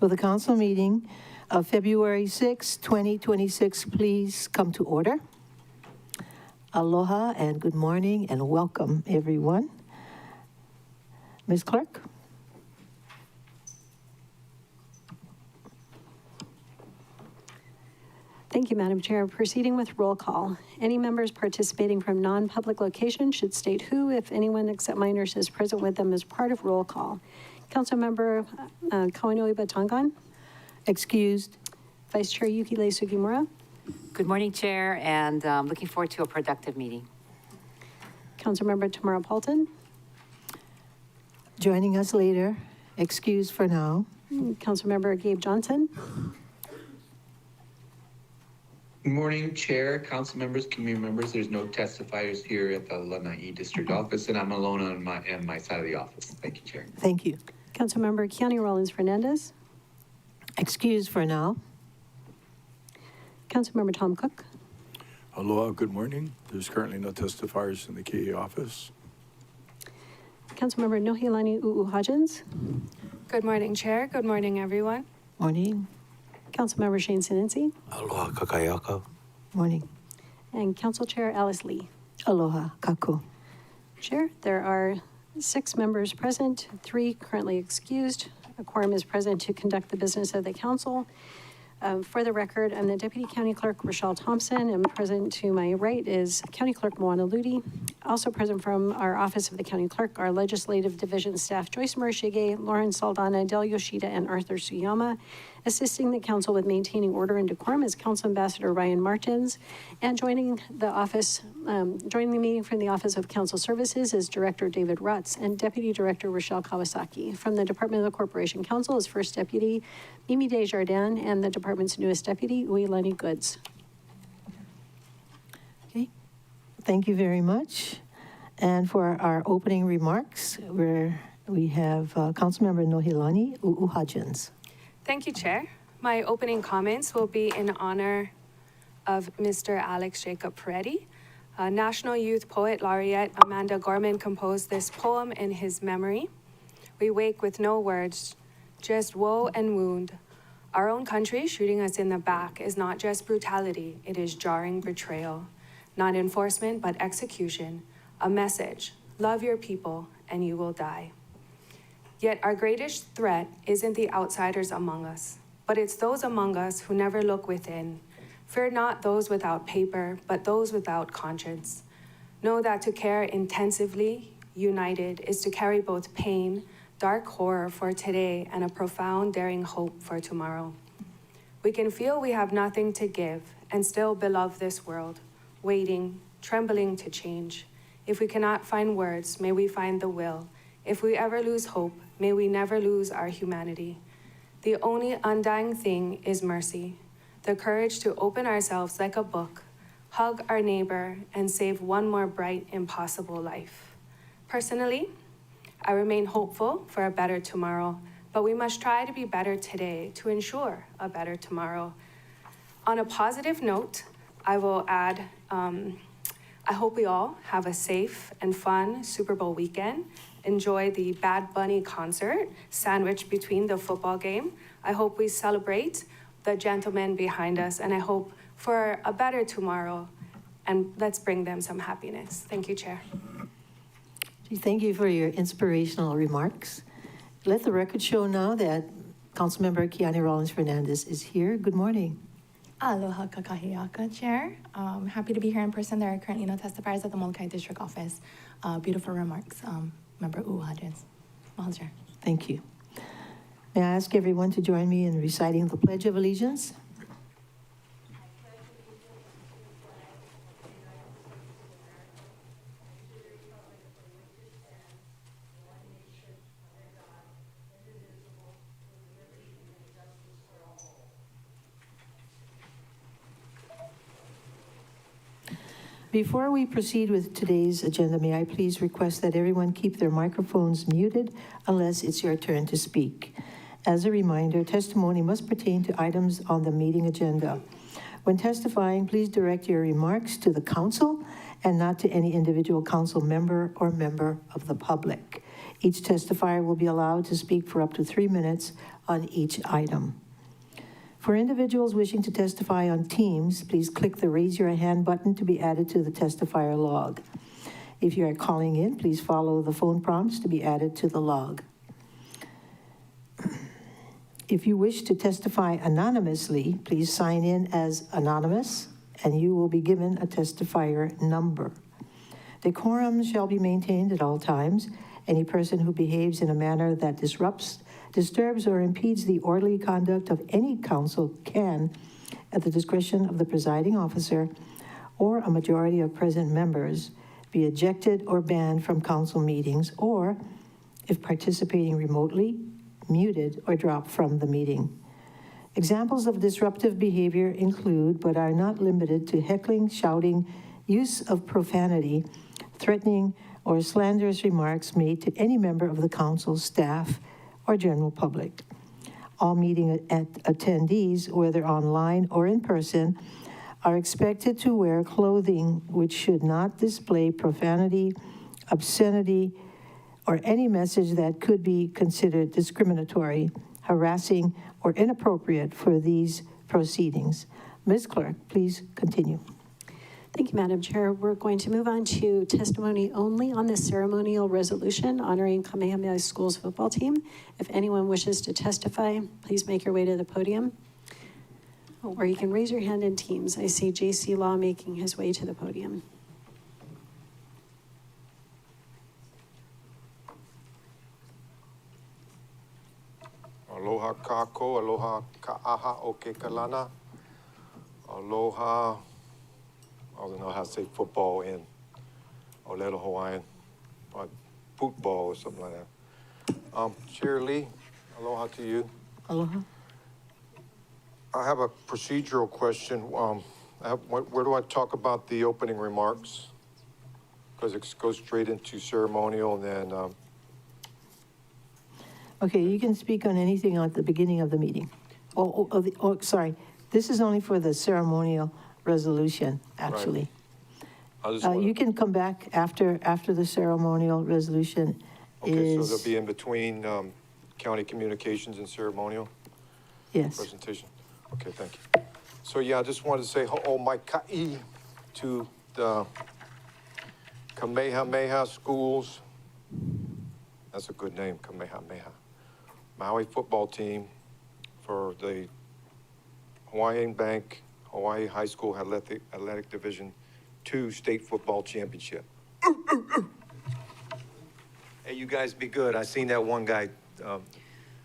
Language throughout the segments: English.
Will the council meeting of February 6, 2026 please come to order? Aloha and good morning and welcome, everyone. Ms. Clerk? Thank you, Madam Chair. Proceeding with roll call. Any members participating from non-public location should state who, if anyone except minors, is present with them as part of roll call. Councilmember Kawanui Batangan. Excused. Vice Chair Yukile Sugimura. Good morning, Chair, and looking forward to a productive meeting. Councilmember Tamara Paulton. Joining us later. Excused for now. Councilmember Gabe Johnson. Good morning, Chair, council members, community members. There's no testifiers here at the Lanai District Office, and I'm alone on my side of the office. Thank you, Chair. Thank you. Councilmember Keani Rollins Fernandez. Excused for now. Councilmember Tom Cook. Aloha, good morning. There's currently no testifiers in the KA office. Councilmember Nohilani U'uhajens. Good morning, Chair. Good morning, everyone. Morning. Councilmember Shane Sinensi. Aloha kakayaka. Morning. And Council Chair Alice Lee. Aloha, kaku. Chair, there are 6 members present, 3 currently excused. A quorum is present to conduct the business of the council. For the record, I'm the Deputy County Clerk, Rochelle Thompson, and present to my right is County Clerk Moana Ludi. Also present from our Office of the County Clerk, our Legislative Division staff, Joyce Murashige, Lauren Saldana, Del Yoshida, and Arthur Suyama. Assisting the council with maintaining order and decorum is Council Ambassador Ryan Martins. And joining the meeting from the Office of Council Services is Director David Rutz and Deputy Director Rochelle Kawasaki. From the Department of the Corporation Council is First Deputy Mimi Desjardins and the department's newest deputy, Uilani Goods. Okay. Thank you very much. And for our opening remarks, we have Councilmember Nohilani U'uhajens. Thank you, Chair. My opening comments will be in honor of Mr. Alex Jacob Peretti. National Youth Poet Laureate Amanda Gorman composed this poem in his memory. We wake with no words, just woe and wound. Our own country shooting us in the back is not just brutality, it is jarring betrayal. Not enforcement, but execution. A message, love your people and you will die. Yet our greatest threat isn't the outsiders among us, but it's those among us who never look within. Fear not those without paper, but those without conscience. Know that to care intensively, united, is to carry both pain, dark horror for today, and a profound, daring hope for tomorrow. We can feel we have nothing to give and still beloved this world, waiting, trembling to change. If we cannot find words, may we find the will. If we ever lose hope, may we never lose our humanity. The only undying thing is mercy, the courage to open ourselves like a book, hug our neighbor, and save one more bright, impossible life. Personally, I remain hopeful for a better tomorrow, but we must try to be better today to ensure a better tomorrow. On a positive note, I will add, I hope we all have a safe and fun Super Bowl weekend. Enjoy the Bad Bunny concert sandwiched between the football game. I hope we celebrate the gentlemen behind us, and I hope for a better tomorrow, and let's bring them some happiness. Thank you, Chair. Thank you for your inspirational remarks. Let the record show now that Councilmember Keani Rollins Fernandez is here. Good morning. Aloha kakahiaka, Chair. Happy to be here in person. There are currently no testifiers at the Molokai District Office. Beautiful remarks, Member U'uhajens. Well, Chair. Thank you. May I ask everyone to join me in reciting the Pledge of Allegiance? Before we proceed with today's agenda, may I please request that everyone keep their microphones muted unless it's your turn to speak. As a reminder, testimony must pertain to items on the meeting agenda. When testifying, please direct your remarks to the council and not to any individual council member or member of the public. Each testifier will be allowed to speak for up to 3 minutes on each item. For individuals wishing to testify on Teams, please click the Raise Your Hand button to be added to the testifier log. If you are calling in, please follow the phone prompts to be added to the log. If you wish to testify anonymously, please sign in as anonymous, and you will be given a testifier number. Decorum shall be maintained at all times. Any person who behaves in a manner that disrupts, disturbs, or impedes the orderly conduct of any council can, at the discretion of the presiding officer or a majority of present members, be ejected or banned from council meetings, or, if participating remotely, muted or dropped from the meeting. Examples of disruptive behavior include, but are not limited to, heckling, shouting, use of profanity, threatening, or slanderous remarks made to any member of the council, staff, or general public. All meeting attendees, whether online or in person, are expected to wear clothing which should not display profanity, obscenity, or any message that could be considered discriminatory, harassing, or inappropriate for these proceedings. Ms. Clerk, please continue. Thank you, Madam Chair. We're going to move on to testimony only on the ceremonial resolution honoring Kamehameha School's football team. If anyone wishes to testify, please make your way to the podium, or you can raise your hand in Teams. I see JC Law making his way to the podium. Aloha kako, aloha ka'aha o ke kalana. Aloha, I don't know how to say football in Olelo Hawaiian, but football or something like that. Chair Lee, aloha to you. Aloha. I have a procedural question. Where do I talk about the opening remarks? Because it goes straight into ceremonial and then, Okay, you can speak on anything at the beginning of the meeting. Sorry, this is only for the ceremonial resolution, actually. I just wanna- You can come back after the ceremonial resolution Okay, so is, they'll be in between county communications and ceremonial yes. presentation? Okay, thank you. So yeah, I just wanted to say ho'o mai ka'i to the Kamehameha schools. That's a good name, Kamehameha. Maui football team for the Hawaiian Bank Hawaii High School Athletic Division II State Football Championship. Hey, you guys be good. I seen that one guy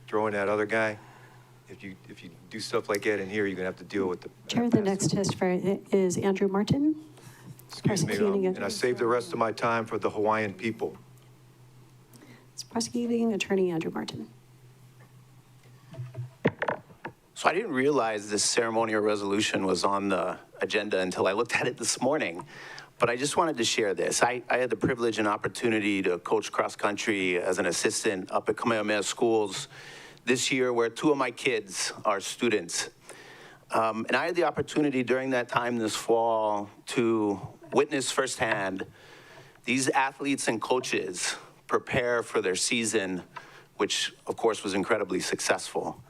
throwing that other guy. If you do stuff like that in here, you're gonna have to deal with the. Chair, the next testifier is Andrew Martin. Excuse me, prosecuting and I saved the rest of my time for the Hawaiian people. It's prosecuting attorney Andrew Martin. So I didn't realize this ceremonial resolution was on the agenda until I looked at it this morning. But I just wanted to share this. I had the privilege and opportunity to coach cross country as an assistant up at Kamehameha Schools this year, where 2 of my kids are students. And I had the opportunity during that time this fall to witness firsthand these athletes and coaches prepare for their season, which of course was incredibly successful.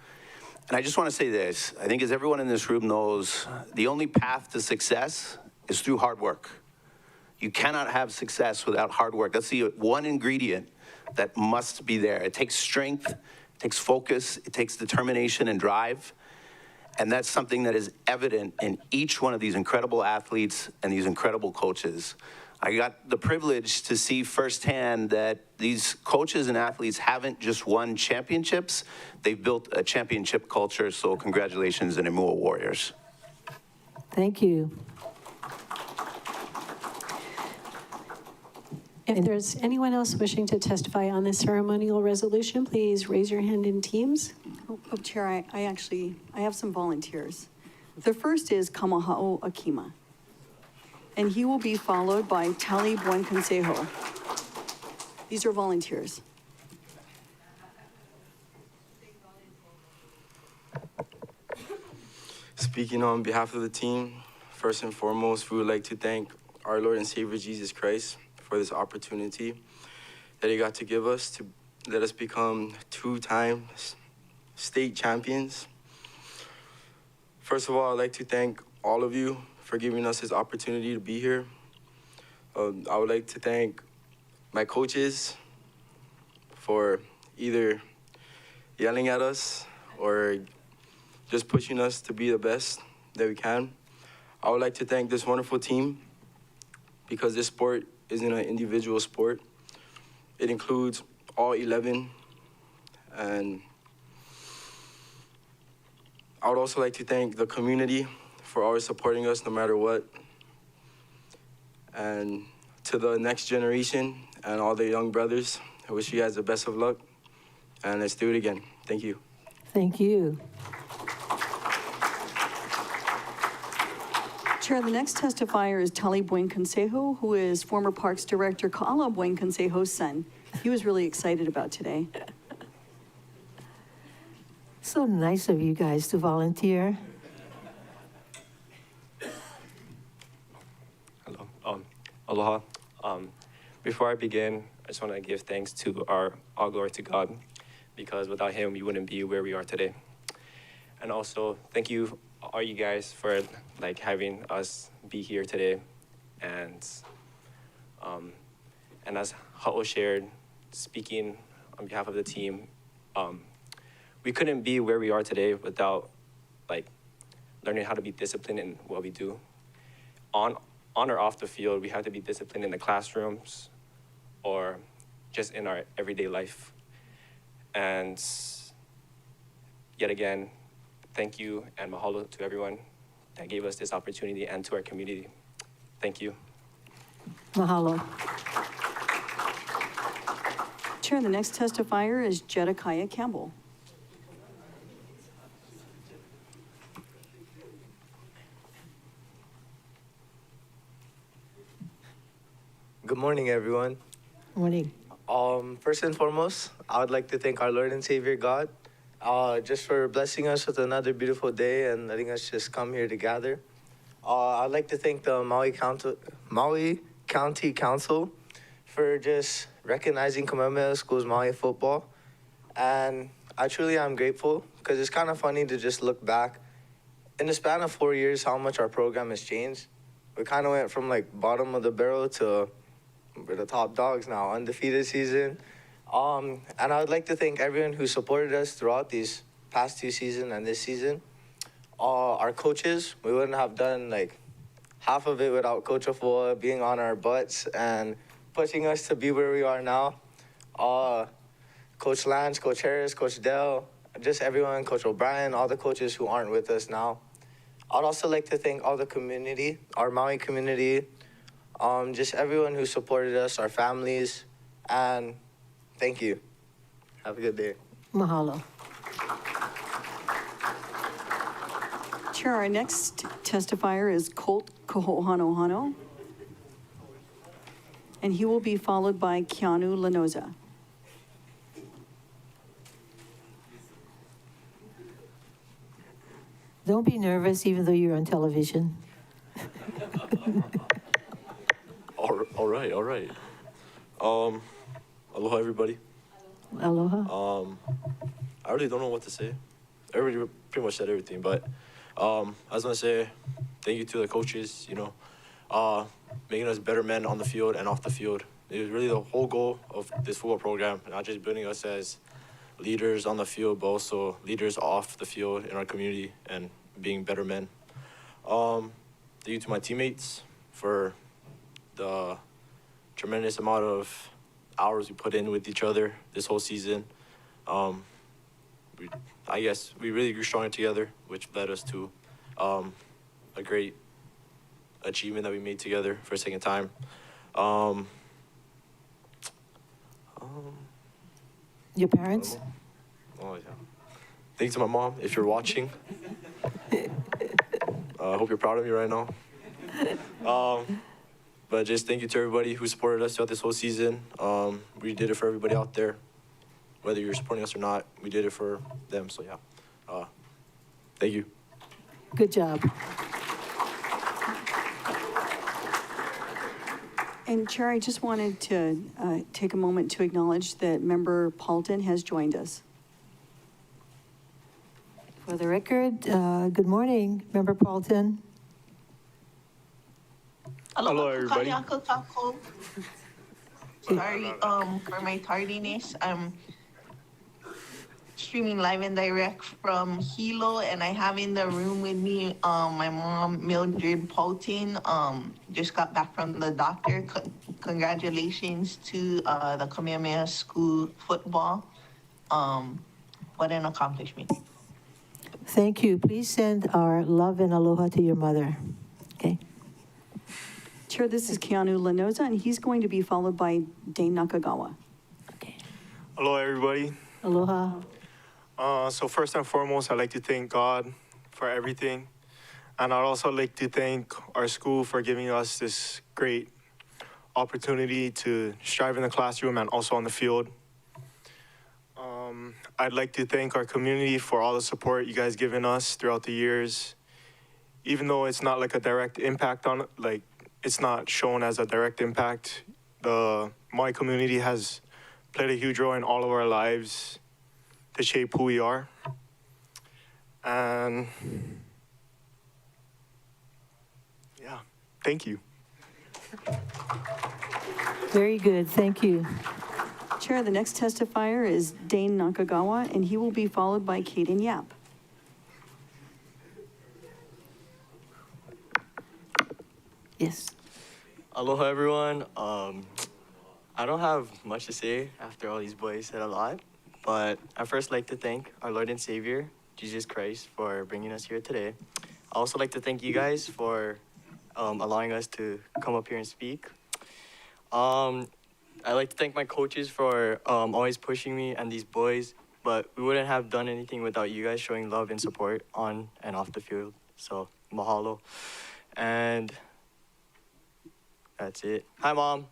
And I just want to say this, I think as everyone in this room knows, the only path to success is through hard work. You cannot have success without hard work. That's the one ingredient that must be there. It takes strength, it takes focus, it takes determination and drive. And that's something that is evident in each one of these incredible athletes and these incredible coaches. I got the privilege to see firsthand that these coaches and athletes haven't just won championships, they've built a championship culture, so congratulations, Inamua Warriors. Thank you. If there's anyone else wishing to testify on this ceremonial resolution, please raise your hand in Teams. Oh, Chair, I have some volunteers. The first is Kamaha'o Akima, and he will be followed by Tali Buen Consejo. These are volunteers. Speaking on behalf of the team, first and foremost, we would like to thank our Lord and Savior Jesus Christ for this opportunity that he got to give us to let us become 2-time state champions. First of all, I'd like to thank all of you for giving us this opportunity to be here. I would like to thank my coaches for either yelling at us or just pushing us to be the best that we can. I would like to thank this wonderful team because this sport isn't an individual sport. It includes all 11. And I would also like to thank the community for always supporting us no matter what. And to the next generation and all the young brothers, I wish you guys the best of luck. And let's do it again. Thank you. Thank you. Chair, the next testifier is Tali Buen Consejo, who is former Parks Director Kaala Buen Consejo's son. He was really excited about today. So nice of you guys to volunteer. Hello. Aloha. Before I begin, I just want to give thanks to all glory to God, because without him, we wouldn't be where we are today. And also, thank you, all you guys, for having us be here today. And as Ha'o shared, speaking on behalf of the team, we couldn't be where we are today without learning how to be disciplined in what we do. On or off the field, we have to be disciplined in the classrooms or just in our everyday life. And yet again, thank you and mahalo to everyone that gave us this opportunity and to our community. Thank you. Mahalo. Chair, the next testifier is Jedediah Campbell. Good morning, everyone. Morning. First and foremost, I would like to thank our Lord and Savior God, just for blessing us with another beautiful day and letting us just come here to gather. I'd like to thank the Maui County Council for just recognizing Kamehameha School's Maui football. And I'm grateful because it's kind of funny to just look back. In the span of 4 years, how much our program has changed. We kind of went from bottom of the barrel to we're the top dogs now, undefeated season. And I would like to thank everyone who supported us throughout these past 2 seasons and this season. Our coaches, we wouldn't have done half of it without Coach Afoa being on our butts and pushing us to be where we are now. Coach Lance, Coach Harris, Coach Dell, just everyone, Coach O'Brien, all the coaches who aren't with us now. I'd also like to thank all the community, our Maui community, just everyone who supported us, our families, and thank you. Have a good day. Mahalo. Chair, our next testifier is Colt Kaho'ohanohano, and he will be followed by Keanu Lanoza. Don't be nervous, even though you're on television. All right. Aloha, everybody. Aloha. I really don't know what to say. Everybody pretty much said everything, but I was gonna say thank you to the coaches, making us better men on the field and off the field. It was really the whole goal of this football program, not just building us as leaders on the field, but also leaders off the field in our community and being better men. Thank you to my teammates for the tremendous amount of hours we put in with each other this whole season. I guess we really grew stronger together, which led us to a great achievement that we made together for a second time. Your parents? Oh, yeah. Thanks to my mom, if you're watching. I hope you're proud of me right now. But just thank you to everybody who supported us throughout this whole season. We did it for everybody out there. Whether you're supporting us or not, we did it for them. So, yeah. Thank you. Good job. And Chair, I just wanted to take a moment to acknowledge that Member Paulton has joined us. For the record, good morning, Member Paulton. Hello, everybody. Sorry, for my tardiness. I'm streaming live and direct from Hilo, and I have in the room with me my mom, Mildred Paulton. Just got back from the doctor. Congratulations to the Kamehameha School football. What an accomplishment. Thank you. Please send our love and aloha to your mother. Okay. Chair, this is Keanu Lanoza, and he's going to be followed by Dane Nakagawa. Hello, everybody. Aloha. So first and foremost, I'd like to thank God for everything. And I'd also like to thank our school for giving us this great opportunity to strive in the classroom and also on the field. I'd like to thank our community for all the support you guys given us throughout the years. Even though it's not like a direct impact on, like, it's not shown as a direct impact, the Maui community has played a huge role in all of our lives to shape who we are. And yeah, thank you. Very good. Thank you. Chair, the next testifier is Dane Nakagawa, and he will be followed by Kaden Yap. Yes. Aloha, everyone. I don't have much to say after all these boys said a lot, but I first like to thank our Lord and Savior, Jesus Christ, for bringing us here today. I also like to thank you guys for allowing us to come up here and speak. I'd like to thank my coaches for always pushing me and these boys, but we wouldn't have done anything without you guys showing love and support on and off the field. So, mahalo. And that's it. Hi, Mom.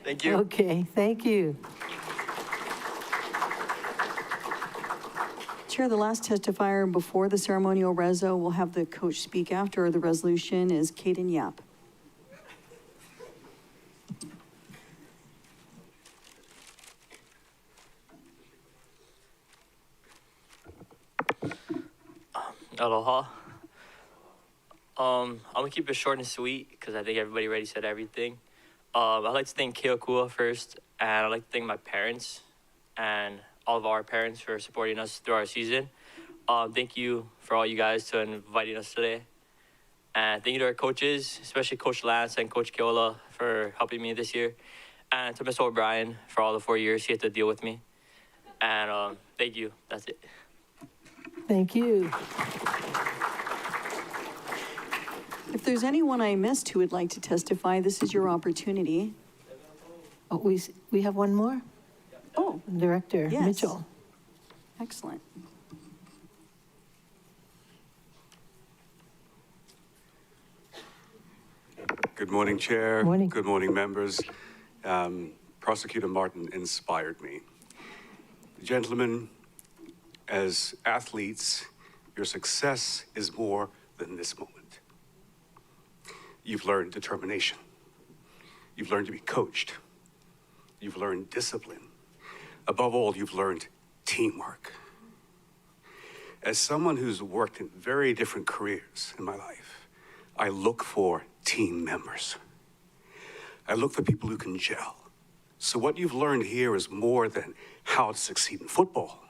Thank you. Okay, thank you. Chair, the last testifier before the ceremonial reso will have the coach speak after the resolution is Kaden Yap. Aloha. I'm gonna keep it short and sweet because I think everybody already said everything. I'd like to thank Keokua first, and I'd like to thank my parents and all of our parents for supporting us through our season. Thank you for all you guys to inviting us today. And thank you to our coaches, especially Coach Lance and Coach Keola for helping me this year. And to Ms. O'Brien for all the 4 years she had to deal with me. And thank you. That's it. Thank you. If there's anyone I missed who would like to testify, this is your opportunity. Oh, we have one more? Oh. Director Yes. Mitchell. Excellent. Good morning, Chair. Morning. Good morning, members. Prosecutor Martin inspired me. Gentlemen, as athletes, your success is more than this moment. You've learned determination. You've learned to be coached. You've learned discipline. Above all, you've learned teamwork. As someone who's worked in very different careers in my life, I look for team members. I look for people who can gel. So what you've learned here is more than how to succeed in football.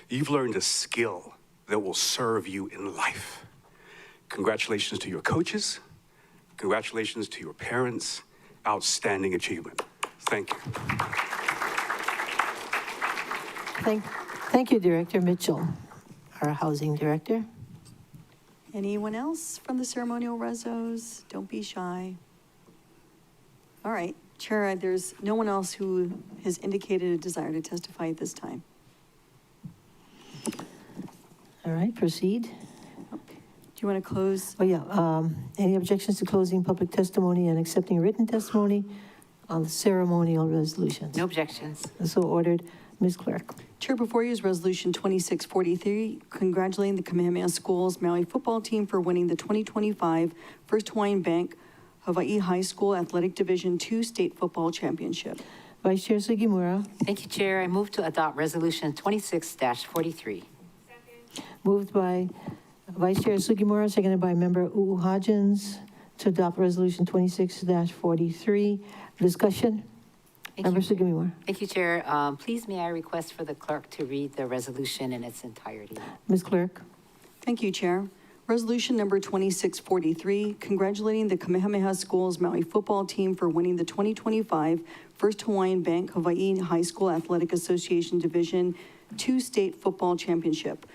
You've learned a skill that will serve you in life. Congratulations to your coaches. Congratulations to your parents. Outstanding achievement. Thank you. Thank you, Director Mitchell, our housing director. Anyone else from the ceremonial resos? Don't be shy. All right, Chair, there's no one else who has indicated a desire to testify at this time. All right, proceed. Do you want to close? Oh, yeah. Any objections to closing public testimony and accepting written testimony on the ceremonial resolutions? No objections. So ordered. Ms. Clerk. Chair, before you is Resolution 2643, congratulating the Kamehameha Schools Maui football team for winning the 2025 First Hawaiian Bank Hawaii High School Athletic Division II State Football Championship. Vice Chair Sugimura. Thank you, Chair. I move to adopt Resolution 26-43. Moved by Vice Chair Sugimura, seconded by Member Hodgins to adopt Resolution 26-43. Discussion? Member Sugimura. Thank you, Chair. Please may I request for the clerk to read the resolution in its entirety. Ms. Clerk. Thank you, Chair. Resolution number 2643, congratulating the Kamehameha Schools Maui football team for winning the 2025 First Hawaiian Bank Hawaii High School Athletic Association Division II State Football Championship.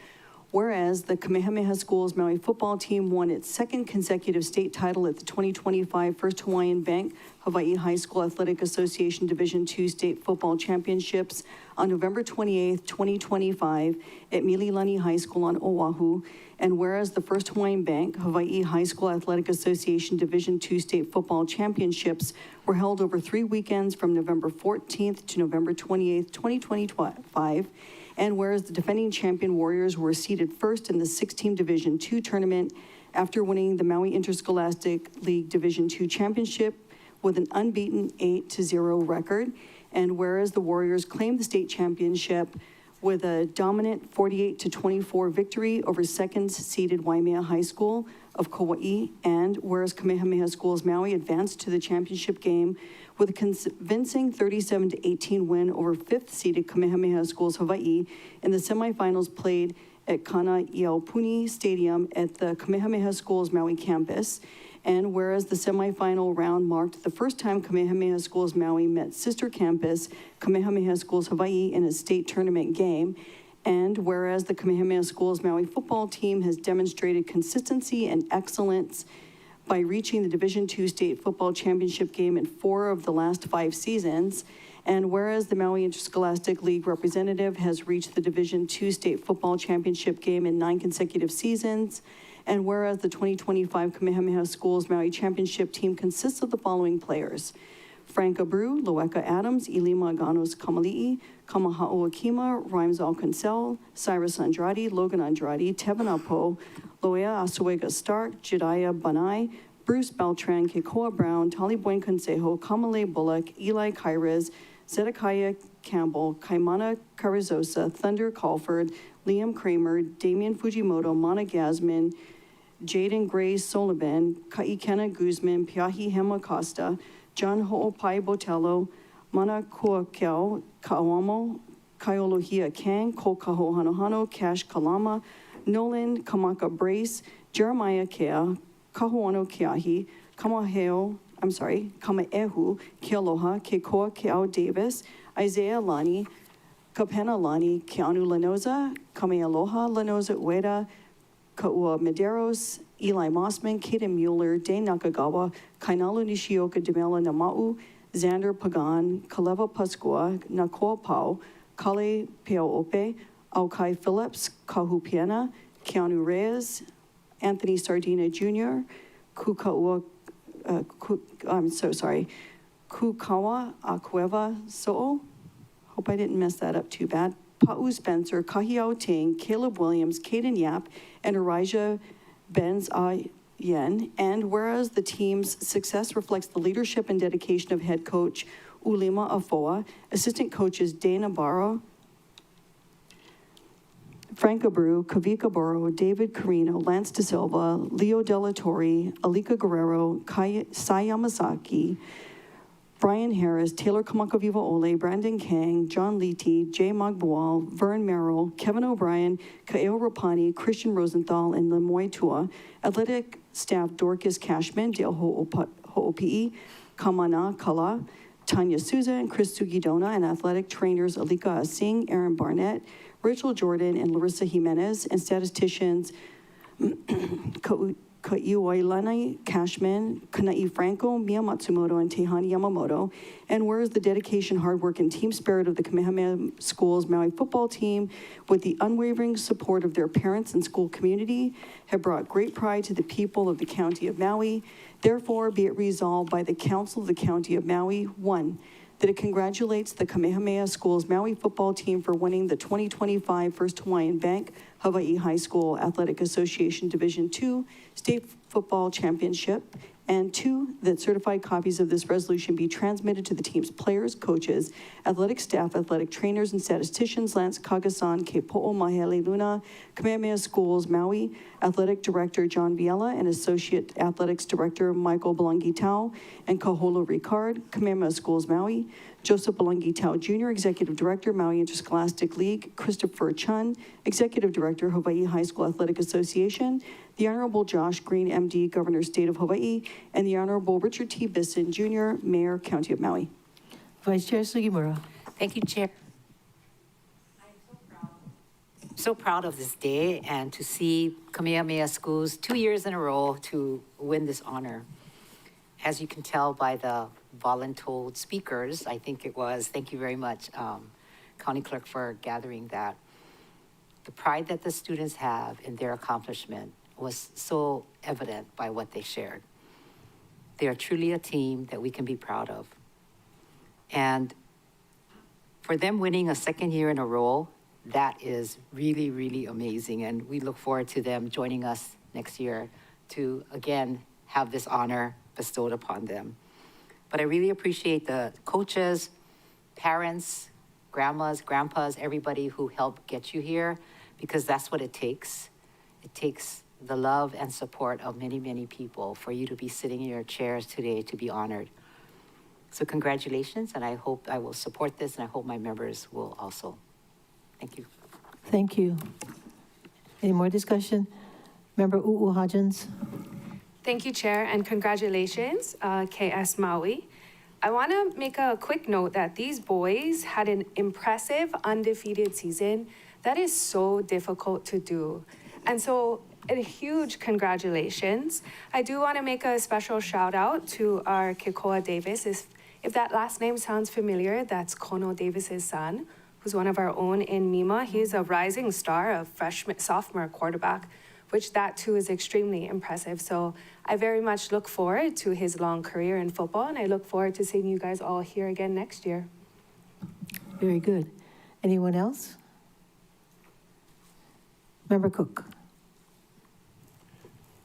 Whereas the Kamehameha Schools Maui football team won its second consecutive state title at the 2025 First Hawaiian Bank Hawaii High School Athletic Association Division II State Football Championships on November 28, 2025 at Mililani High School on Oahu. And whereas the First Hawaiian Bank Hawaii High School Athletic Association Division II State Football Championships were held over 3 weekends from November 14th to November 28th, 2025. And whereas the defending champion Warriors were seated first in the 6-team Division II tournament after winning the Maui Interscholastic League Division II Championship with an unbeaten 8-0 record. And whereas the Warriors claimed the state championship with a dominant 48-24 victory over second-seeded Waimea High School of Kauai, and whereas Kamehameha Schools Maui advanced to the championship game with a convincing 37-18 win over fifth-seeded Kamehameha Schools Hawaii in the semifinals played at Kana Iaupuni Stadium at the Kamehameha Schools Maui campus. And whereas the semifinal round marked the first time Kamehameha Schools Maui met sister campus Kamehameha Schools Hawaii in a state tournament game, and whereas the Kamehameha Schools Maui football team has demonstrated consistency and excellence by reaching the Division II State Football Championship game in 4 of the last 5 seasons, and whereas the Maui Interscholastic League representative has reached the Division II State Football Championship game in 9 consecutive seasons, and whereas the 2025 Kamehameha Schools Maui Championship team consists of the following players: Frank Abreu, Loeka Adams, Ilima Aganos Kamali'i, Kamaha'o Akima, Rhymes Alcancel, Cyrus Andrade, Logan Andrade, Tevin Apo, Loea Asuega Stark, Jediah Banai, Bruce Beltran, Kekoa Brown, Tali Buen Consejo, Kamale Bullock, Eli Kyrez, Zedekiah Campbell, Kaimana Carrizosa, Thunder Calford, Liam Kramer, Damian Fujimoto, Mana Gasman, Jaden Gray Soliban, Kaikena Guzman, Piahi Hema Costa, John Ho'opai Botello, Mana Kuakeo, Kaoamo, Kailohia Kang, Ko Kaho Hanohano, Cash Kalama, Nolan Kamaka Brace, Jeremiah Kea, Kahuano Keahi, Kamaehu, Kealoha, Kekoa Keao Davis, Isaiah Lani, Kapena Lani, Keanu Lanoza, Kamealoha Lanoza Ueda, Kaua Medeiros, Eli Mossman, Kaden Mueller, Dane Nakagawa, Kainalu Nishioka Demela Namau, Xander Pagan, Kaleva Pascua, Nakoa Pau, Kale Peaope, Aukai Phillips, Kahu Piena, Keanu Reyes, Anthony Sardina Jr., Kukawa Akueva So'o. Hope I didn't mess that up too bad. Pa'u Spencer, Kahiao Ting, Caleb Williams, Caden Yap, and Arijah Benz Yen. And whereas the team's success reflects the leadership and dedication of head coach Ulima Afoa, assistant coaches Dana Barrow, Frank Abreu, Kavika Boro, David Carino, Lance De Silva, Leo Della Torre, Alika Guerrero, Sai Yamasaki, Brian Harris, Taylor Kamakaviva Ole, Brandon Kang, John Leety, Jay Magbual, Vern Merrill, Kevin O'Brien, Kaeo Rapani, Christian Rosenthal, and Lemoy Tua, athletic staff Dorcas Cashman, Dale Ho'opi'i, Kamana Kala, Tanya Souza, and Chris Sugidona, and athletic trainers Alika Asing, Aaron Barnett, Rachel Jordan, and Larissa Jimenez, and statisticians Kaiuailani Cashman, Kanai Franco, Mia Matsumoto, and Tehani Yamamoto. And whereas the dedication, hard work, and team spirit of the Kamehameha Schools Maui football team, with the unwavering support of their parents and school community, have brought great pride to the people of the County of Maui. Therefore, be it resolved by the Council of the County of Maui, 1, that it congratulates the Kamehameha Schools Maui football team for winning the 2025 First Hawaiian Bank Hawaii High School Athletic Association Division II State Football Championship. And 2, that certified copies of this resolution be transmitted to the team's players, coaches, athletic staff, athletic trainers, and statisticians, Lance Kagasan, Kepo'o Mahele Luna, Kamehameha Schools, Maui, Athletic Director John Viella, and Associate Athletics Director Michael Belangi Tau, and Kaholo Ricard, Kamehameha Schools, Maui, Joseph Belangi Tau Jr., Executive Director, Maui Interscholastic League, Christopher Chun, Executive Director, Hawaii High School Athletic Association, the Honorable Josh Green, MD, Governor, State of Hawaii, and the Honorable Richard T. Bisson, Jr., Mayor, County of Maui. Vice Chair Sugimura. Thank you, Chair. I'm so proud of this day and to see Kamehameha Schools 2 years in a row to win this honor. As you can tell by the voluntold speakers, I think it was, thank you very much, County Clerk, for gathering that. The pride that the students have in their accomplishment was so evident by what they shared. They are truly a team that we can be proud of. And for them winning a second year in a row, that is really, really amazing. And we look forward to them joining us next year to, again, have this honor bestowed upon them. But I really appreciate the coaches, parents, grandmas, grandpas, everybody who helped get you here, because that's what it takes. It takes the love and support of many, many people for you to be sitting in your chairs today to be honored. So congratulations, and I hope I will support this, and I hope my members will also. Thank you. Thank you. Any more discussion? Member U'u Hodgins. Thank you, Chair, and congratulations, KS Maui. I want to make a quick note that these boys had an impressive undefeated season. That is so difficult to do. And so a huge congratulations. I do want to make a special shout out to our Kikoa Davis. If that last name sounds familiar, that's Kono Davis's son, who's one of our own in Mima. He's a rising star, a sophomore quarterback, which that too is extremely impressive. So I very much look forward to his long career in football, and I look forward to seeing you guys all here again next year. Very good. Anyone else? Member Cook.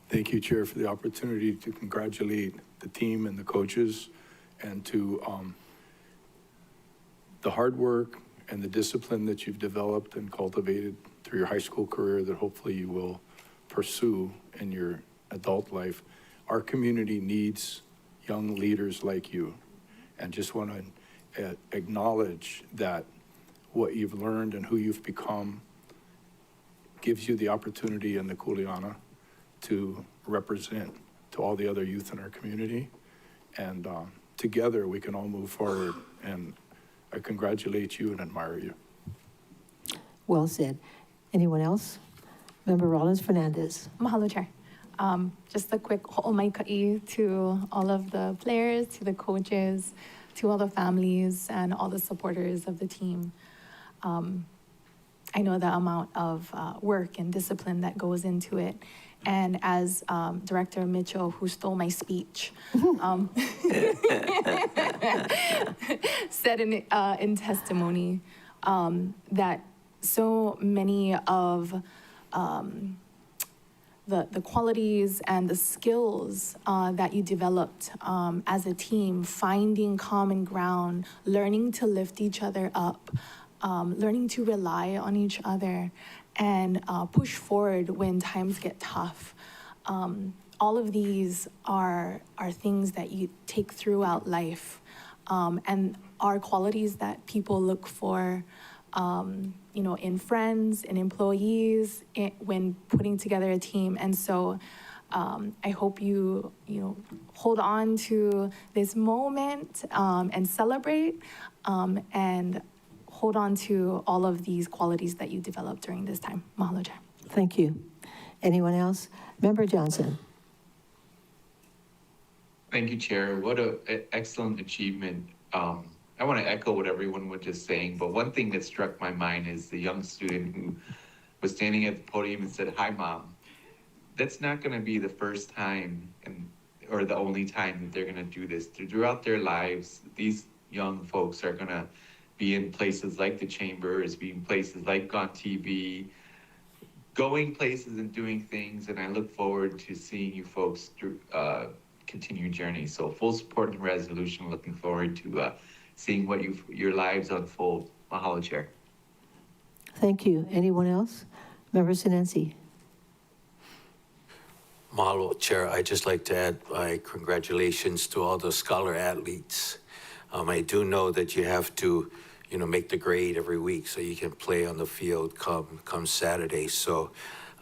Thank you, Chair, for the opportunity to congratulate the team and the coaches, and to the hard work and the discipline that you've developed and cultivated through your high school career that hopefully you will pursue in your adult life. Our community needs young leaders like you, and just want to acknowledge that what you've learned and who you've become gives you the opportunity and the kuleana to represent to all the other youth in our community. And together we can all move forward, and I congratulate you and admire you. Well said. Anyone else? Member Rollins Fernandez. Mahalo, Chair. Just a quick ho'omaikai to all of the players, to the coaches, to all the families, and all the supporters of the team. I know the amount of work and discipline that goes into it. And as Director Mitchell, who stole my speech, said in testimony, that so many of the qualities and the skills that you developed as a team, finding common ground, learning to lift each other up, learning to rely on each other, and push forward when times get tough. All of these are things that you take throughout life, and are qualities that people look for, in friends, in employees, when putting together a team. And so I hope you hold on to this moment and celebrate, and hold on to all of these qualities that you developed during this time. Mahalo, Chair. Thank you. Anyone else? Member Johnson. Thank you, Chair. What an excellent achievement. I want to echo what everyone was just saying, but one thing that struck my mind is the young student who was standing at the podium and said, "Hi, Mom." That's not going to be the first time or the only time that they're going to do this. Throughout their lives, these young folks are going to be in places like the Chambers, be in places like on TV, going places and doing things, and I look forward to seeing you folks through, continue your journey. So full support and resolution, looking forward to seeing what your lives unfold. Mahalo, Chair. Thank you. Anyone else? Member Sinensi. Mahalo, Chair. I'd just like to add my congratulations to all the scholar athletes. I do know that you have to, make the grade every week so you can play on the field come Saturday. So,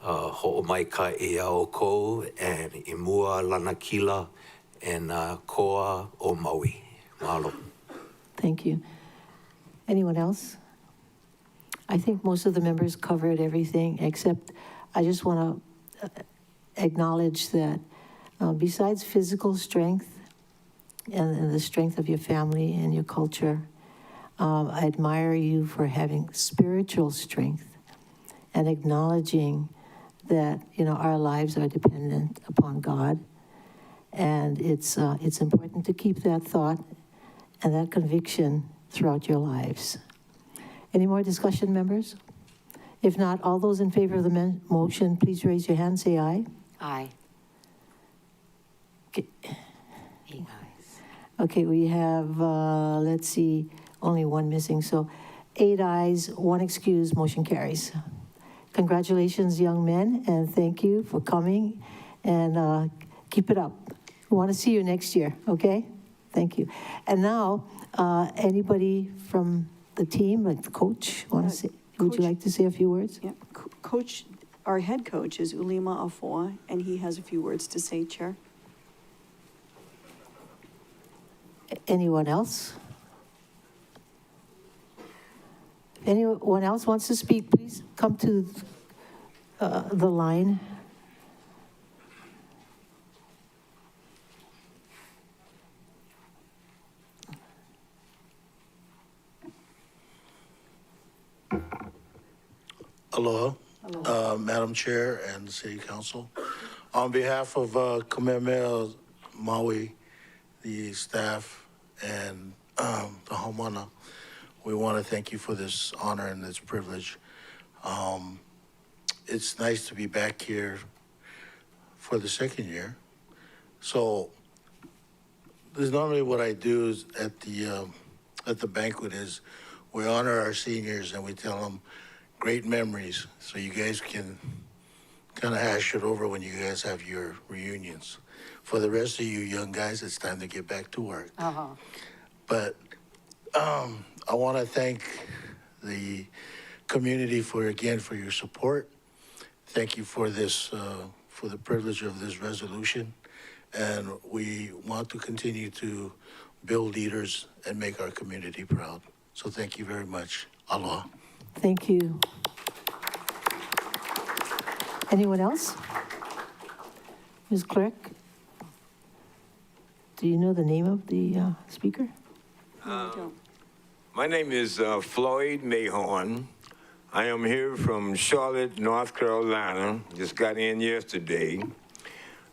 ho'omaika e ao ko and imua lanakila and koa o Maui. Mahalo. Thank you. Anyone else? I think most of the members covered everything, except I just want to acknowledge that besides physical strength and the strength of your family and your culture, I admire you for having spiritual strength and acknowledging that, our lives are dependent upon God. And it's important to keep that thought and that conviction throughout your lives. Any more discussion, members? If not, all those in favor of the motion, please raise your hand, say aye. Aye. Okay. 8 ayes. Okay, we have, let's see, only one missing. So 8 ayes, 1 excused, motion carries. Congratulations, young men, and thank you for coming, and keep it up. We want to see you next year, okay? Thank you. And now, anybody from the team, like the coach, want to say? Would you like to say a few words? Yeah, Coach, our head coach is Ulima Afoa, and he has a few words to say, Chair. Anyone else? If anyone else wants to speak, please come to the line. Aloha, Madam Chair and City Council. On behalf of Kamehameha Maui, the staff, and the Haumana, we want to thank you for this honor and this privilege. It's nice to be back here for the second year. So this is normally what I do is at the banquet is we honor our seniors and we tell them great memories so you guys can kind of hash it over when you guys have your reunions. For the rest of you young guys, it's time to get back to work. But I want to thank the community for your support. Thank you for this, for the privilege of this resolution. And we want to continue to build leaders and make our community proud. So thank you very much. Aloha. Thank you. Anyone else? Ms. Clerk, do you know the name of the speaker? My name is Floyd Mayhorn. I am here from Charlotte, North Carolina. Just got in yesterday.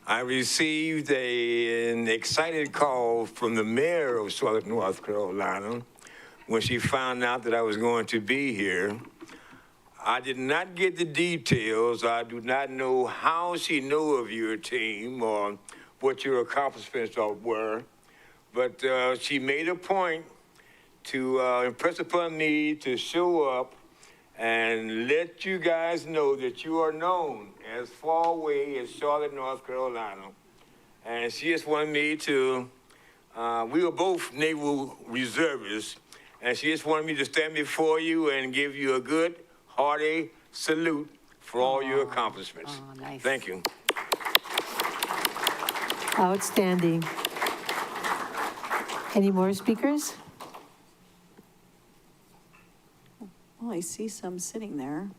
I received an excited call from the mayor of Charlotte, North Carolina, when she found out that I was going to be here. I did not get the details. I do not know how she knew of your team or what your accomplishments were, but she made a point to impress upon me to show up and let you guys know that you are known as far away as Charlotte, North Carolina. And she just wanted me to, we were both naval reservists, and she just wanted me to stand before you and give you a good, hearty salute for all your accomplishments. Nice. Thank you. Outstanding. Any more speakers? Well, I see some sitting there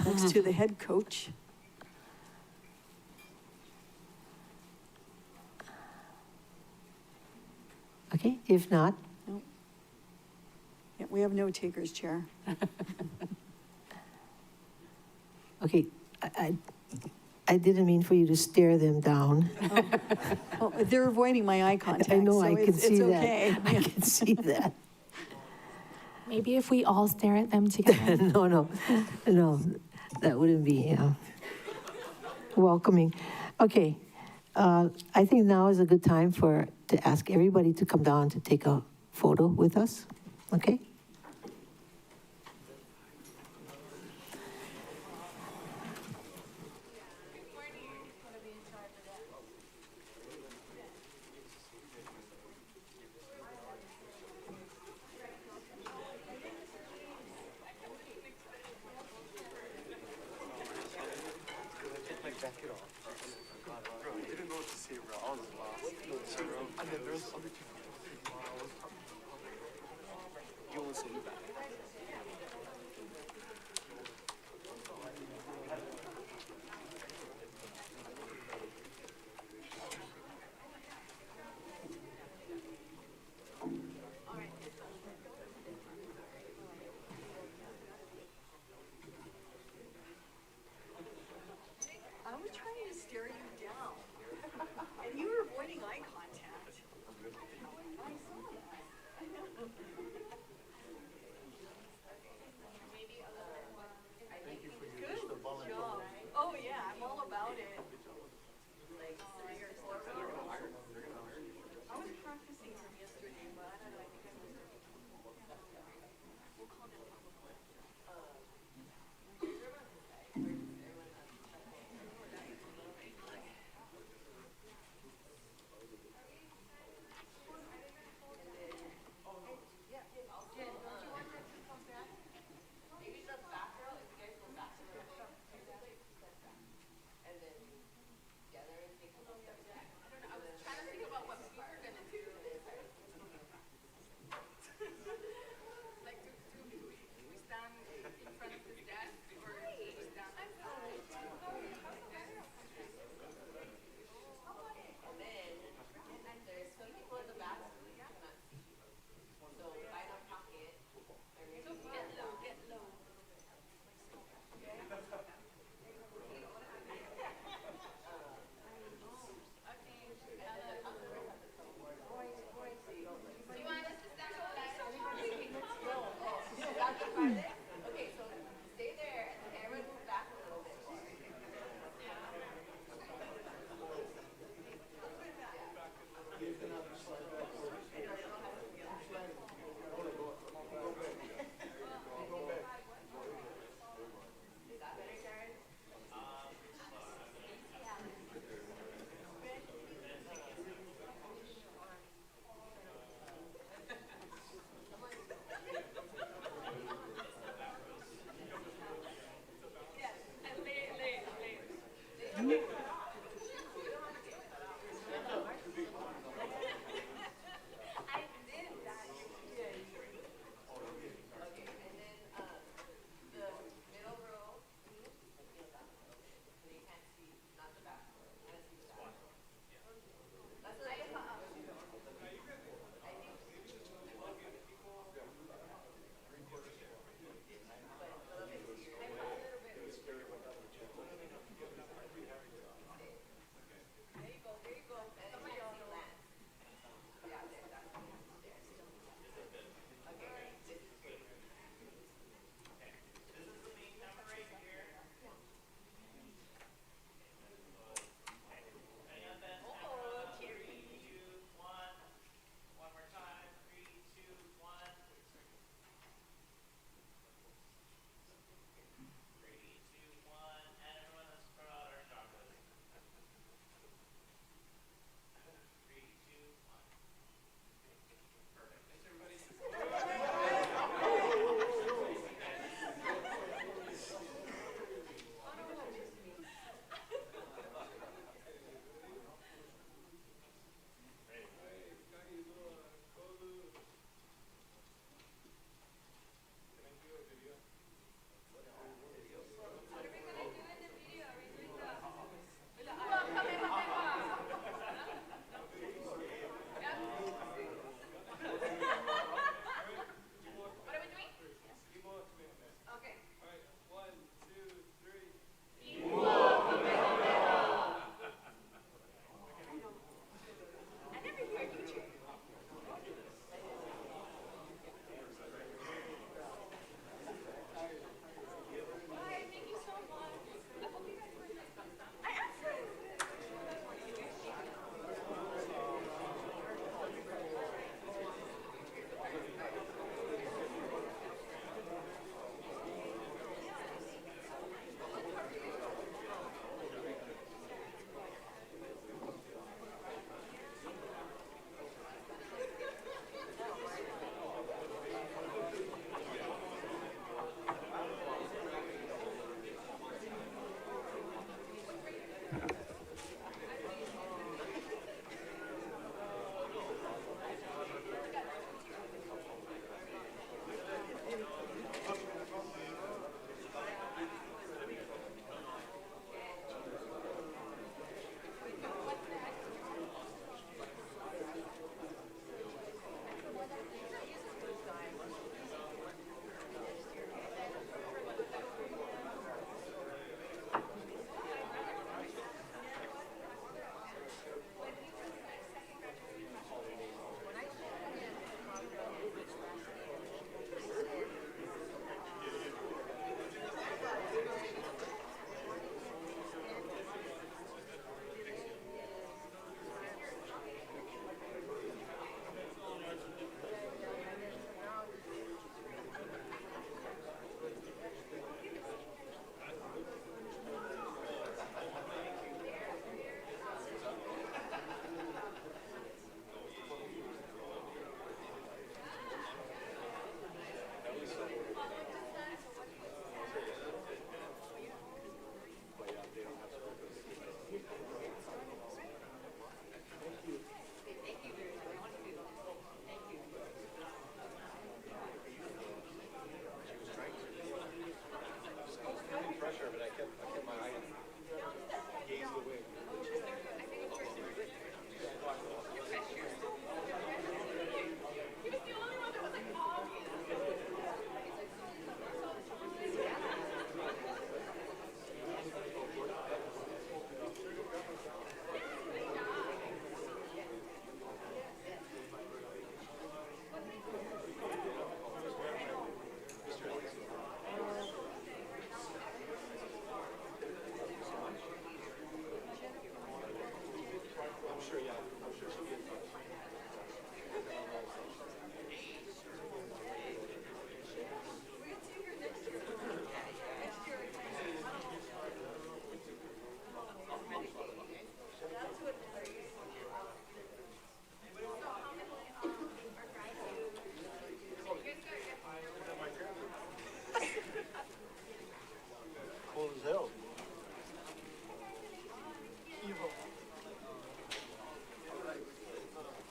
next to the head coach. Okay, if not, Nope. Yeah, we have no takers, Chair. okay, I didn't mean for you to stare them down. Well, they're avoiding my eye contact, I know, so I can see it's that. okay. I can see that. Maybe if we all stare at them together. No. That wouldn't be welcoming. Okay, I think now is a good time to ask everybody to come down to take a photo with us, okay? I was trying to stare you down, and you were avoiding eye contact. I saw that.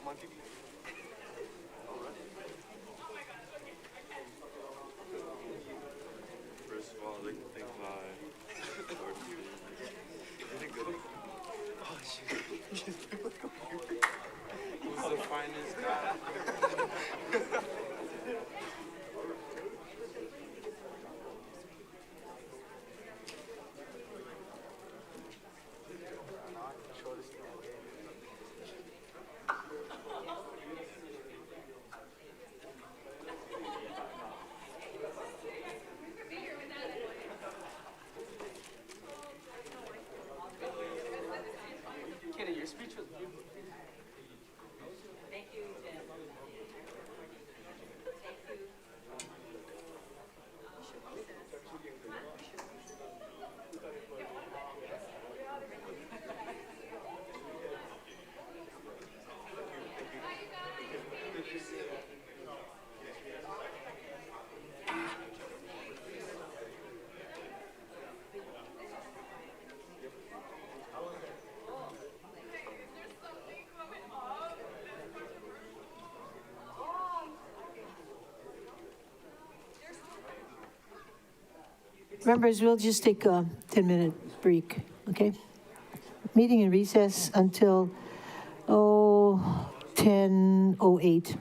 First of all, I'd like to thank my Oh, shit. Who's the finest guy? Kenny, your speech was beautiful. Thank you, Jen. Members, we'll just take a 10-minute break, okay? Meeting in recess until, 10:08.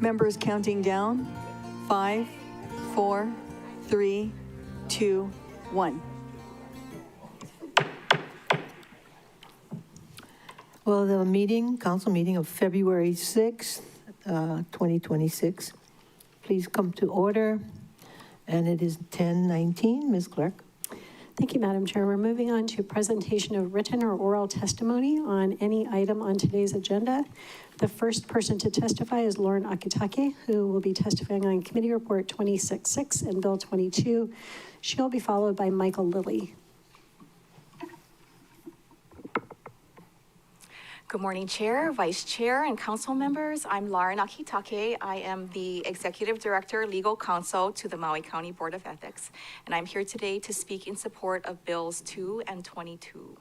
Members counting down. 5, 4, 3, 2, 1. Well, the council meeting of February 6th, 2026, please come to order. And it is 10:19, Ms. Clerk. Thank you, Madam Chair. We're moving on to presentation of written or oral testimony on any item on today's agenda. The first person to testify is Lauren Akitake, who will be testifying on Committee Report 26-6 and Bill 22. She'll be followed by Michael Lilly. Good morning, Chair, Vice Chair, and Council members. I'm Lauren Akitake. I am the Executive Director, Legal Counsel to the Maui County Board of Ethics, and I'm here today to speak in support of Bills 2 and 22.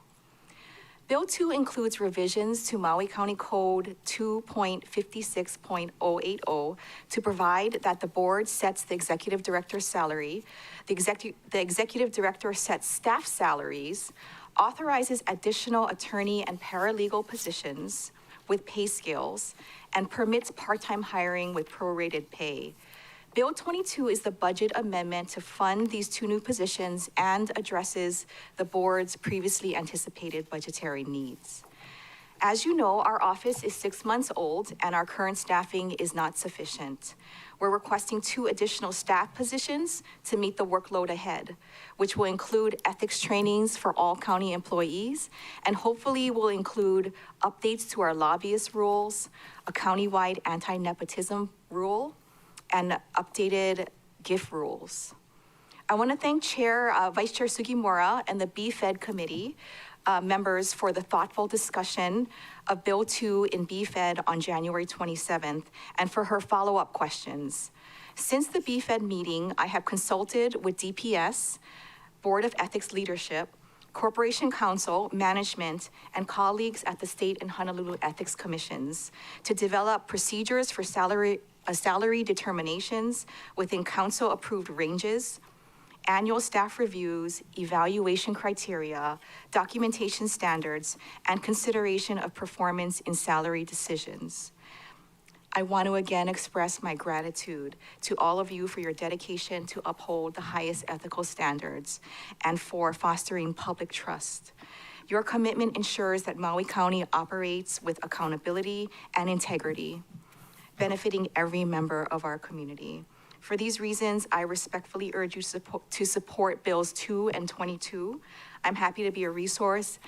Bill 2 includes revisions to Maui County Code 2.56.080 to provide that the board sets the Executive Director's salary, the Executive Director sets staff salaries, authorizes additional attorney and paralegal positions with pay scales, and permits part-time hiring with prorated pay. Bill 22 is the budget amendment to fund these two new positions and addresses the board's previously anticipated budgetary needs. As you know, our office is 6 months old and our current staffing is not sufficient. We're requesting 2 additional staff positions to meet the workload ahead, which will include ethics trainings for all county employees, and hopefully will include updates to our lobbyist rules, a countywide anti-nepotism rule, and updated gift rules. I want to thank Vice Chair Sugimura and the BFED committee members for the thoughtful discussion of Bill 2 in BFED on January 27th and for her follow-up questions. Since the BFED meeting, I have consulted with DPS, Board of Ethics leadership, Corporation Counsel, management, and colleagues at the state and Honolulu Ethics Commissions to develop procedures for salary determinations within council-approved ranges, annual staff reviews, evaluation criteria, documentation standards, and consideration of performance in salary decisions. I want to again express my gratitude to all of you for your dedication to uphold the highest ethical standards and for fostering public trust. Your commitment ensures that Maui County operates with accountability and integrity, benefiting every member of our community. For these reasons, I respectfully urge you to support Bills 2 and 22. I'm happy to be a resource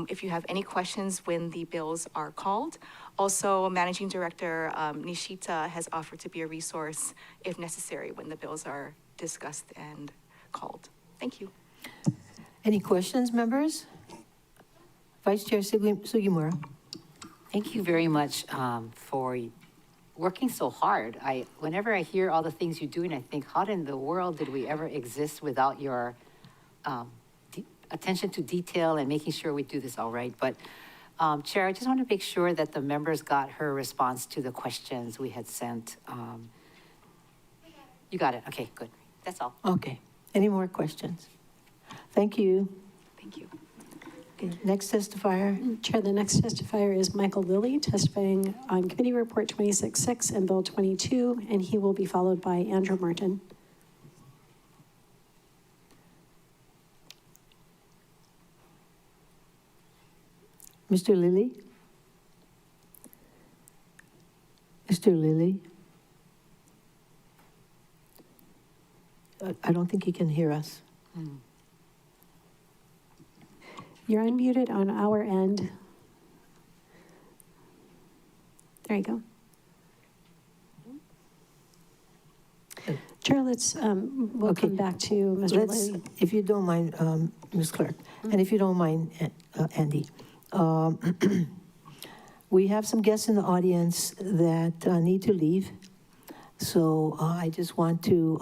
if you have any questions when the bills are called. Also, Managing Director Nishita has offered to be a resource if necessary when the bills are discussed and called. Thank you. Any questions, members? Vice Chair Sugimura. Thank you very much for working so hard. Whenever I hear all the things you're doing, I think, how in the world did we ever exist without your attention to detail and making sure we do this all right? But Chair, I just want to make sure that the members got her response to the questions we had sent. You got it. Okay, good. That's all. Okay. Any more questions? Thank you. Thank you. Okay, next testifier. Chair, the next testifier is Michael Lilly, testifying on Committee Report 26-6 and Bill 22, and he will be followed by Andrew Martin. Mr. Lilly? Mr. Lilly? I don't think he can hear us. You're unmuted on our end. There you go. Chair, we'll come back to Mr. Lilly. If you don't mind, Ms. Clerk, and if you don't mind, Andy, we have some guests in the audience that need to leave. So I just want to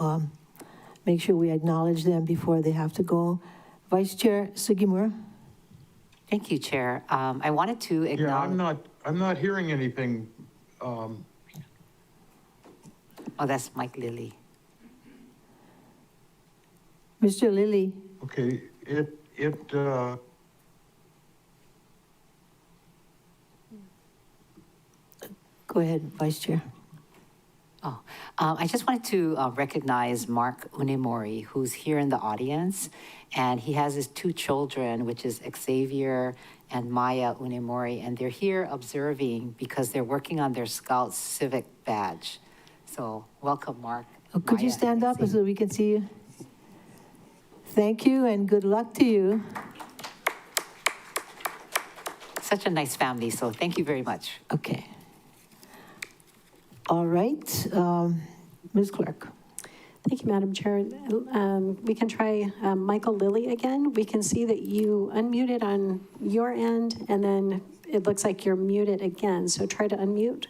make sure we acknowledge them before they have to go. Vice Chair Sugimura. Thank you, Chair. I wanted to acknowledge. Yeah, I'm not hearing anything. Oh, that's Mike Lilly. Mr. Lilly. Okay, Go ahead, Vice Chair. I just wanted to recognize Mark Unemori, who's here in the audience, and he has his two children, which is Xavier and Maya Unemori, and they're here observing because they're working on their Scout Civic badge. So welcome, Mark. Could you Maya, stand and up so we can see you? Thank you and good luck to you. Such a nice family, so thank you very much. Okay. All right, Ms. Clerk. Thank you, Madam Chair. We can try Michael Lilly again. We can see that you unmuted on your end, and then it looks like you're muted again. So try to unmute.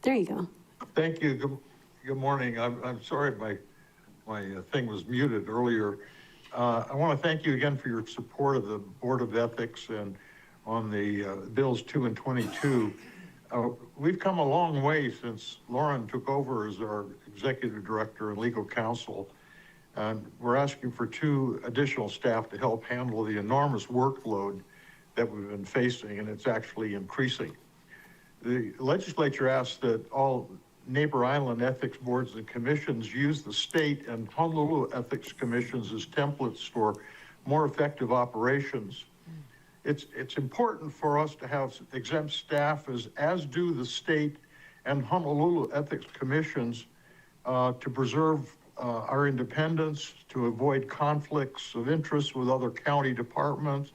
There you go. Thank you. Good morning. I'm sorry my thing was muted earlier. I want to thank you again for your support of the Board of Ethics and on the Bills 2 and 22. We've come a long way since Lauren took over as our executive director and legal counsel. And we're asking for 2 additional staff to help handle the enormous workload that we've been facing, and it's actually increasing. The legislature asked that all neighbor island ethics boards and commissions use the state and Honolulu ethics commissions as templates for more effective operations. It's important for us to have exempt staff, as do the state and Honolulu ethics commissions, to preserve our independence, to avoid conflicts of interest with other county departments,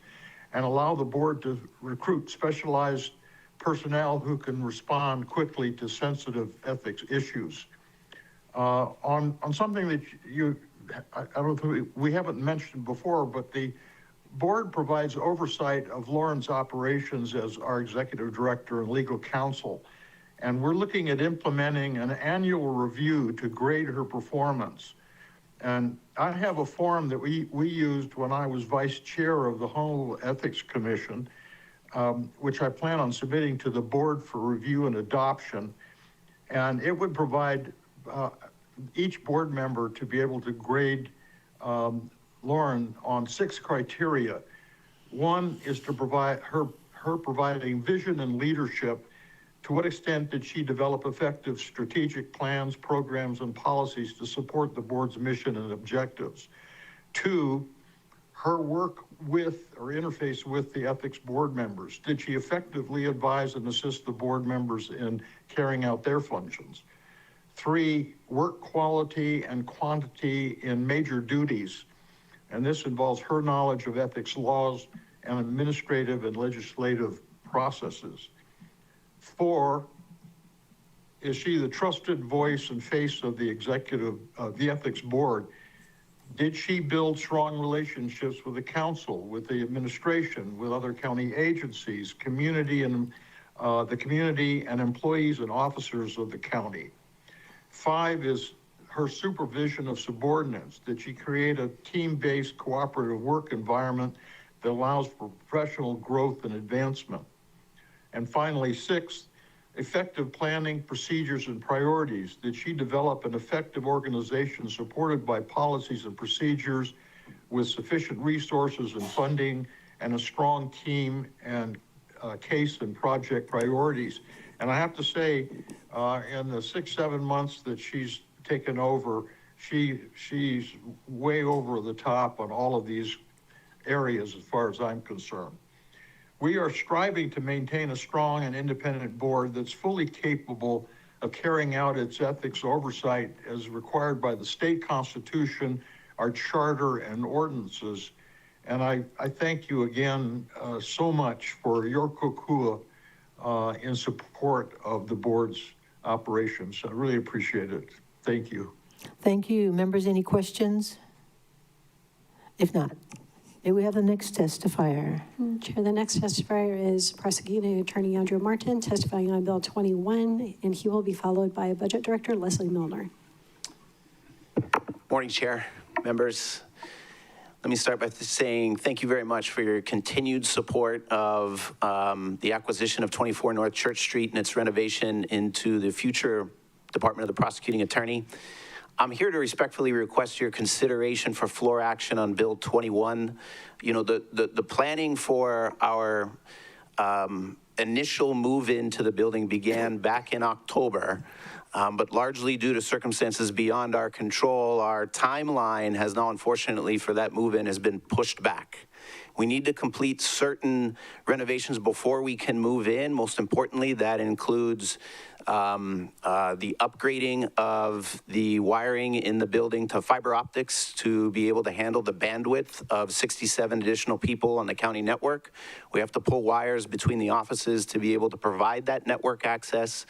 and allow the board to recruit specialized personnel who can respond quickly to sensitive ethics issues. On something that I don't think we haven't mentioned before, but the board provides oversight of Lauren's operations as our executive director and legal counsel. And we're looking at implementing an annual review to grade her performance. And I have a form that we used when I was vice chair of the Honolulu Ethics Commission, which I plan on submitting to the board for review and adoption. And it would provide each board member to be able to grade Lauren on 6 criteria. One is to provide her providing vision and leadership. To what extent did she develop effective strategic plans, programs, and policies to support the board's mission and objectives? 2, her work with or interface with the ethics board members. Did she effectively advise and assist the board members in carrying out their functions? 3, work quality and quantity in major duties. And this involves her knowledge of ethics laws and administrative and legislative processes. 4, is she the trusted voice and face of the ethics board? Did she build strong relationships with the council, with the administration, with other county agencies, community and the community and employees and officers of the county? 5 is her supervision of subordinates. Did she create a team-based cooperative work environment that allows for professional growth and advancement? And finally, 6, effective planning, procedures, and priorities. Did she develop an effective organization supported by policies and procedures with sufficient resources and funding and a strong team and case and project priorities? And I have to say, in the 6-7 months that she's taken over, she's way over the top on all of these areas as far as I'm concerned. We are striving to maintain a strong and independent board that's fully capable of carrying out its ethics oversight as required by the state constitution, our charter, and ordinances. And I thank you again so much for your kokua in support of the board's operations. I really appreciate it. Thank you. Thank you. Members, any questions? If not, may we have the next testifier? Chair, the next testifier is Prosecuting Attorney Andrew Martin, testifying on Bill 21, and he will be followed by Budget Director Leslie Milner. Morning, Chair, members. Let me start by saying thank you very much for your continued support of the acquisition of 24 North Church Street and its renovation into the future Department of the Prosecuting Attorney. I'm here to respectfully request your consideration for floor action on Bill 21. You know, the planning for our initial move-in to the building began back in October, but largely due to circumstances beyond our control, our timeline has now, unfortunately, for that move-in has been pushed back. We need to complete certain renovations before we can move in. Most importantly, that includes the upgrading of the wiring in the building to fiber optics to be able to handle the bandwidth of 67 additional people on the county network. We have to pull wires between the offices to be able to provide that network access.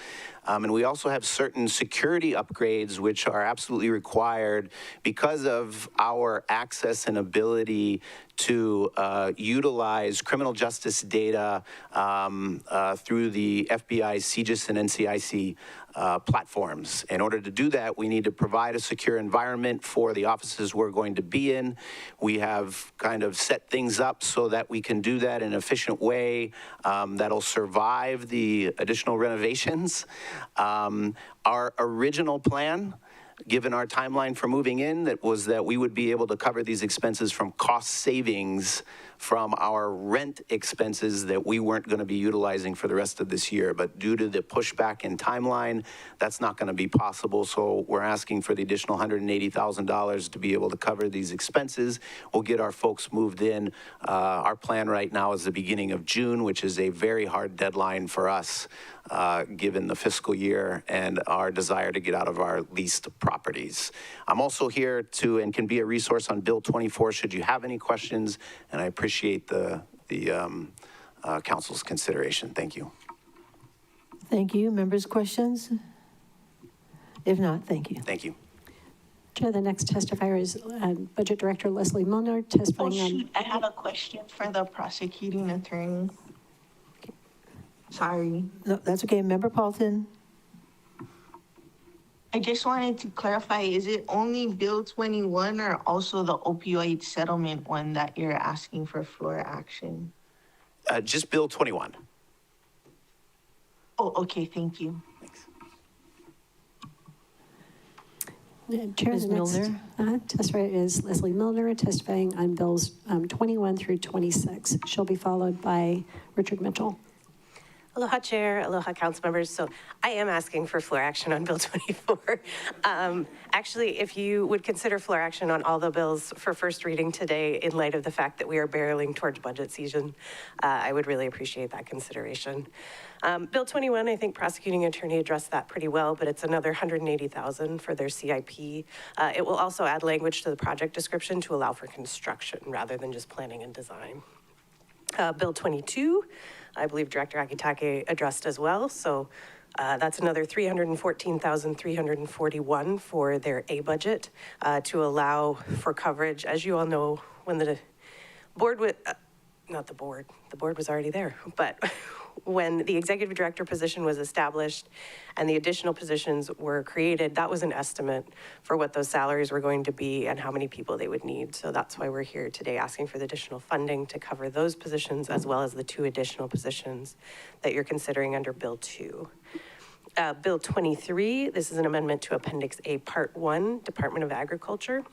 And we also have certain security upgrades which are absolutely required because of our access and ability to utilize criminal justice data through the FBI, CJIS, and NCIC platforms. In order to do that, we need to provide a secure environment for the offices we're going to be in. We have kind of set things up so that we can do that in an efficient way that'll survive the additional renovations. Our original plan, given our timeline for moving in, that was that we would be able to cover these expenses from cost savings from our rent expenses that we weren't going to be utilizing for the rest of this year. But due to the pushback in timeline, that's not going to be possible. So we're asking for the additional $180,000 to be able to cover these expenses. We'll get our folks moved in. Our plan right now is the beginning of June, which is a very hard deadline for us, given the fiscal year and our desire to get out of our leased properties. I'm also here to and can be a resource on Bill 24 should you have any questions, and I appreciate the council's consideration. Thank you. Thank you. Members, questions? If not, thank you. Thank you. Chair, the next testifier is Budget Director Leslie Milner testifying on. I had a question for the prosecuting attorney. Sorry. No, that's okay. Member Paulton. I just wanted to clarify, is it only Bill 21 or also the opioid settlement one that you're asking for floor action? Just Bill 21. Oh, okay, thank you. Chair, Ms. the next Milner. testifier is Leslie Milner testifying on Bills 21 through 26. She'll be followed by Richard Mitchell. Aloha Chair, aloha council members. So I am asking for floor action on Bill 24. Actually, if you would consider floor action on all the bills for first reading today in light of the fact that we are barreling towards budget season, I would really appreciate that consideration. Bill 21, I think prosecuting attorney addressed that pretty well, but it's another $180,000 for their CIP. It will also add language to the project description to allow for construction rather than just planning and design. Bill 22, I believe Director Akitake addressed as well. So that's another $314,341 for their A budget to allow for coverage. As you all know, when the board the board was already there, but when the executive director position was established and the additional positions were created, that was an estimate for what those salaries were going to be and how many people they would need. So that's why we're here today asking for the additional funding to cover those positions as well as the 2 additional positions that you're considering under Bill 2. Bill 23, this is an amendment to Appendix A, Part 1, Department of Agriculture.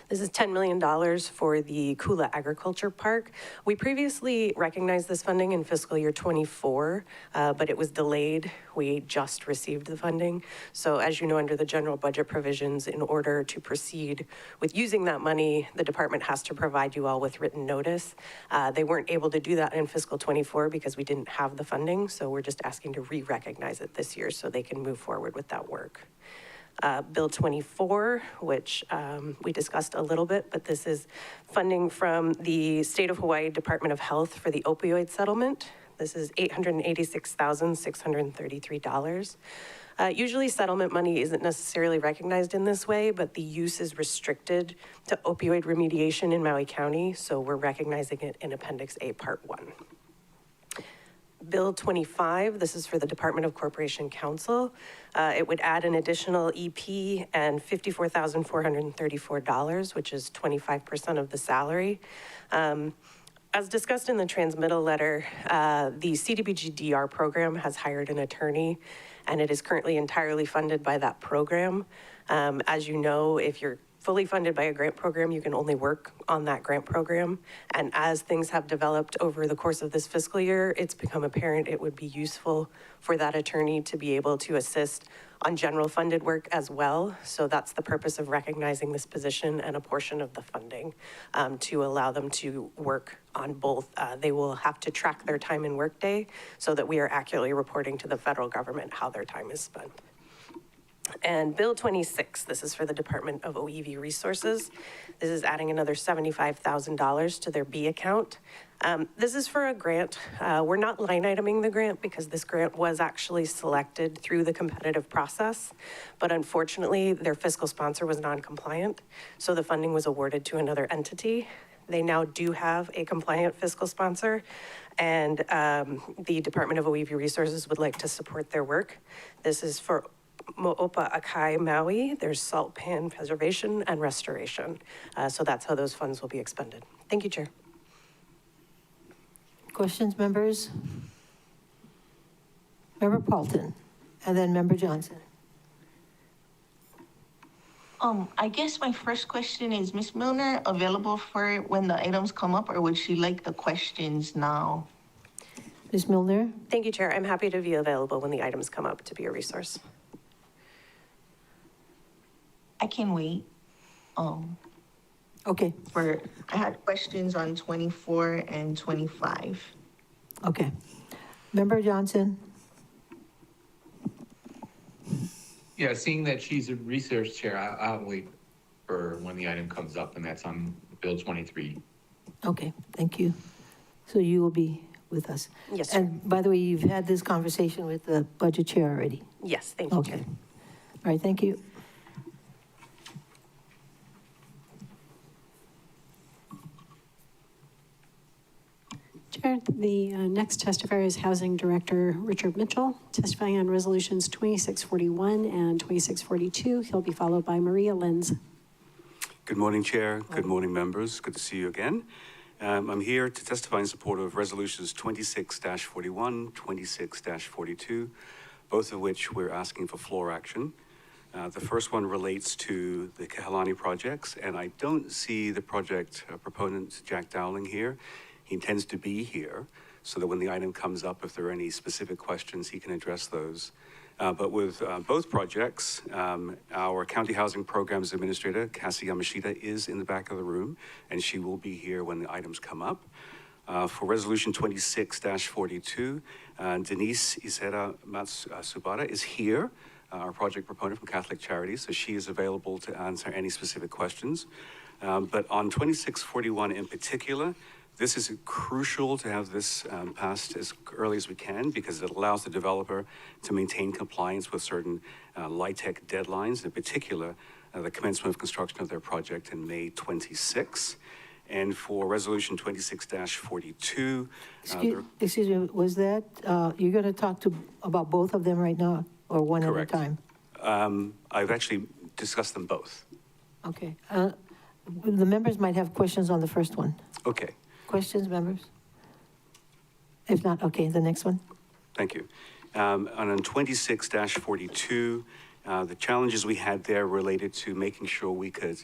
This is $10 million for the Kula Agriculture Park. We previously recognized this funding in fiscal year 24, but it was delayed. We just received the funding. So as you know, under the general budget provisions, in order to proceed with using that money, the department has to provide you all with written notice. They weren't able to do that in fiscal 24 because we didn't have the funding. So we're just asking to re-recognize it this year so they can move forward with that work. Bill 24, which we discussed a little bit, but this is funding from the State of Hawaii Department of Health for the opioid settlement. This is $886,633. Usually settlement money isn't necessarily recognized in this way, but the use is restricted to opioid remediation in Maui County, so we're recognizing it in Appendix A, Part 1. Bill 25, this is for the Department of Corporation Counsel. It would add an additional EP and $54,434, which is 25% of the salary. As discussed in the transmittal letter, the CDBG DR program has hired an attorney, and it is currently entirely funded by that program. As you know, if you're fully funded by a grant program, you can only work on that grant program. And as things have developed over the course of this fiscal year, it's become apparent it would be useful for that attorney to be able to assist on general funded work as well. So that's the purpose of recognizing this position and a portion of the funding to allow them to work on both. They will have to track their time in workday so that we are accurately reporting to the federal government how their time is spent. And Bill 26, this is for the Department of OEV Resources. This is adding another $75,000 to their B account. This is for a grant. We're not line iteming the grant because this grant was actually selected through the competitive process, but unfortunately their fiscal sponsor was non-compliant, so the funding was awarded to another entity. They now do have a compliant fiscal sponsor, and the Department of OEV Resources would like to support their work. This is for Mo'opa Akai Maui. There's salt pan preservation and restoration. So that's how those funds will be expended. Thank you, Chair. Questions, members? Member Paulton, and then Member Johnson. I guess my first question is, Ms. Milner available for when the items come up, or would she like the questions now? Ms. Milner? Thank you, Chair. I'm happy to be available when the items come up to be a resource. I can wait. Okay. I had questions on 24 and 25. Okay. Member Johnson? Yeah, seeing that she's a research chair, I'll wait for when the item comes up, and that's on Bill 23. Okay, thank you. So you will be with us? Yes, sir. And by the way, you've had this conversation with the budget chair already? Yes, thank you, Okay. Chair. All right, thank you. Chair, the next testifier is Housing Director Richard Mitchell, testifying on resolutions 2641 and 2642. He'll be followed by Maria Lenz. Good morning, Chair. Good morning, members. Good to see you again. I'm here to testify in support of resolutions 26-41, 26-42, both of which we're asking for floor action. The first one relates to the Kehalani projects, and I don't see the project proponent, Jack Dowling, here. He intends to be here so that when the item comes up, if there are any specific questions, he can address those. But with both projects, our County Housing Programs Administrator, Cassie Yamashita, is in the back of the room, and she will be here when the items come up. For Resolution 26-42, Denise Isera Matsubara is here, our project proponent from Catholic Charities, so she is available to answer any specific questions. But on 2641 in particular, this is crucial to have this passed as early as we can because it allows the developer to maintain compliance with certain LIHTC deadlines, in particular, the commencement of construction of their project in May 26. And for Resolution 26-42. Excuse me, was that, you're going to talk about both of them right now or one Correct. at a time? I've actually discussed them both. Okay. The members might have questions on the first one. Okay. Questions, members? If not, okay, the next one. Thank you. And on 26-42, the challenges we had there related to making sure we could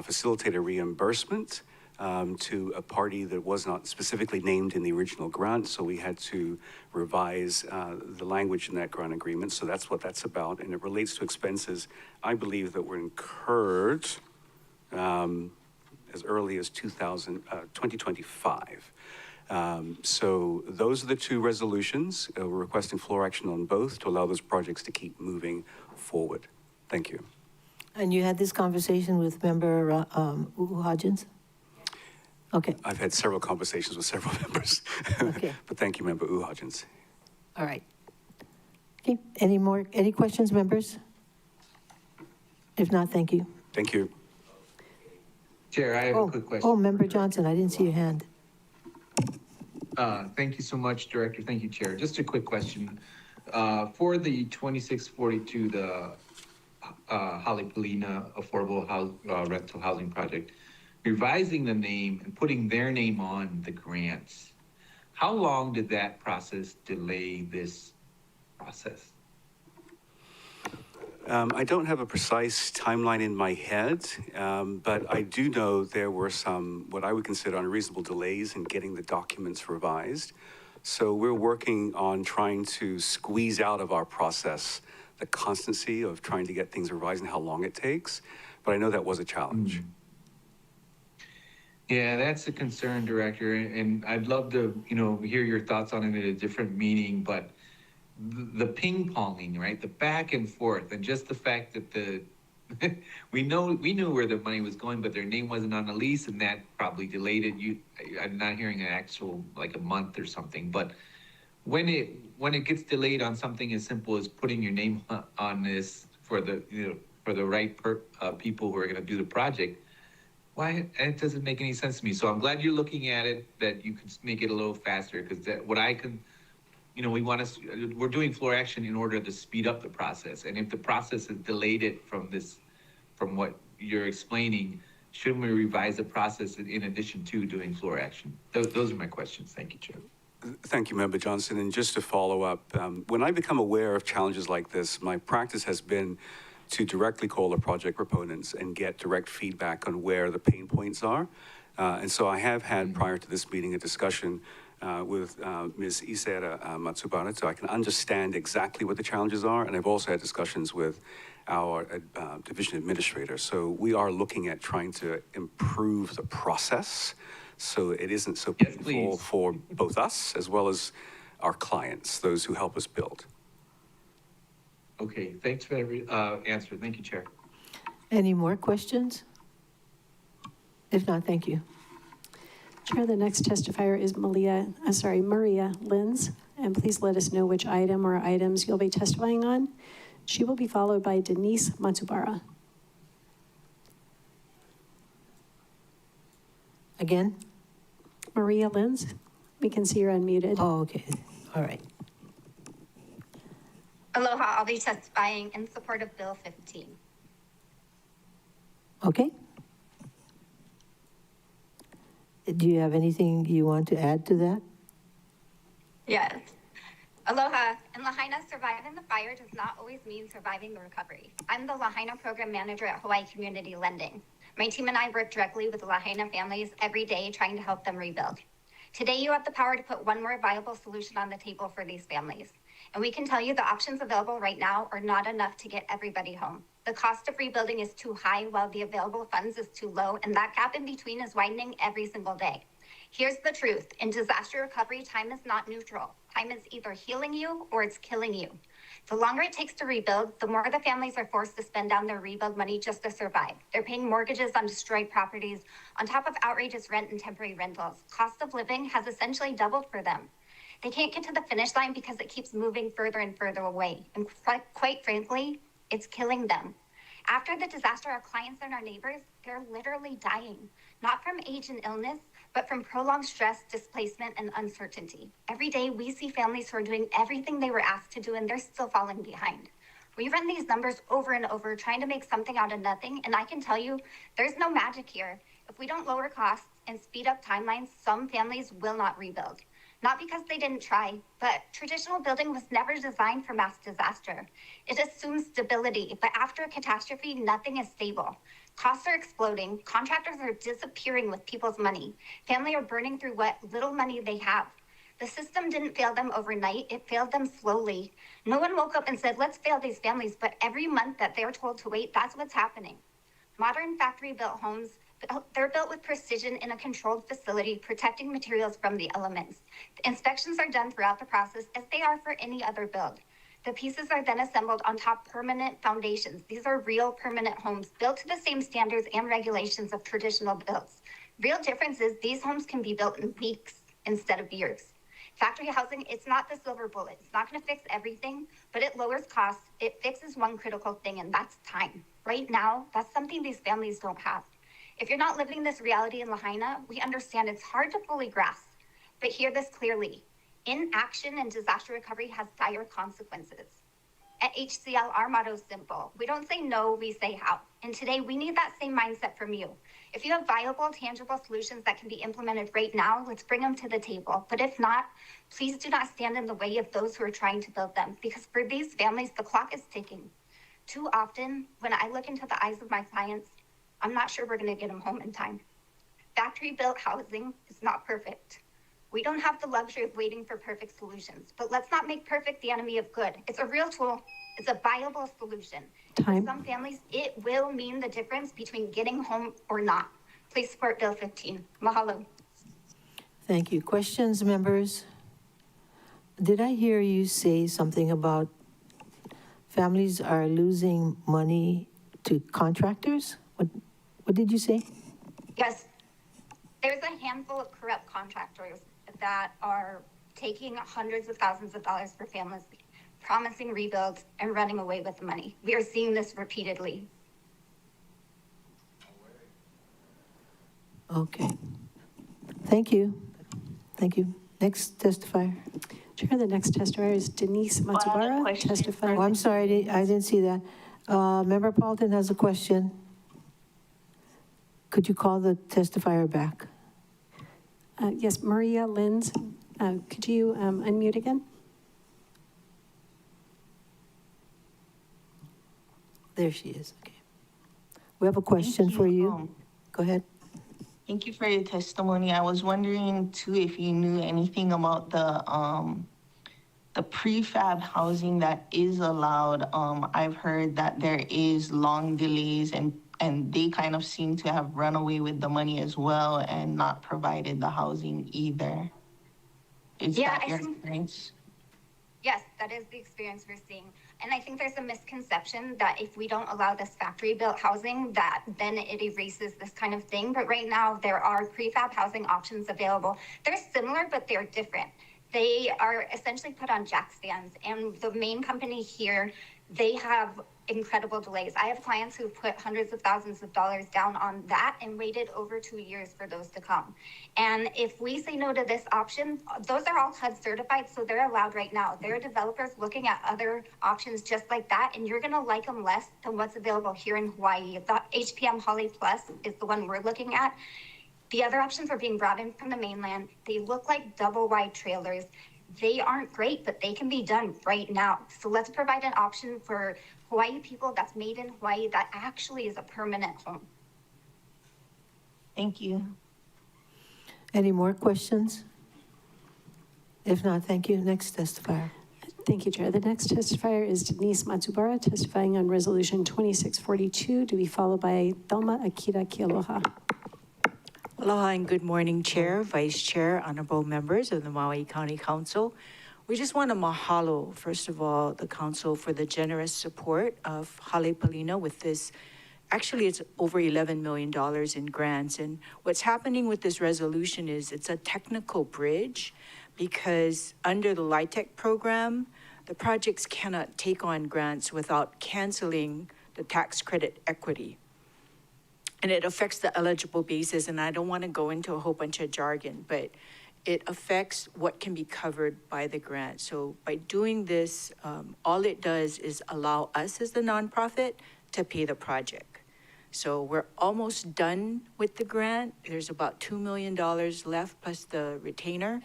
facilitate a reimbursement to a party that was not specifically named in the original grant, so we had to revise the language in that grant agreement, so that's what that's about, and it relates to expenses I believe that were incurred as early as 2025. So those are the two resolutions. We're requesting floor action on both to allow those projects to keep moving forward. Thank you. And you had this conversation with Member Hodgins? Okay. I've had several conversations with several members. Okay. But thank you, Member Hodgins. All right. Okay, any questions, members? If not, thank you. Thank you. Chair, I have a quick question. Oh, Member Johnson, I didn't see your hand. Thank you so much, Director. Thank you, Chair. Just a quick question. For the 2642, the Halipalina Affordable Rental Housing Project, revising the name and putting their name on the grants, how long did that process delay this process? I don't have a precise timeline in my head, but I do know there were some, what I would consider unreasonable delays in getting the documents revised. So we're working on trying to squeeze out of our process the constancy of trying to get things revised and how long it takes. But I know that was a challenge. Yeah, that's a concern, Director, and I'd love to, hear your thoughts on it at a different meeting, but the ping-ponging, right? The back and forth, and just the fact that we knew where the money was going, but their name wasn't on the lease, and that probably delayed it. I'm not hearing an actual, like a month or something, but when it gets delayed on something as simple as putting your name on this for the, for the right people who are gonna do the project, why, it doesn't make any sense to me. So I'm glad you're looking at it, that you could make it a little faster, because what I can, we're doing floor action in order to speed up the process. And if the process has delayed it from what you're explaining, shouldn't we revise the process in addition to doing floor action? Those are my questions. Thank you, Chair. Thank you, Member Johnson. And just to follow up, when I become aware of challenges like this, my practice has been to directly call the project proponents and get direct feedback on where the pain points are. And so I have had, prior to this meeting, a discussion with Ms. Isera Matsubara, so I can understand exactly what the challenges are. And I've also had discussions with our division administrator. So we are looking at trying to improve the process so it isn't so painful for both us as well as our clients, those who help us build. Okay, thanks for every answer. Thank you, Chair. Any more questions? If not, thank you. Chair, the next testifier is Maria Linz, and please let us know which item or items you'll be testifying on. She will be followed by Denise Matsubara. Again? Maria Linz, we can see you're unmuted. Oh, okay. All right. Aloha, I'll be testifying in support of Bill 15. Okay. Do you have anything you want to add to that? Yes. Aloha, in Lahaina, surviving the fire does not always mean surviving the recovery. I'm the Lahaina Program Manager at Hawaii Community Lending. My team and I work directly with Lahaina families every day trying to help them rebuild. Today, you have the power to put one more viable solution on the table for these families. And we can tell you the options available right now are not enough to get everybody home. The cost of rebuilding is too high while the available funds is too low, and that gap in between is widening every single day. Here's the truth. In disaster recovery, time is not neutral. Time is either healing you or it's killing you. The longer it takes to rebuild, the more the families are forced to spend down their rebuild money just to survive. They're paying mortgages on destroyed properties, on top of outrageous rent and temporary rentals. Cost of living has essentially doubled for them. They can't get to the finish line because it keeps moving further and further away. And quite frankly, it's killing them. After the disaster, our clients and our neighbors, they're literally dying, not from age and illness, but from prolonged stress, displacement, and uncertainty. Every day, we see families who are doing everything they were asked to do, and they're still falling behind. We run these numbers over and over, trying to make something out of nothing, and I can tell you, there's no magic here. If we don't lower costs and speed up timelines, some families will not rebuild. Not because they didn't try, but traditional building was never designed for mass disaster. It assumes stability, but after a catastrophe, nothing is stable. Costs are exploding, contractors are disappearing with people's money. Families are burning through what little money they have. The system didn't fail them overnight, it failed them slowly. No one woke up and said, let's fail these families, but every month that they're told to wait, that's what's happening. Modern factory-built homes, they're built with precision in a controlled facility, protecting materials from the elements. The inspections are done throughout the process as they are for any other build. The pieces are then assembled on top permanent foundations. These are real permanent homes built to the same standards and regulations of traditional builds. Real difference is these homes can be built in weeks instead of years. Factory housing, it's not the silver bullet. It's not going to fix everything, but it lowers costs. It fixes one critical thing, and that's time. Right now, that's something these families don't have. If you're not living this reality in Lahaina, we understand it's hard to fully grasp, but hear this clearly. Inaction in disaster recovery has dire consequences. At HCL, our motto is simple. We don't say no, we say how. And today, we need that same mindset from you. If you have viable, tangible solutions that can be implemented right now, let's bring them to the table. But if not, please do not stand in the way of those who are trying to build them, because for these families, the clock is ticking. Too often, when I look into the eyes of my clients, I'm not sure we're gonna get them home in time. Factory-built housing is not perfect. We don't have the luxury of waiting for perfect solutions, but let's not make perfect the enemy of good. It's a real tool. It's a viable solution. Time. For some families, it will mean the difference between getting home or not. Please support Bill 15. Mahalo. Thank you. Questions, members? Did I hear you say something about families are losing money to contractors? What did you say? Yes, there's a handful of corrupt contractors that are taking hundreds of thousands of dollars for families, promising rebuilds and running away with the money. We are seeing this repeatedly. Okay. Thank you. Thank you. Next testifier. Chair, the next testifier is Denise Matsubara, testifying. Oh, I'm sorry, I didn't see that. Member Paulton has a question. Could you call the testifier back? Yes, Maria Linz, could you unmute again? There she is, okay. We have a question for you. Go ahead. Thank you for your testimony. I was wondering too if you knew anything about the prefab housing that is allowed. I've heard that there is long delays and they kind of seem to have run away with the money as well and not provided the housing either. Is that your experience? Yes, that is the experience we're seeing. And I think there's a misconception that if we don't allow this factory-built housing, that then it erases this kind of thing. But right now, there are prefab housing options available. They're similar, but they're different. They are essentially put on jack stands. And the main company here, they have incredible delays. I have clients who've put hundreds of thousands of dollars down on that and waited over 2 years for those to come. And if we say no to this option, those are all HUD certified, so they're allowed right now. There are developers looking at other options just like that, and you're gonna like them less than what's available here in Hawaii. The HPM Holly Plus is the one we're looking at. The other options are being brought in from the mainland. They look like double wide trailers. They aren't great, but they can be done right now. So let's provide an option for Hawaii people that's made in Hawaii that actually is a permanent home. Thank you. Any more questions? If not, thank you. Next testifier. Thank you, Chair. The next testifier is Denise Matsubara, testifying on Resolution 2642, to be followed by Thelma Akita Kealoha. Aloha and good morning, Chair, Vice Chair, honorable members of the Maui County Council. We just want to mahalo, first of all, the council for the generous support of Hale Palina with this. Actually, it's over $11 million in grants. And what's happening with this resolution is it's a technical bridge because under the LIHTC program, the projects cannot take on grants without canceling the tax credit equity. And it affects the eligible bases, and I don't want to go into a whole bunch of jargon, but it affects what can be covered by the grant. So by doing this, all it does is allow us as the nonprofit to pay the project. So we're almost done with the grant. There's about $2 million left plus the retainer,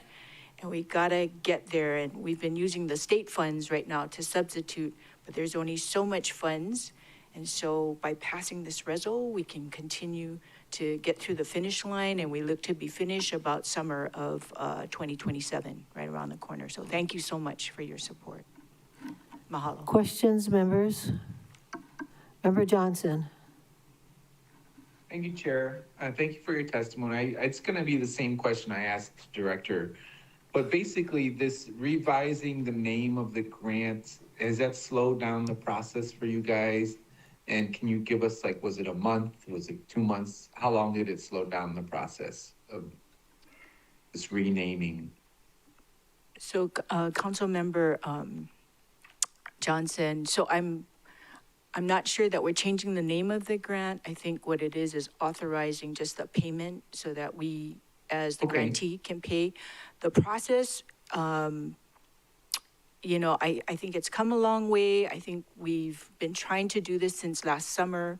and we gotta get there. And we've been using the state funds right now to substitute, but there's only so much funds. And so by passing this resol, we can continue to get through the finish line, and we look to be finished about summer of 2027, right around the corner. So thank you so much for your support. Mahalo. Questions, members? Member Johnson. Thank you, Chair. Thank you for your testimony. It's going to be the same question I asked the director, but basically this revising the name of the grant, has that slowed down the process for you guys? And can you give us, like, was it a month? Was it 2 months? How long did it slow down the process of this renaming? So, Council Member Johnson, so I'm not sure that we're changing the name of the grant. I think what it is authorizing just the payment so that we, as the grantee, can pay. The process, you know, I think it's come a long way. I think we've been trying to do this since last summer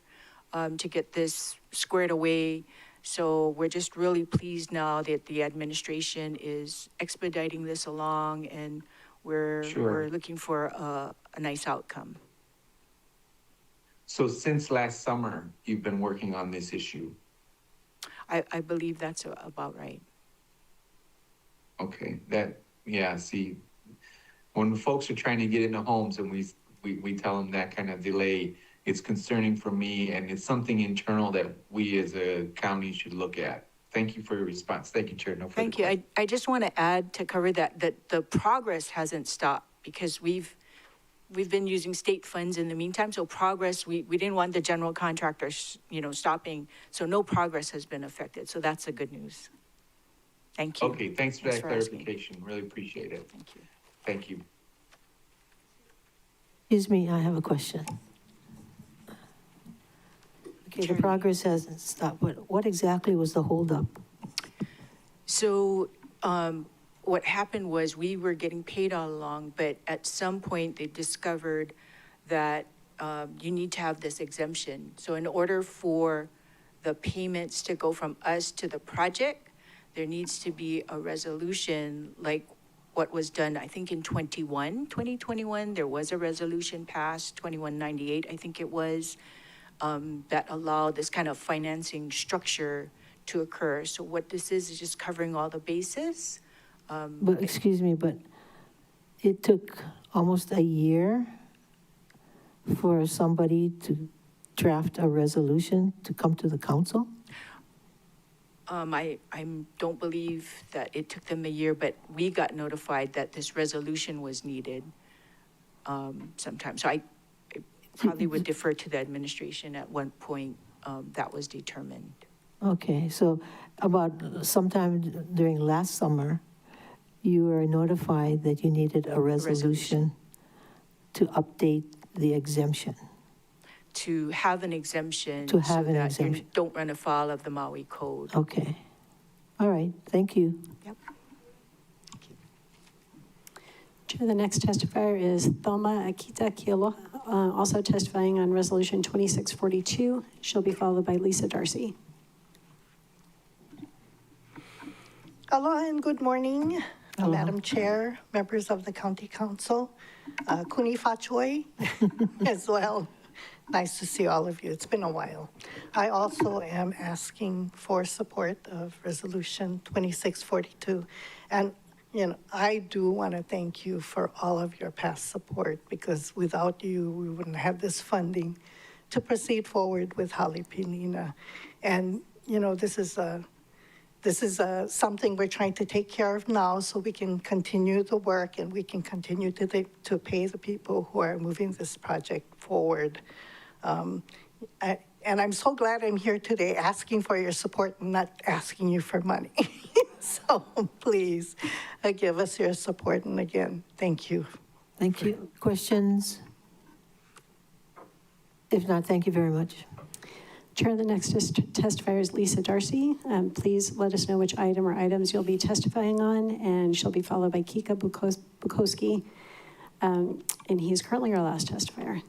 to get this squared away. So we're just really pleased now that the administration is expediting this along, and we're looking for a nice outcome. So since last summer, you've been working on this issue? I believe that's about right. Okay, yeah, see, when folks are trying to get into homes and we tell them that kind of delay, it's concerning for me, and it's something internal that we as a county should look at. Thank you for your response. Thank you, Chair. No further Thank you. questions. I just want to add to cover that the progress hasn't stopped because we've been using state funds in the meantime. So progress, we didn't want the general contractors, stopping. So no progress has been affected. So that's the good news. Thank you. Okay, thanks for that asking. clarification. Really appreciate it. Thank you. Thank you. Excuse me, I have a question. Okay, the progress hasn't stopped, but what exactly was the holdup? So what happened was we were getting paid all along, but at some point they discovered that you need to have this exemption. So in order for the payments to go from us to the project, there needs to be a resolution like what was done, I think in 2021, there was a resolution passed, 2198, I think it was, that allowed this kind of financing structure to occur. So what this is just covering all the bases. But, excuse me, but it took almost a year for somebody to draft a resolution to come to the council? I don't believe that it took them a year, but we got notified that this resolution was needed sometime. So I probably would defer to the administration at what point that was determined. Okay, so about sometime during last summer, you were notified that you needed a resolution to update the exemption. To have an exemption To have so an that exemption. you don't run afoul of the Maui code. Okay. All right, thank you. Yep. Chair, the next testifier is Thelma Akita Kealoha, also testifying on Resolution 2642. She'll be followed by Lisa Darcy. Aloha and good morning, Aloha. Madam Chair, members of the County Council, Kuni Fachoi as well. Nice to see all of you. It's been a while. I also am asking for support of Resolution 2642. And, I do want to thank you for all of your past support because without you, we wouldn't have this funding to proceed forward with Halipinina. And, this is something we're trying to take care of now so we can continue the work and we can continue to pay the people who are moving this project forward. And I'm so glad I'm here today asking for your support and not asking you for money. So please give us your support. And again, thank you. Thank you. Questions? If not, thank you very much. Chair, the next testifier is Lisa Darcy. Please let us know which item or items you'll be testifying on, and she'll be followed by Kika Bukowski, and he's currently our last testifier.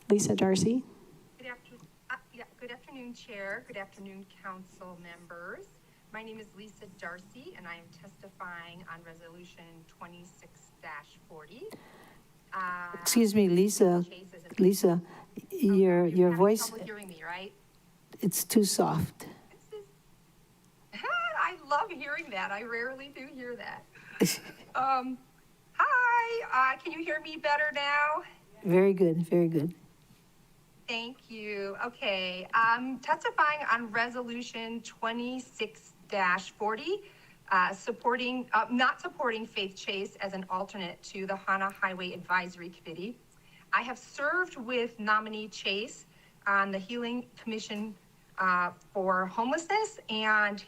Lisa Darcy. Good afternoon, Chair. Good afternoon, Council members. My name is Lisa Darcy, and I am testifying on Resolution 26-40. Excuse me, Lisa. Lisa, your voice, Trouble hearing me, right? it's too soft. I love hearing that. I rarely do hear that. Hi, can you hear me better now? Very good, very good. Thank you. Okay, I'm testifying on Resolution 26-40, not supporting Faith Chase as an alternate to the HANA Highway Advisory Committee. I have served with nominee Chase on the Healing Commission for Homelessness, and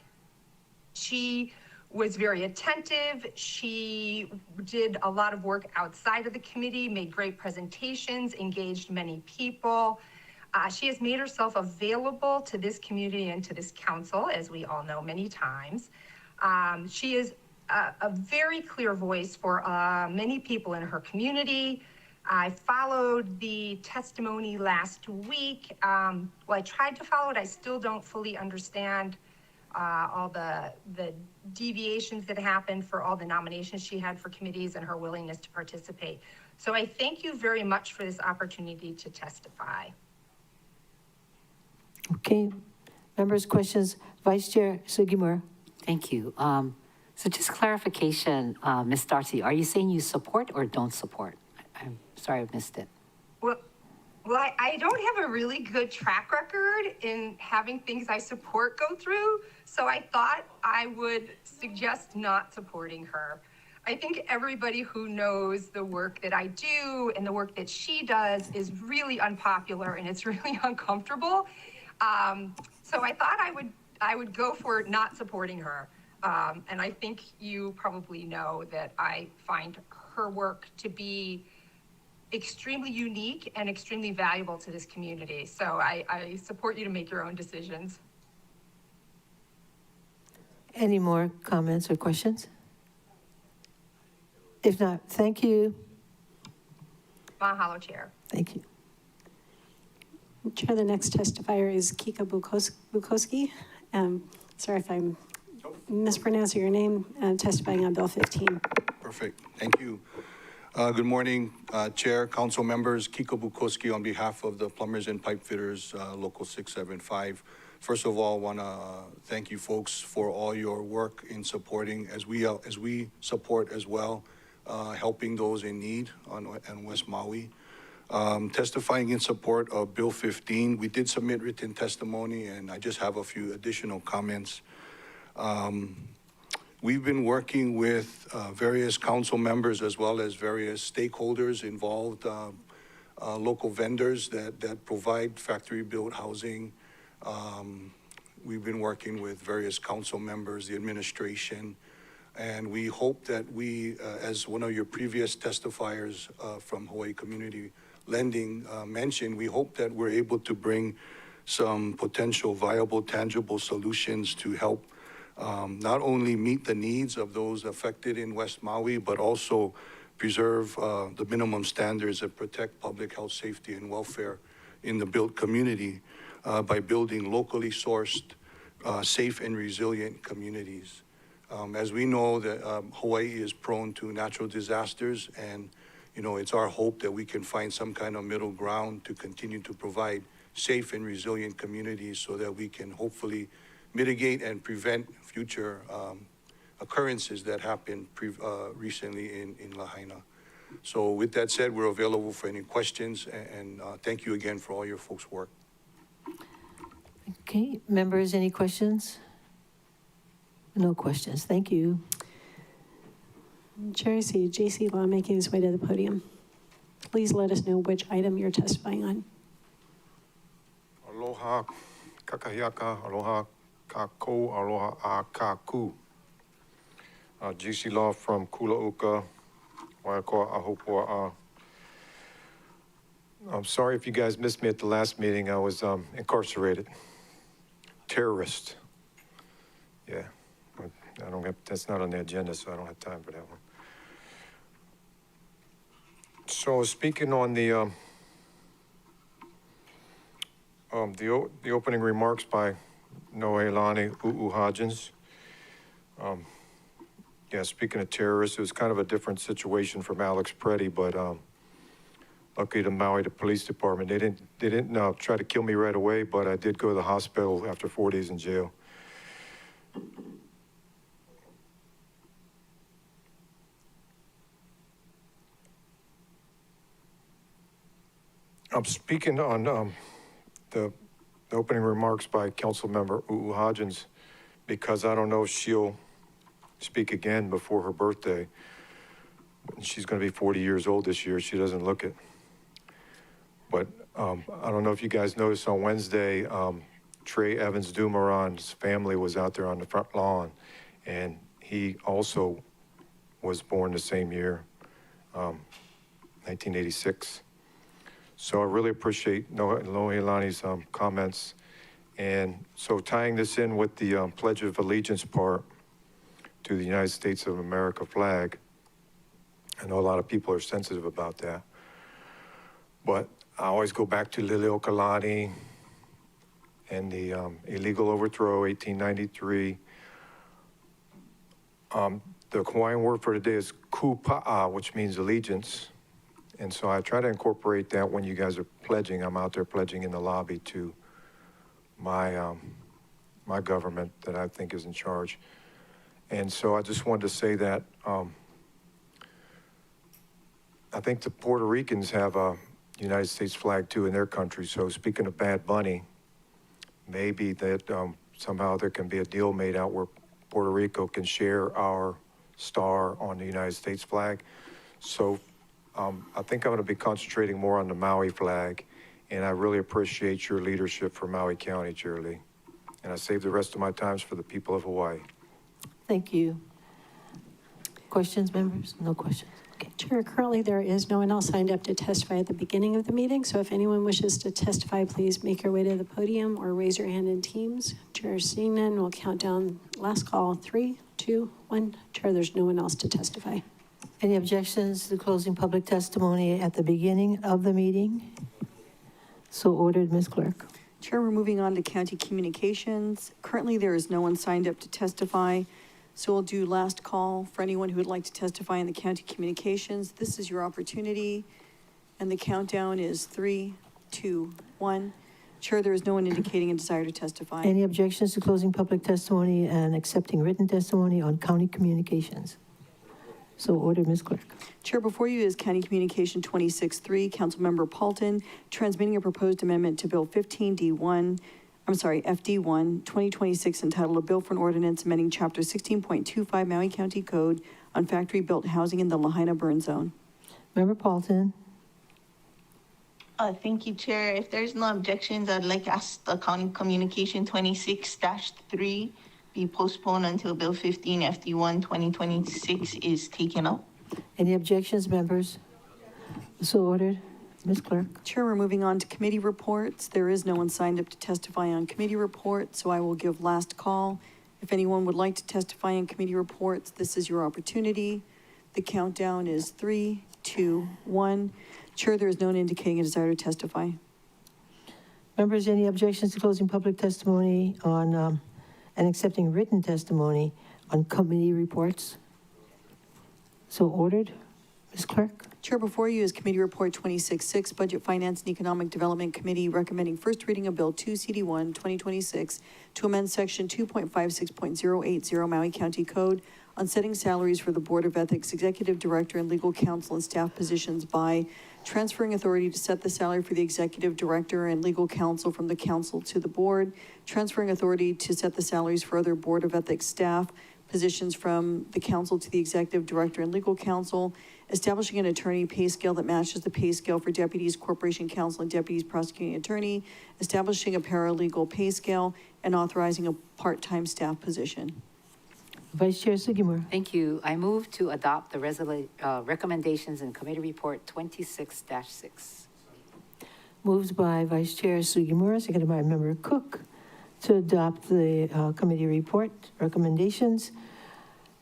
she was very attentive. She did a lot of work outside of the committee, made great presentations, engaged many people. She has made herself available to this community and to this council, as we all know, many times. She is a very clear voice for many people in her community. I followed the testimony last week. Well, I tried to follow it. I still don't fully understand all the deviations that happened for all the nominations she had for committees and her willingness to participate. So I thank you very much for this opportunity to testify. Okay, members' questions. Vice Chair Sugimura. Thank you. So just clarification, Ms. Darcy, are you saying you support or don't support? I'm sorry I missed it. Well, I don't have a really good track record in having things I support go through, so I thought I would suggest not supporting her. I think everybody who knows the work that I do and the work that she does is really unpopular and it's really uncomfortable. So I thought I would go for not supporting her. And I think you probably know that I find her work to be extremely unique and extremely valuable to this community. So I support you to make your own decisions. Any more comments or questions? If not, thank you. Mahalo, Chair. Thank you. Chair, the next testifier is Kika Bukowski. Sorry if I'm mispronouncing your name, testifying on Bill 15. Perfect. Thank you. Good morning, Chair, Council members. Kiko Bukowski on behalf of the Plumbers and Pipe Fitters, Local 675. First of all, want to thank you folks for all your work in supporting, as we support as well, helping those in need on West Maui. Testifying in support of Bill 15, we did submit written testimony, and I just have a few additional comments. We've been working with various council members as well as various stakeholders involved, local vendors that provide factory-built housing. We've been working with various council members, the administration, and we hope that we, as one of your previous testifiers from Hawaii Community Lending mentioned, we hope that we're able to bring some potential viable, tangible solutions to help not only meet the needs of those affected in West Maui, but also preserve the minimum standards that protect public health, safety, and welfare in the built community by building locally sourced, safe and resilient communities. As we know that Hawaii is prone to natural disasters, and it's our hope that we can find some kind of middle ground to continue to provide safe and resilient communities so that we can hopefully mitigate and prevent future occurrences that happened recently in Lahaina. So with that said, we're available for any questions, and thank you again for all your folks' work. Okay, members, any questions? No questions, thank you. Chair, I see J.C. Law making his way to the podium. Please let us know which item you're testifying on. Aloha kakahiaka, aloha kako, aloha a kaku. J.C. Law from Kulauka, Waiakoa Ahopua. I'm sorry if you guys missed me at the last meeting. I was incarcerated. Terrorist. Yeah, I don't have, that's not on the agenda, so I don't have time for that one. So speaking on the opening remarks by Noelani U'uhajens. Yeah, speaking of terrorists, it was kind of a different situation from Alex Preddy, but luckily the Maui, the police department, they didn't try to kill me right away, but I did go to the hospital after 4 days in jail. I'm speaking on the opening remarks by Councilmember U'uhajens because I don't know if she'll speak again before her birthday. She's going to be 40 years old this year. She doesn't look it. But I don't know if you guys noticed on Wednesday, Trey Evans Dumoron's family was out there on the front lawn, and he also was born the same year, 1986. So I really appreciate Noelani's comments. And so tying this in with the Pledge of Allegiance part to the United States of America flag, I know a lot of people are sensitive about that. But I always go back to Lili'uokalani and the illegal overthrow, 1893. The Hawaiian word for today is kupa'a, which means allegiance. And so I try to incorporate that when you guys are pledging. I'm out there pledging in the lobby to my, my government that I think is in charge. And so I just wanted to say that I think the Puerto Ricans have a United States flag too in their country. So speaking of Bad Bunny, maybe that somehow there can be a deal made out where Puerto Rico can share our star on the United States flag. So I think I'm going to be concentrating more on the Maui flag, and I really appreciate your leadership for Maui County, Chair Lee. And I save the rest of my times for the people of Hawaii. Thank you. Questions, members? No questions. Okay. Chair, currently there is no one else signed up to testify at the beginning of the meeting, so if anyone wishes to testify, please make your way to the podium or raise your hand in Teams. Chair, seeing none, we'll count down last call, 3, 2, 1. Chair, there's no one else to testify. Any objections to closing public testimony at the beginning of the meeting? So ordered, Ms. Clerk. Chair, we're moving on to county communications. Currently, there is no one signed up to testify. So we'll do last call for anyone who would like to testify in the county communications. This is your opportunity. And the countdown is 3, 2, 1. Chair, there is no one indicating a desire to testify. Any objections to closing public testimony and accepting written testimony on county communications? So ordered, Ms. Clerk. Chair, before you is County Communication 26-3, Councilmember Paulton, transmitting a proposed amendment to Bill FD1, 2026, entitled A Bill for an Ordinance amending Chapter 16.25 Maui County Code on factory-built housing in the Lahaina burn zone. Member Paulton. Thank you, Chair. If there's no objections, I'd like to ask the County Communication 26-3 be postponed until Bill 15 FD1 2026 is taken up. Any objections, members? So ordered. Ms. Clerk. Chair, we're moving on to committee reports. There is no one signed up to testify on committee reports, so I will give last call. If anyone would like to testify on committee reports, this is your opportunity. The countdown is 3, 2, 1. Chair, there is no one indicating a desire to testify. Members, any objections to closing public testimony on and accepting written testimony on committee reports? So ordered. Ms. Clerk. Chair, before you is Committee Report 26-6, Budget, Finance, and Economic Development Committee recommending first reading of Bill 2 CD1 2026 to amend Section 2.56.080 Maui County Code on setting salaries for the Board of Ethics, Executive Director, and Legal Counsel and staff positions by transferring authority to set the salary for the Executive Director and Legal Counsel from the Council to the Board, transferring authority to set the salaries for other Board of Ethics staff positions from the Council to the Executive Director and Legal Counsel, establishing an attorney pay scale that matches the pay scale for deputies, corporation counsel, and deputies prosecuting attorney, establishing a paralegal pay scale, and authorizing a part-time staff position. Vice Chair Sugimura. Thank you. I move to adopt the recommendations in Committee Report 26-6. Moved by Vice Chair Sugimura, seconded by Member Cook, to adopt the committee report recommendations.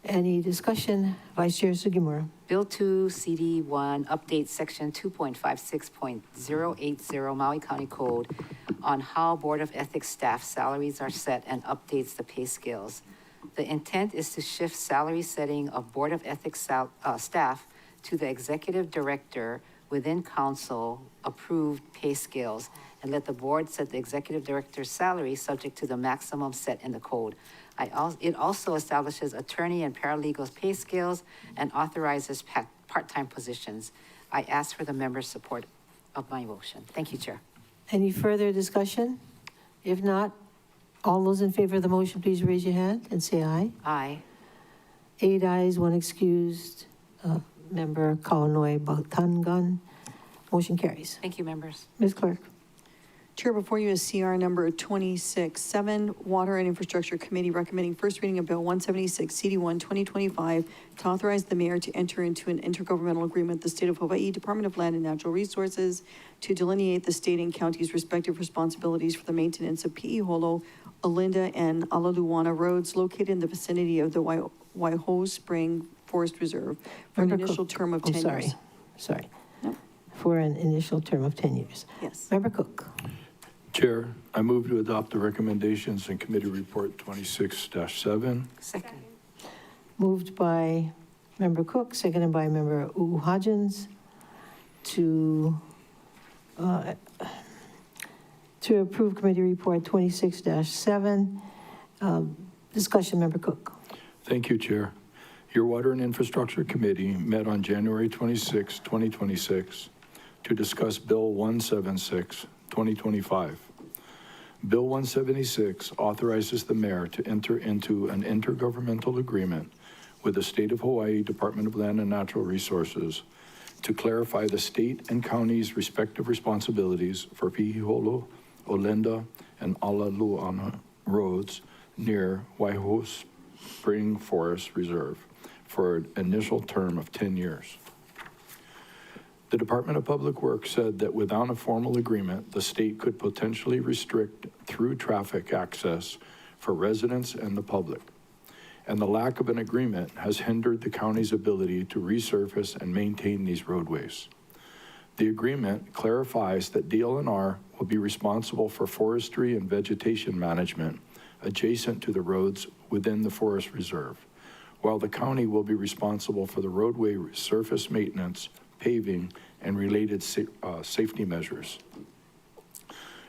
Any discussion? Vice Chair Sugimura. Bill 2 CD1 updates Section 2.56.080 Maui County Code on how Board of Ethics staff salaries are set and updates the pay scales. The intent is to shift salary setting of Board of Ethics staff to the Executive Director within Council approved pay scales and let the board set the Executive Director's salary subject to the maximum set in the code. It also establishes attorney and paralegals pay scales and authorizes part-time positions. I ask for the members' support of my motion. Thank you, Chair. Any further discussion? If not, all those in favor of the motion, please raise your hand and say aye. Aye. 8 ayes, 1 excused. Member Kaunoi Baltangan. Motion carries. Thank you, members. Ms. Clerk. Chair, before you is CR number 26-7, Water and Infrastructure Committee recommending first reading of Bill 176 CD1 2025 to authorize the mayor to enter into an intergovernmental agreement with the State of Hawaii Department of Land and Natural Resources to delineate the state and county's respective responsibilities for the maintenance of Pi'iholo, Olinda, and Alaluana roads located in the vicinity of the Waiho Spring Forest Reserve for an initial term of 10 years. Sorry. No? For an initial term of 10 years. Yes. Member Cook. Chair, I move to adopt the recommendations in Committee Report 26-7. Second. Moved by Member Cook, seconded by Member Hodgins to approve Committee Report 26-7. Discussion, Member Cook. Thank you, Chair. Your Water and Infrastructure Committee met on January 26, 2026 to discuss Bill 176, 2025. Bill 176 authorizes the mayor to enter into an intergovernmental agreement with the State of Hawaii Department of Land and Natural Resources to clarify the state and county's respective responsibilities for Piholo, Olinda, and Alaluana roads near Waiho Spring Forest Reserve for an initial term of 10 years. The Department of Public Works said that without a formal agreement, the state could potentially restrict through traffic access for residents and the public. And the lack of an agreement has hindered the county's ability to resurface and maintain these roadways. The agreement clarifies that DLNR will be responsible for forestry and vegetation management adjacent to the roads within the forest reserve, while the county will be responsible for the roadway surface maintenance, paving, and related safety measures.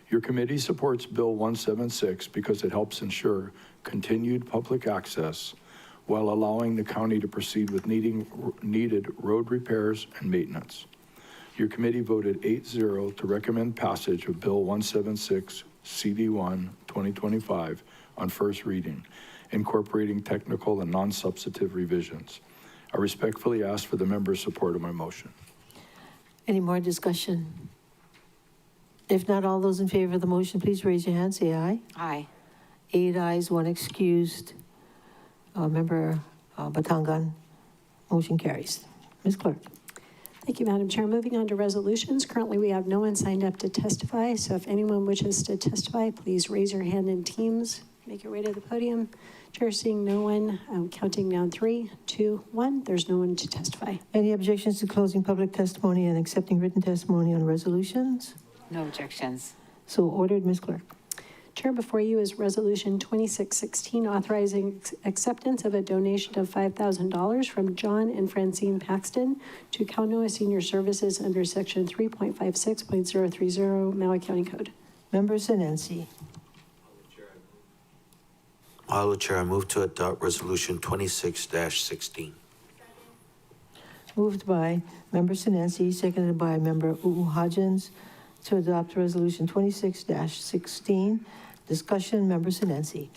Your committee supports Bill 176 because it helps ensure continued public access while allowing the county to proceed with needed road repairs and maintenance. Your committee voted 8-0 to recommend passage of Bill 176 CD1 2025 on first reading, incorporating technical and non-substantive revisions. I respectfully ask for the members' support of my motion. Any more discussion? If not, all those in favor of the motion, please raise your hand, say aye. Aye. 8 ayes, 1 excused. Member Batangan, motion carries. Ms. Clerk. Thank you, Madam Chair. Moving on to resolutions. Currently, we have no one signed up to testify, so if anyone wishes to testify, please raise your hand in Teams. Make your way to the podium. Chair, seeing no one, I'm counting down 3, 2, 1. There's no one to testify. Any objections to closing public testimony and accepting written testimony on resolutions? No objections. So ordered, Ms. Clerk. Chair, before you is Resolution 2616, authorizing acceptance of a donation of $5,000 from John and Francine Paxton to Kaunoa Senior Services under Section 3.56.030 Maui County Code. Member Sinensi. Mahalo, Chair. I move to adopt Resolution 26-16. Moved by Member Sinensi, seconded by Member Hodgins to adopt Resolution 26-16. Discussion, Member Sinensi.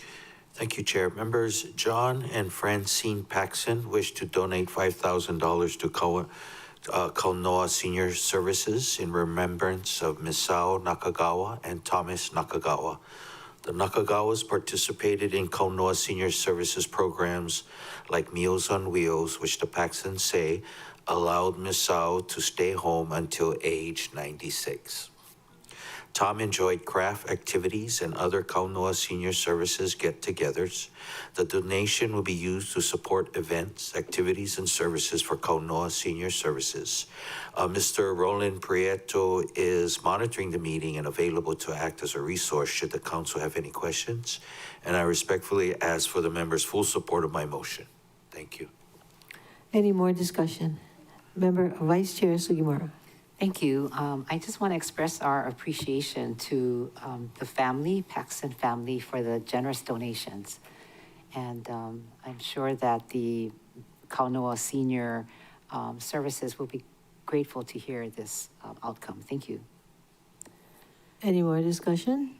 Thank you, Chair. Members, John and Francine Paxson wish to donate $5,000 to Kaunoa Senior Services in remembrance of Misao Nakagawa and Thomas Nakagawa. The Nakagawas participated in Kaunoa Senior Services programs like Meals on Wheels, which the Paxtons say allowed Misao to stay home until age 96. Tom enjoyed craft activities and other Kaunoa Senior Services get-togethers. The donation will be used to support events, activities, and services for Kaunoa Senior Services. Mr. Roland Prieto is monitoring the meeting and available to act as a resource should the council have any questions. And I respectfully ask for the members' full support of my motion. Thank you. Any more discussion? Member Vice Chair Sugimura. Thank you. I just want to express our appreciation to the family, Paxton family, for the generous donations. And I'm sure that the Kaunoa Senior Services will be grateful to hear this outcome. Thank you. Any more discussion?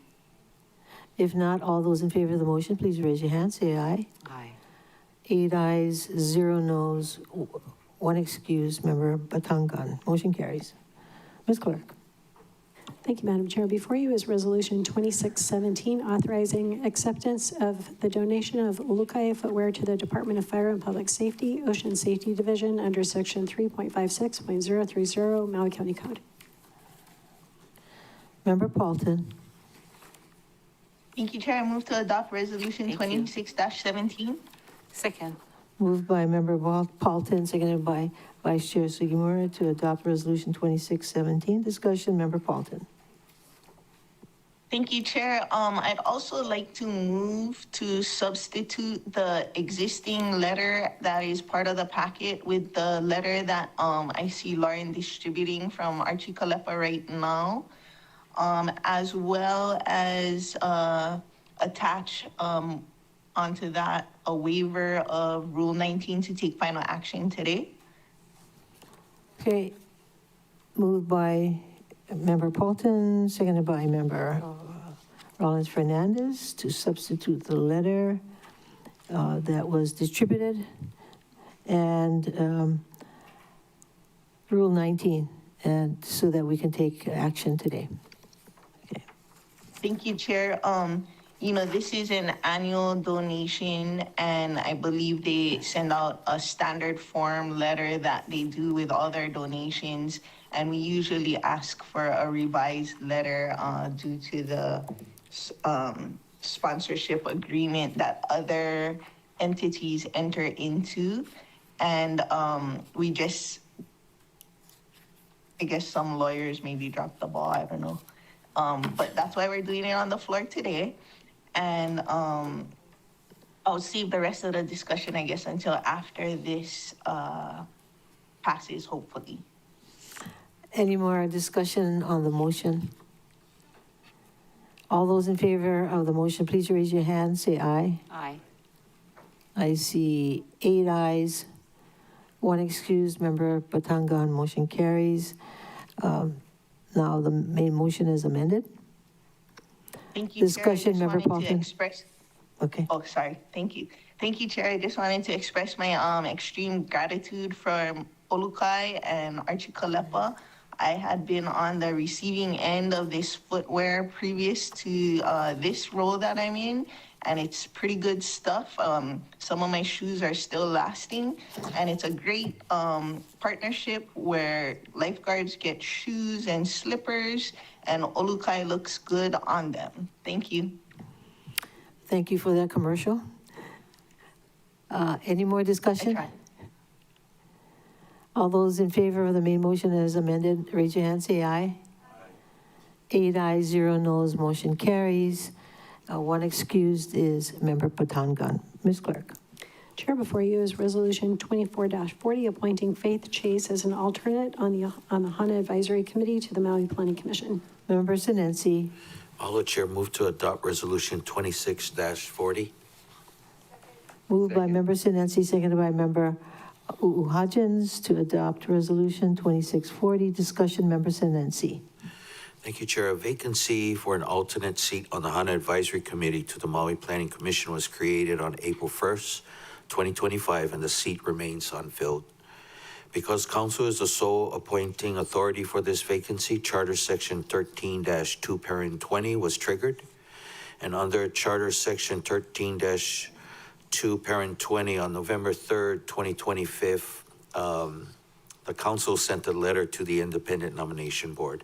If not, all those in favor of the motion, please raise your hand, say aye. Aye. 8 ayes, 0 noes, 1 excused. Member Batangan. Motion carries. Ms. Clerk. Thank you, Madam Chair. Before you is Resolution 2617, authorizing acceptance of the donation of Ulukai footwear to the Department of Fire and Public Safety, Ocean Safety Division under Section 3.56.030 Maui County Code. Member Paulton. Thank you, Chair. I move to adopt Resolution 26-17. Second. Moved by Member Paulton, seconded by Vice Chair Sugimura to adopt Resolution 2617. Discussion, Member Paulton. Thank you, Chair. I'd also like to move to substitute the existing letter that is part of the packet with the letter that I see Lauren distributing from Archie Kalepa right now, as well as attach onto that a waiver of Rule 19 to take final action today. Okay, moved by Member Paulton, seconded by Member Rollins Fernandez to substitute the letter that was distributed and Rule 19, and so that we can take action today. Thank you, Chair. This is an annual donation, and I believe they send out a standard form letter that they do with all their donations. And we usually ask for a revised letter due to the sponsorship agreement that other entities enter into. And we just, I guess some lawyers maybe dropped the ball, I don't know. But that's why we're doing it on the floor today. And I'll save the rest of the discussion, I guess, until after this passes, hopefully. Any more discussion on the motion? All those in favor of the motion, please raise your hand, say aye. Aye. I see 8 ayes, 1 excused, Member Batangan, motion carries. Now the main motion is amended. Thank you, Discussion, Chair. I Member just wanted to Paulton. express. Okay. Oh, sorry. Thank you. Thank you, Chair. I just wanted to express my extreme gratitude for Olukai and Archie Kalepa. I had been on the receiving end of this footwear previous to this role that I'm in, and it's pretty good stuff. Some of my shoes are still lasting, and it's a great partnership where lifeguards get shoes and slippers, and Olukai looks good on them. Thank you. Thank you for that commercial. Any more discussion? All those in favor of the main motion as amended, raise your hand, say aye. 8 ayes, 0 noes, motion carries. 1 excused is Member Patangan. Ms. Clerk. Chair, before you is Resolution 24-40, appointing Faith Chase as an alternate on the HANA Advisory Committee to the Maui Planning Commission. Member Sinensi. All Chair, move to adopt Resolution 26-40. Moved by Member Sinensi, seconded by Member Hodgins to adopt Resolution 2640. Discussion, Member Sinensi. Thank you, Chair. A vacancy for an alternate seat on the HANA Advisory Committee to the Maui Planning Commission was created on April 1st, 2025, and the seat remains unfilled. Because Council is the sole appointing authority for this vacancy, Charter Section 13-2, Parent 20 was triggered. And under Charter Section 13-2, Parent 20, on November 3rd, 2025, the Council sent a letter to the Independent Nomination Board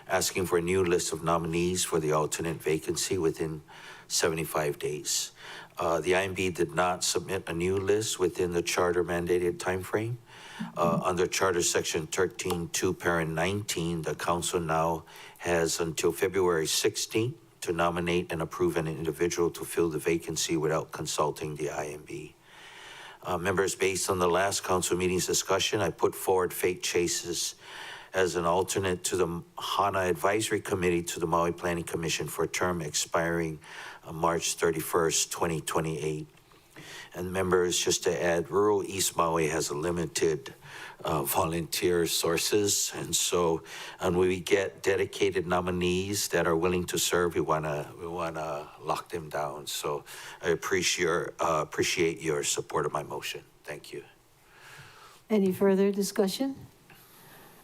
asking for a new list of nominees for the alternate vacancy within 75 days. The IMB did not submit a new list within the charter mandated timeframe. Under Charter Section 13-2, Parent 19, the Council now has until February 16th to nominate and approve an individual to fill the vacancy without consulting the IMB. Members, based on the last Council meeting's discussion, I put forward Faith Chases as an alternate to the HANA Advisory Committee to the Maui Planning Commission for a term expiring March 31st, 2028. And members, just to add, rural East Maui has a limited volunteer sources. And so, when we get dedicated nominees that are willing to serve, we wanna lock them down. So I appreciate your support of my motion. Thank you. Any further discussion?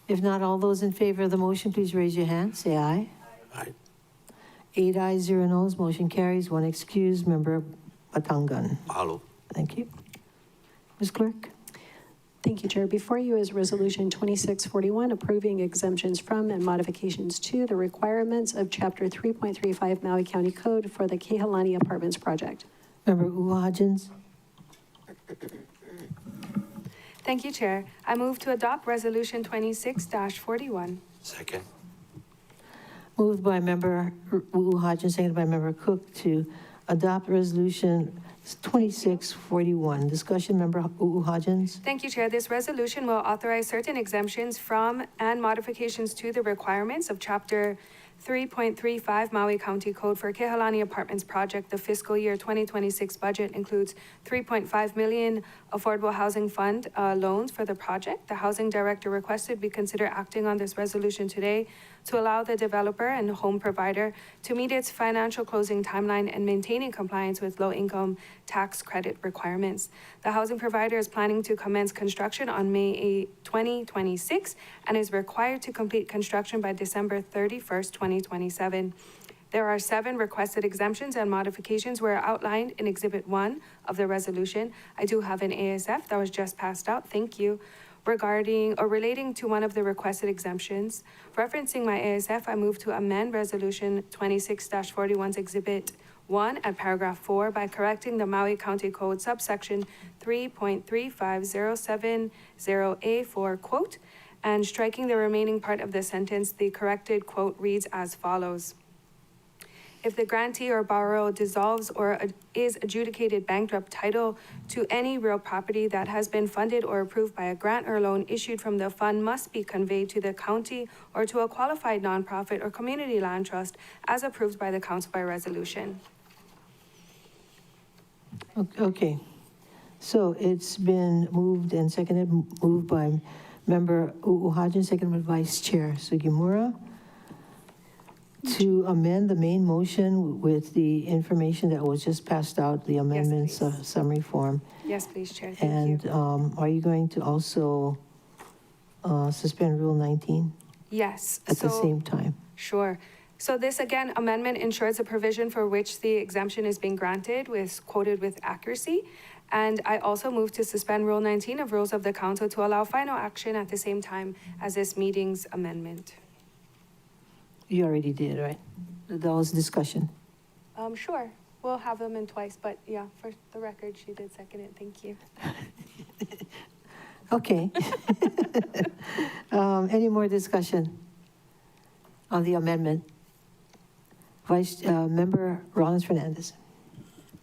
If not, all those in favor of the motion, please raise your hand, say aye. Aye. 8 ayes, 0 noes, motion carries. 1 excused, Member Batangan. Mahalo. Thank you. Ms. Clerk. Thank you, Chair. Before you is Resolution 2641, approving exemptions from and modifications to the requirements of Chapter 3.35 Maui County Code for the Kehalani Apartments project. Member Hodgins. Thank you, Chair. I move to adopt Resolution 26-41. Second. Moved by Member Hodgins, seconded by Member Cook to adopt Resolution 2641. Discussion, Member Hodgins. Thank you, Chair. This resolution will authorize certain exemptions from and modifications to the requirements of Chapter 3.35 Maui County Code for Kehalani Apartments Project. The fiscal year 2026 budget includes 3.5 million Affordable Housing Fund loans for the project. The Housing Director requested we consider acting on this resolution today to allow the developer and home provider to meet its financial closing timeline and maintaining compliance with low-income tax credit requirements. The housing provider is planning to commence construction on May 8, 2026, and is required to complete construction by December 31st, 2027. There are 7 requested exemptions and modifications were outlined in Exhibit 1 of the resolution. I do have an ASF that was just passed out. Thank you. Regarding or relating to one of the requested exemptions, referencing my ASF, I move to amend Resolution 26-41's Exhibit 1 at paragraph 4 by correcting the Maui County Code subsection 3.3507.0A4 quote, and striking the remaining part of the sentence. The corrected quote reads as follows. If the grantee or borrower dissolves or is adjudicated bankrupt, title to any real property that has been funded or approved by a grant or loan issued from the fund must be conveyed to the county or to a qualified nonprofit or community land trust as approved by the council by resolution. Okay. So it's been moved and seconded, moved by Member Hodgins, seconded by Vice Chair Sugimura, to amend the main motion with the information that was just passed out, the amendments summary form. Yes, please, Chair. Thank you. And are you going to also suspend Rule 19 Yes. at the same time? Sure. So this, again, amendment ensures a provision for which the exemption is being granted was quoted with accuracy. And I also move to suspend Rule 19 of Rules of the Council to allow final action at the same time as this meeting's amendment. You already did, right? That was discussion. Sure. We'll have them in twice, but yeah, for the record, she did second it. Thank you. Okay. Any more discussion on the amendment? Member Rollins Fernandez.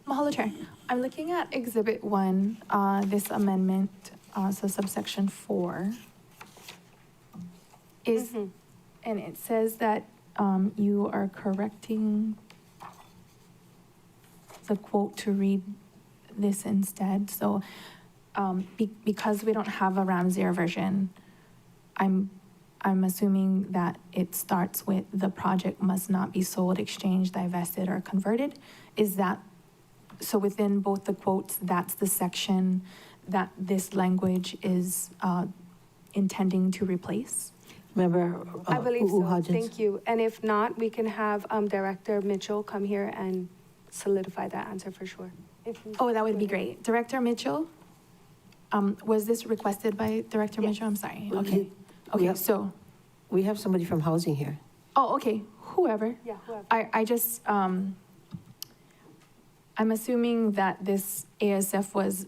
Mahalo, Chair. I'm looking at Exhibit 1, this amendment, so subsection 4. And it says that you are correcting the quote to read this instead. So because we don't have a Ramsey version, I'm assuming that it starts with the project must not be sold, exchanged, divested, or converted. Is that, so within both the quotes, that's the section that this language is intending to replace? Member, I believe so. Hodgins. Thank you. And if not, we can have Director Mitchell come here and solidify that answer for sure. Oh, that would be great. Director Mitchell? Was this requested by Director Mitchell? I'm sorry. Okay. Okay, so. We have somebody from housing here. Oh, okay. Whoever. Yeah, whoever. I just, I'm assuming that this ASF was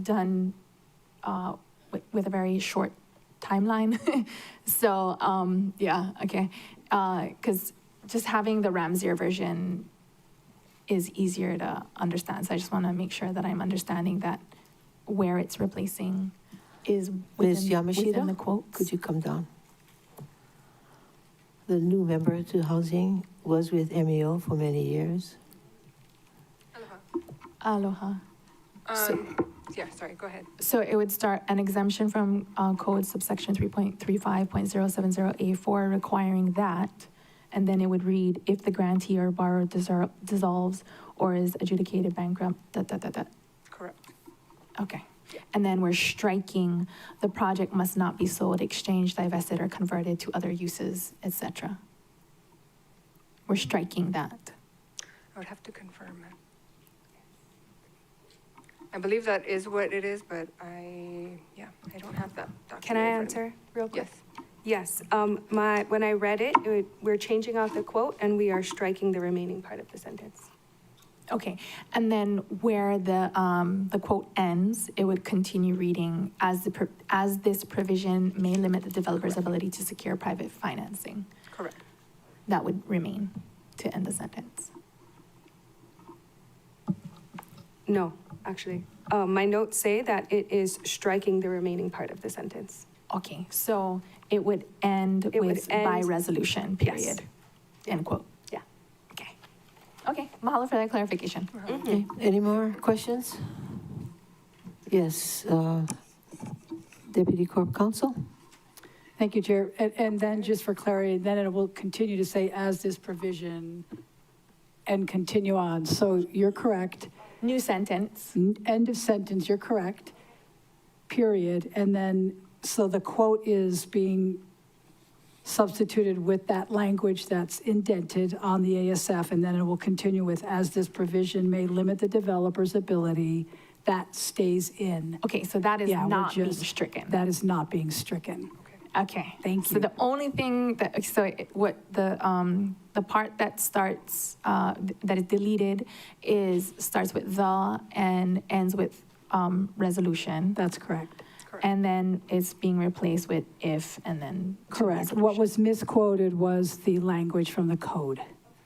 done with a very short timeline. So, yeah, okay. Because just having the Ramsey version is easier to understand. So I just want to make sure that I'm understanding that where it's replacing is within the quotes. Could you come down? The new member to housing was with MEO for many years. Aloha. Yeah, sorry, go ahead. So it would start an exemption from code subsection 3.35.070A4 requiring that, and then it would read if the grantee or borrower dissolves or is adjudicated bankrupt, Correct. Okay. And then we're striking the project must not be sold, exchanged, divested, or converted to other uses, etc. We're striking that. I would have to confirm it. I believe that is what it is, but I don't have that document. Can I answer real quick? Yes. Yes. When I read it, we're changing out the quote and we are striking the remaining part of the sentence. Okay, and then where the quote ends, it would continue reading as this provision may limit the developer's ability to secure private financing. Correct. that would remain to end the sentence. No, actually. My notes say that it is striking the remaining part of the sentence. Okay, so it would end It would with by end- resolution, period. End quote. Yeah. Okay. Okay, mahalo for that clarification. Okay, any more questions? Yes, Deputy Corp Counsel? Thank you, Chair. And then just for clarity, then it will continue to say as this provision and continue on. So you're correct. New sentence. End of sentence, you're correct, period. And then, so the quote is being substituted with that language that's indented on the ASF, and then it will continue with, as this provision may limit the developer's ability, that stays in. Okay, so that is Yeah, we're not being just- stricken. That is not being stricken. Okay. Thank So you. the only thing that, so what the part that starts, that is deleted starts with the and ends with resolution. That's correct. And then it's being replaced with if and then. to Correct. resolution. What was misquoted was the language from the code.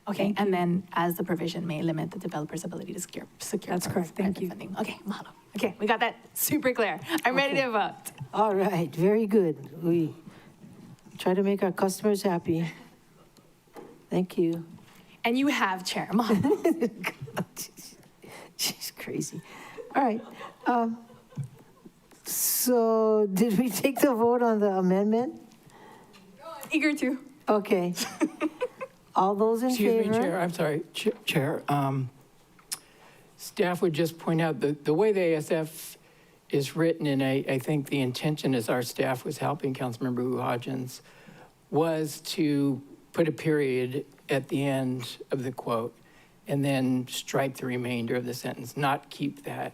Okay, and then as the provision may limit the developer's ability to secure. That's correct. Thank you. Funding. Okay, mahalo. Okay, we got that super clear. I'm ready to vote. All right, very good. We try to make our customers happy. Thank you. And you have chair, mahalo. She's crazy. All right. So did we take the vote on the amendment? Eager to. Okay. All those in Excuse favor? me, Chair, I'm sorry, Chair. Staff would just point out the way the ASF is written, and I think the intention as our staff was helping Councilmember Hodgins, was to put a period at the end of the quote and then strike the remainder of the sentence, not keep that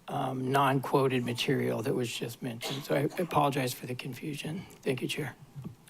non-quoted material that was just mentioned. So I apologize for the confusion. Thank you, Chair.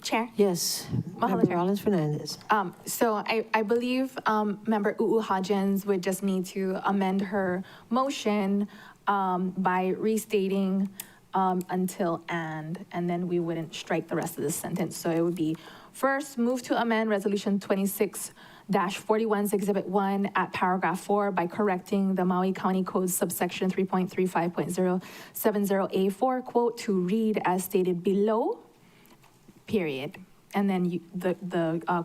Chair? Yes. Mahalo, Member Chair. Rollins Fernandez. So I believe Member Hodgins would just need to amend her motion by restating until and then we wouldn't strike the rest of the sentence. So it would be first, move to amend Resolution 26-41's Exhibit 1 at paragraph 4 by correcting the Maui County Code subsection 3.35.070A4 quote to read as stated below, period. And then the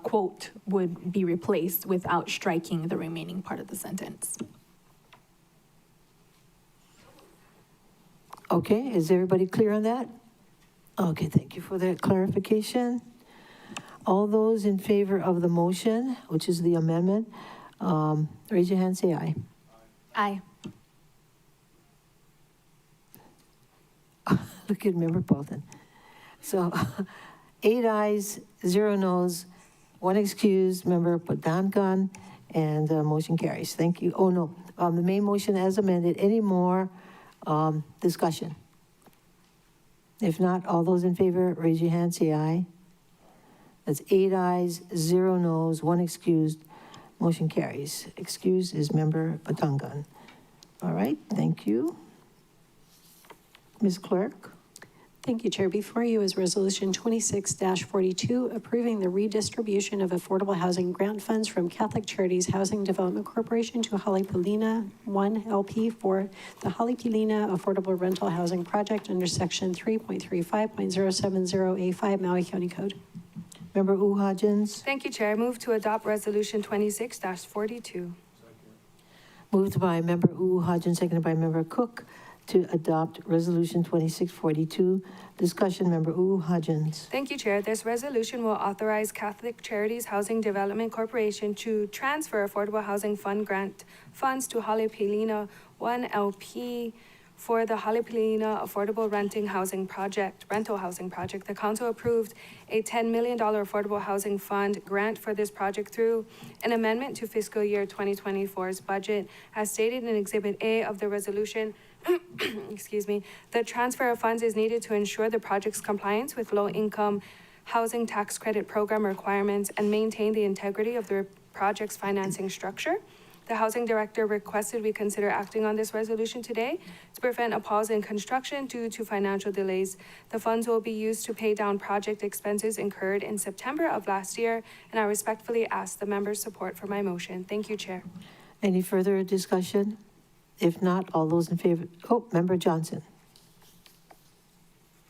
quote would be replaced without striking the remaining part of the sentence. Okay, is everybody clear on that? Okay, thank you for that clarification. All those in favor of the motion, which is the amendment, raise your hand, say aye. Aye. Look at Member Bolton. So 8 ayes, 0 noes, 1 excused, Member Padangan, and motion carries. Thank you. Oh, no, the main motion as amended. Any more discussion? If not, all those in favor, raise your hand, say aye. That's 8 ayes, 0 noes, 1 excused. Motion carries. Excused is Member Padangan. All right, thank you. Ms. Clerk? Thank you, Chair. Before you is Resolution 26-42, approving the redistribution of affordable housing grant funds from Catholic Charities Housing Development Corporation to Halipilina 1 LP for the Halipilina Affordable Rental Housing Project under Section 3.35.070A5 Maui County Code. Member Hodgins? Thank you, Chair. I move to adopt Resolution 26-42. Moved by Member Hodgins, seconded by Member Cook, to adopt Resolution 2642. Discussion, Member Hodgins. Thank you, Chair. This resolution will authorize Catholic Charities Housing Development Corporation to transfer Affordable Housing Fund grant funds to Halipilina 1 LP for the Halipilina Affordable Rental Housing Project. The council approved a $10 million Affordable Housing Fund grant for this project through an amendment to fiscal year 2024's budget. As stated in Exhibit A of the resolution, excuse me, the transfer of funds is needed to ensure the project's compliance with low-income housing tax credit program requirements and maintain the integrity of the project's financing structure. The housing director requested we consider acting on this resolution today to prevent a pause in construction due to financial delays. The funds will be used to pay down project expenses incurred in September of last year, and I respectfully ask the members' support for my motion. Thank you, Chair. Any further discussion? If not, all those in favor, Member Johnson.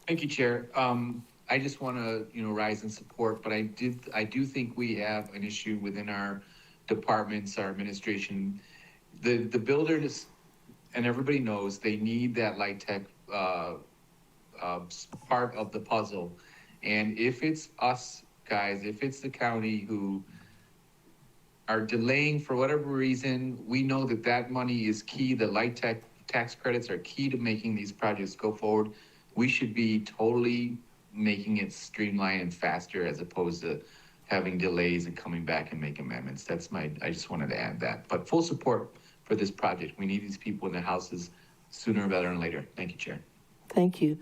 Thank you, Chair. I just want to, rise in support, but I do think we have an issue within our departments, our administration. The builders, and everybody knows, they need that light tech part of the puzzle. And if it's us guys, if it's the county who are delaying for whatever reason, we know that that money is key. The light tech tax credits are key to making these projects go forward. We should be totally making it streamlined and faster as opposed to having delays and coming back and make amendments. I just wanted to add that. But full support for this project. We need these people in their houses sooner rather than later. Thank you, Chair. Thank you.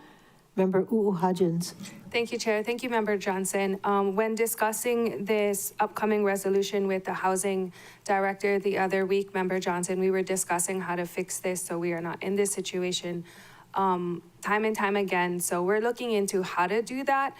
Member Hodgins. Thank you, Chair. Thank you, Member Johnson. When discussing this upcoming resolution with the housing director the other week, Member Johnson, we were discussing how to fix this so we are not in this situation time and time again. So we're looking into how to do that.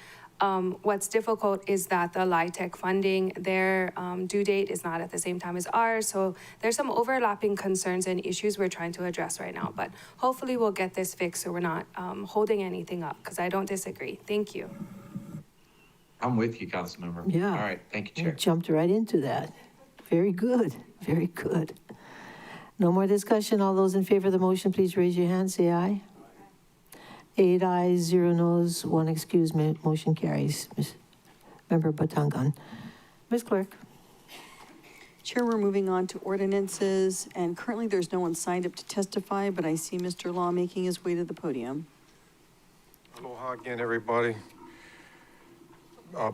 What's difficult is that the LIHTC funding, their due date is not at the same time as ours. So there's some overlapping concerns and issues we're trying to address right now. But hopefully we'll get this fixed so we're not holding anything up, because I don't disagree. Thank you. I'm with you, Councilmember. Yeah. All right. Thank you, Chair. You jumped right into that. Very good. Very good. No more discussion. All those in favor of the motion, please raise your hand. Say aye. 8 ayes, 0 noes, 1 excused. Motion carries. Member Batangan. Ms. Clerk. Chair, we're moving on to ordinances, and currently there's no one signed up to testify, but I see Mr. Law making his way to the podium. Aloha again, everybody.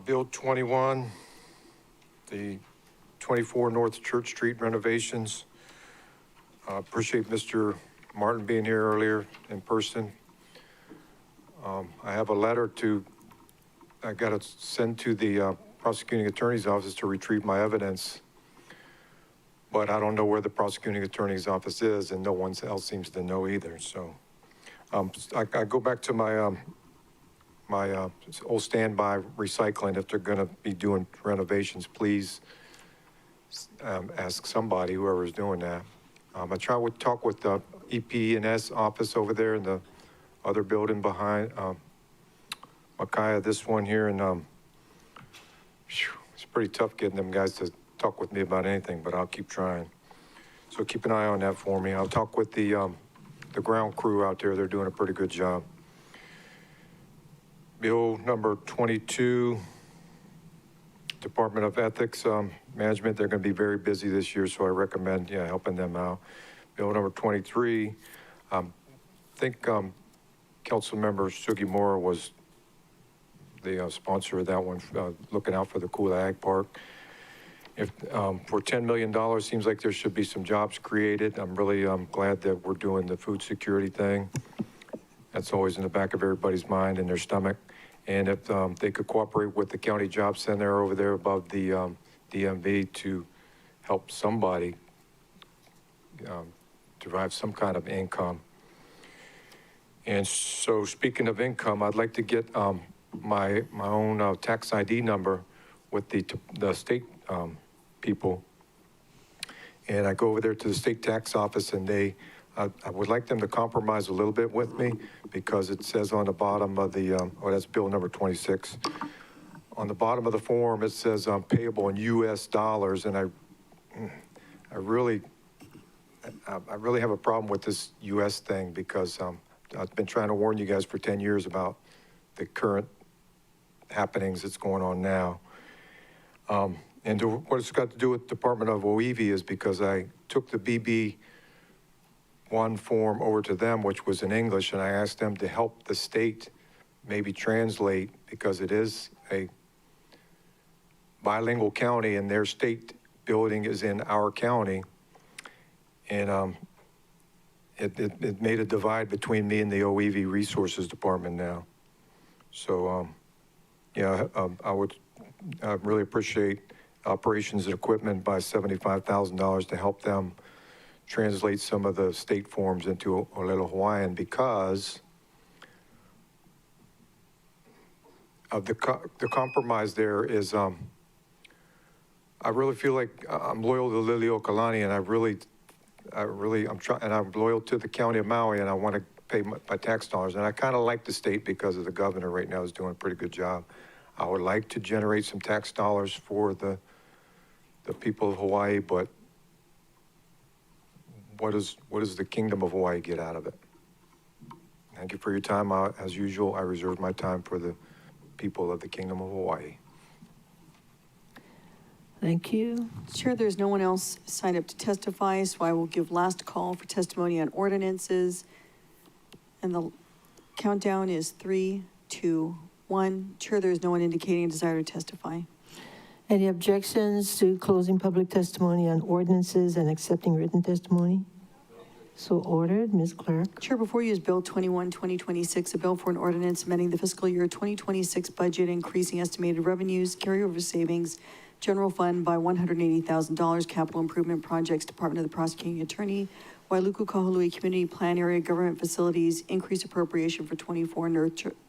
Bill 21, the 24 North Church Street renovations. Appreciate Mr. Martin being here earlier in person. I have a letter I got to send to the prosecuting attorney's office to retrieve my evidence, but I don't know where the prosecuting attorney's office is, and no one else seems to know either. So I go back to my my old standby recycling. If they're going to be doing renovations, please ask somebody, whoever's doing that. I try to talk with the EP&S office over there in the other building behind Makaya, this one here, and it's pretty tough getting them guys to talk with me about anything, but I'll keep trying. So keep an eye on that for me. I'll talk with the ground crew out there. They're doing a pretty good job. Bill number 22, Department of Ethics Management. They're going to be very busy this year, so I recommend helping them out. Bill number 23, I think Councilmember Sugimura was the sponsor of that one, looking out for the Kula Ag Park. If for $10 million, seems like there should be some jobs created. I'm really glad that we're doing the food security thing. That's always in the back of everybody's mind and their stomach. And if they could cooperate with the county job center over there above the DMV to help somebody derive some kind of income. And so speaking of income, I'd like to get my own tax ID number with the state people. And I go over there to the state tax office, and I would like them to compromise a little bit with me, because it says on the bottom of the, that's bill number 26. On the bottom of the form, it says payable in US dollars, and I really have a problem with this US thing, because I've been trying to warn you guys for 10 years about the current happenings that's going on now. And what it's got to do with Department of OEV is because I took the BB1 form over to them, which was in English, and I asked them to help the state maybe translate, because it is a bilingual county and their state building is in our county. And it made a divide between me and the OEV Resources Department now. So, I would really appreciate operations and equipment by $75,000 to help them translate some of the state forms into Olelo Hawaiian because of the compromise there is, I really feel like I'm loyal to Liliuokalani, and I'm loyal to the county of Maui, and I want to pay my tax dollars. And I kind of like the state because of the governor right now is doing a pretty good job. I would like to generate some tax dollars for the people of Hawaii, but what does the Kingdom of Hawaii get out of it? Thank you for your time. As usual, I reserve my time for the people of the Kingdom of Hawaii. Thank you. Chair, there's no one else signed up to testify, so I will give last call for testimony on ordinances. And the countdown is 3, 2, 1. Chair, there is no one indicating a desire to testify. Any objections to closing public testimony on ordinances and accepting written testimony? So ordered. Ms. Clerk. Chair, before you is Bill 21, 2026, a bill for an ordinance amending the fiscal year 2026 budget, increasing estimated revenues, carryover savings, general fund by $180,000, capital improvement projects, Department of the Prosecuting Attorney, Wailuku Kahului Community Plan Area Government Facilities, increase appropriation for 24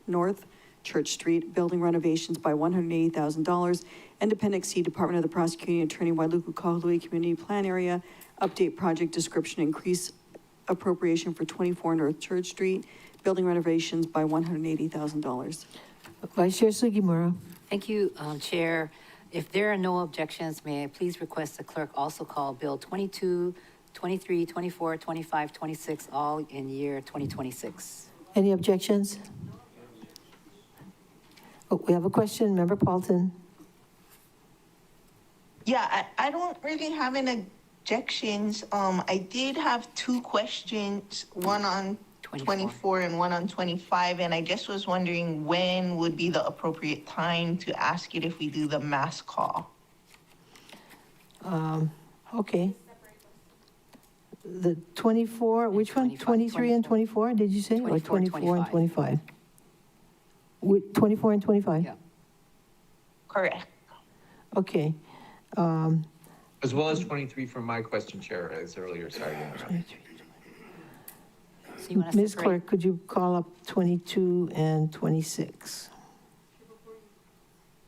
North Church Street, building renovations by $180,000, and Appendix C, Department of the Prosecuting Attorney, Wailuku Kahului Community Plan Area, update project description, increase appropriation for 24 North Church Street, building renovations by $180,000. Vice Chair Sugimura. Thank you, Chair. If there are no objections, may I please request the clerk also call Bill 22, 23, 24, 25, 26, all in year 2026. Any objections? Oh, we have a question, Member Paulton. Yeah, I don't really have any objections. I did have two questions, one on 24 and one on 25, and I just was wondering when would be the appropriate time to ask it if we do the mass call? Okay. The 24, which one? 23 and 24, did you say? Or 24 and 25? 24 and 25? Yeah. Correct. Okay. As well as 23 from my question, Chair, as earlier, sorry. So you want to Ms. separate? Clerk, could you call up 22 and 26?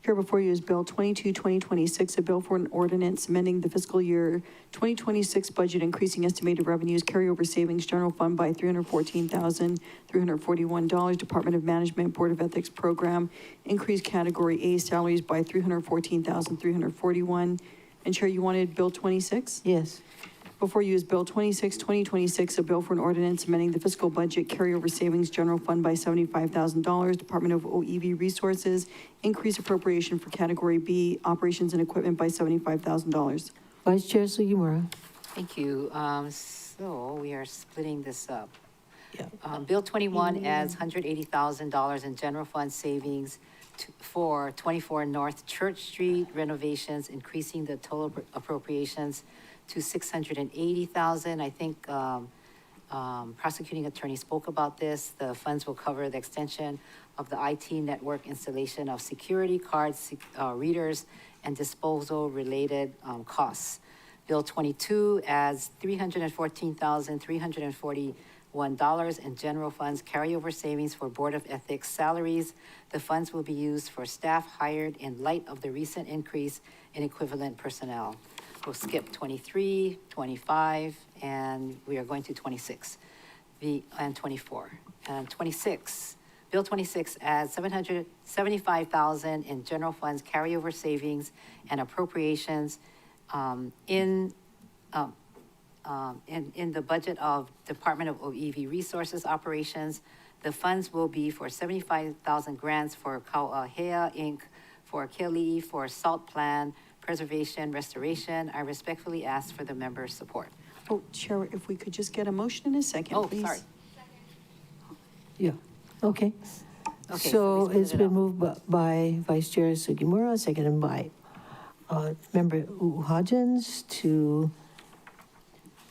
Here before you is Bill 22, 2026, a bill for an ordinance amending the fiscal year 2026 budget, increasing estimated revenues, carryover savings, general fund by $314,341, Department of Management, Board of Ethics Program, increased category A salaries by $314,341. And Chair, you wanted Bill 26? Yes. Before you is Bill 26, 2026, a bill for an ordinance amending the fiscal budget, carryover savings, general fund by $75,000, Department of OEV Resources, increase appropriation for category B, operations and equipment by $75,000. Vice Chair Sugimura. Thank you. So we are splitting this up. Yeah. Bill 21 adds $180,000 in general fund savings for 24 North Church Street renovations, increasing the total appropriations to $680,000. I think prosecuting attorney spoke about this. The funds will cover the extension of the IT network installation of security cards, readers, and disposal related costs. Bill 22 adds $314,341 in general funds carryover savings for Board of Ethics salaries. The funds will be used for staff hired in light of the recent increase in equivalent personnel. We'll skip 23, 25, and we are going to 26, and 24. And 26, Bill 26 adds $775,000 in general funds carryover savings and appropriations in the budget of Department of OEV Resources operations. The funds will be for 75,000 grants for Kauahea Inc., for Keli'i, for SALT Plan, preservation, restoration. I respectfully ask for the members' support. Oh, Chair, if we could just get a motion in a second, please. Oh, sorry. Yeah, okay. Okay, So we split it's it been up. moved by Vice Chair Sugimura, seconded by Member Hodgins to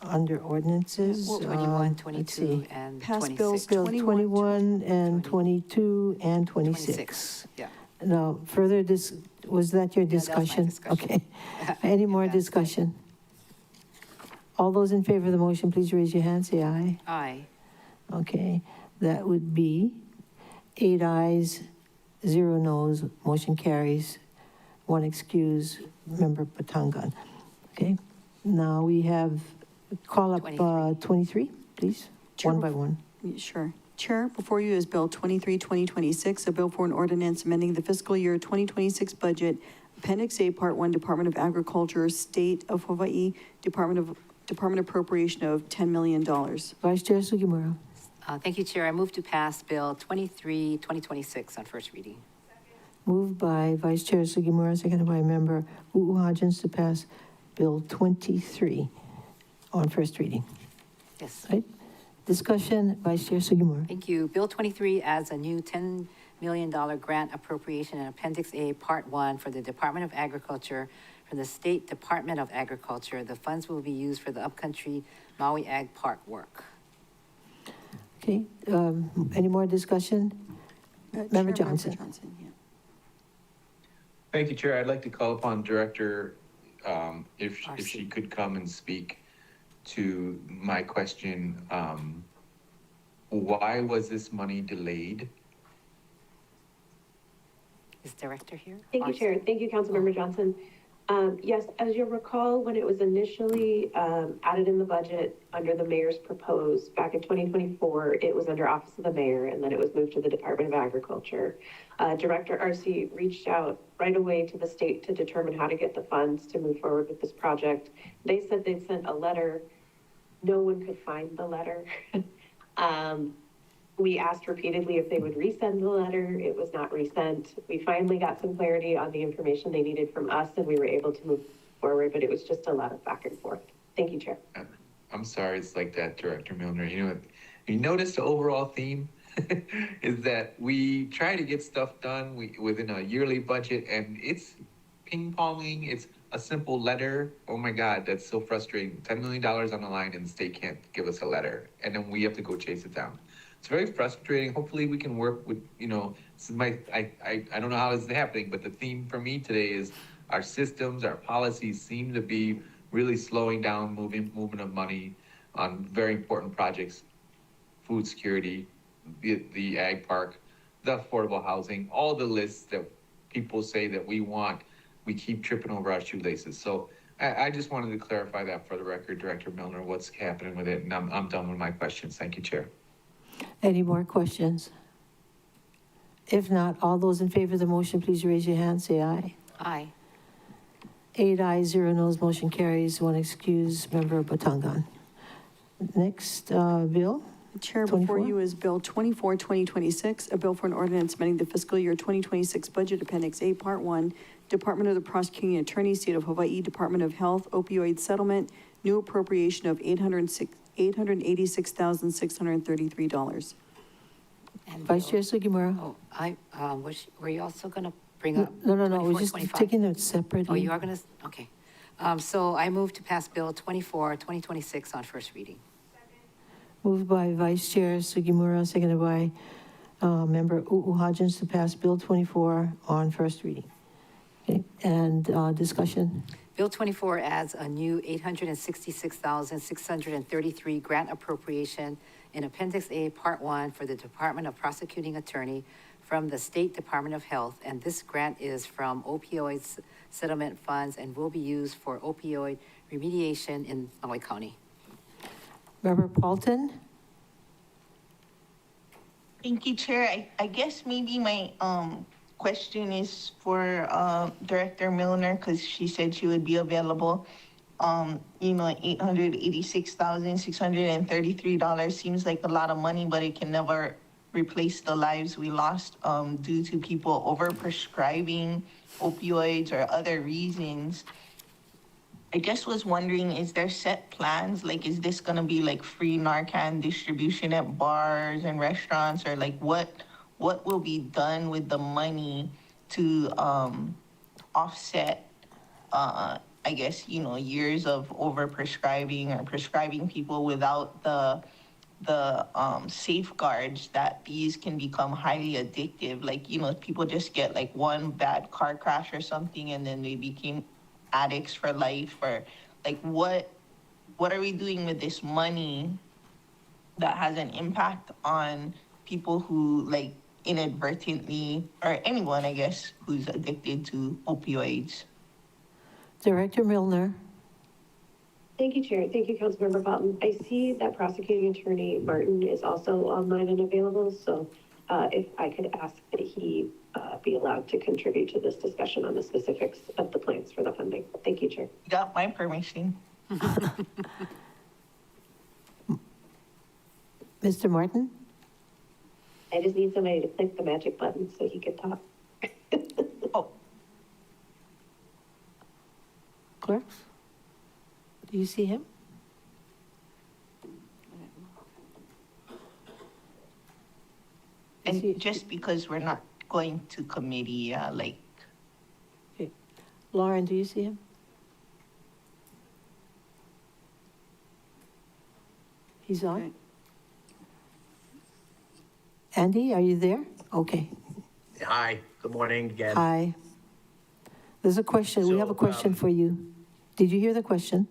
under ordinances. 21, let's 22, see. and Pass 26. bills Bill 21, 21 and 22 and 26. Yeah. No, further was that your Yeah, that was my discussion? discussion. Okay. Any more Yeah. discussion? All those in favor of the motion, please raise your hand, say aye. Aye. Okay, that would be 8 ayes, 0 noes, motion carries, 1 excuse, Member Patangan. Okay, now we have, call up 23, please, Chair, one by one. Sure. Chair, before you is Bill 23, 2026, a bill for an ordinance amending the fiscal year 2026 budget, Appendix A, Part 1, Department of Agriculture, State of Hawaii, Department appropriation of $10 million. Vice Chair Sugimura. Thank you, Chair. I move to pass Bill 23, 2026 on first reading. Moved by Vice Chair Sugimura, seconded by Member Hodgins to pass Bill 23 on first reading. Yes. Right? Discussion, Vice Chair Sugimura. Thank you. Bill 23 adds a new $10 million grant appropriation in Appendix A, Part 1 for the Department of Agriculture from the State Department of Agriculture. The funds will be used for the upcountry Maui Ag Park work. Okay, any more discussion? Member Johnson. Thank you, Chair. I'd like to call upon Director, if she could come and speak to my question. Why was this money delayed? Is Director here? Thank you, Chair. Thank you, Councilmember Johnson. Yes, as you'll recall, when it was initially added in the budget under the mayor's proposed back in 2024, it was under Office of the Mayor, and then it was moved to the Department of Agriculture. Director Arce reached out right away to the state to determine how to get the funds to move forward with this project. They said they'd sent a letter. No one could find the letter. We asked repeatedly if they would resend the letter. It was not resent. We finally got some clarity on the information they needed from us, and we were able to move forward, but it was just a lot of back and forth. Thank you, Chair. I'm sorry it's like that, Director Milner. You notice the overall theme is that we try to get stuff done within a yearly budget, and it's ping-ponging. It's a simple letter. Oh my God, that's so frustrating. $10 million on the line and the state can't give us a letter, and then we have to go chase it down. It's very frustrating. Hopefully we can work with, this is I don't know how this is happening, but the theme for me today is our systems, our policies seem to be really slowing down movement of money on very important projects, food security, the ag park, the affordable housing, all the lists that people say that we want, we keep tripping over our shoelaces. So I just wanted to clarify that for the record, Director Milner, what's happening with it, and I'm done with my questions. Thank you, Chair. Any more questions? If not, all those in favor of the motion, please raise your hand, say aye. Aye. 8 ayes, 0 noes, motion carries, 1 excuse, Member Batangan. Next, Bill? Chair, before you is Bill 24, 2026, a bill for an ordinance amending the fiscal year 2026 budget, Appendix A, Part 1, Department of the Prosecuting Attorney, State of Hawaii, Department of Health, Opioid Settlement, new appropriation of $886,633. And Vice Chair Sugimura. Oh, were you also going to bring up? No, we're 24, just 25? taking it separately. Oh, you are going to, okay. So I move to pass Bill 24, 2026 on first reading. Moved by Vice Chair Sugimura, seconded by Member Hodgins to pass Bill 24 on first reading. Okay, and discussion? Bill 24 adds a new $866,633 grant appropriation in Appendix A, Part 1 for the Department of Prosecuting Attorney from the State Department of Health, and this grant is from opioid settlement funds and will be used for opioid remediation in Maui County. Member Paulton? Thank you, Chair. I guess maybe my question is for Director Milner, because she said she would be available. $886,633 seems like a lot of money, but it can never replace the lives we lost due to people overprescribing opioids or other reasons. I just was wondering, is there set plans? Like, is this gonna be like free Narcan distribution at bars and restaurants, or like what will be done with the money to offset, I guess, years of overprescribing or prescribing people without the the safeguards that these can become highly addictive. Like, people just get like one bad car crash or something and then they became addicts for life, or like what are we doing with this money that has an impact on people who like inadvertently, or anyone, I guess, who's addicted to opioids? Director Milner. Thank you, Chair. Thank you, Councilmember Fountain. I see that Prosecuting Attorney Martin is also online and available, so if I could ask that he be allowed to contribute to this discussion on the specifics of the plans for the funding. Thank you, Chair. You got my permission. Mr. Martin? I just need somebody to click the magic button so he can talk. Clerks? Do you see him? And just because we're not going to committee, Okay. Lauren, do you see him? He's on? Okay. Andy, are you there? Okay. Hi, good morning again. Hi. There's a question. We have a question for you. Did you hear the question?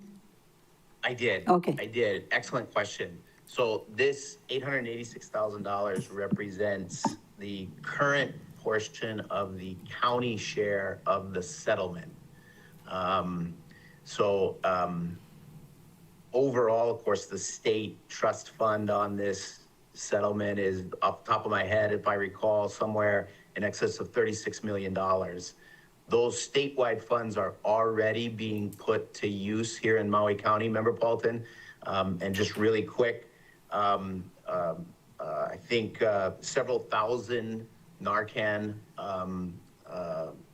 I did. Okay. I did. Excellent question. So this $886,000 represents the current portion of the county share of the settlement. Overall, of course, the state trust fund on this settlement is, off the top of my head, if I recall, somewhere in excess of $36 million. Those statewide funds are already being put to use here in Maui County, Member Paulton. And just really quick, I think several thousand Narcan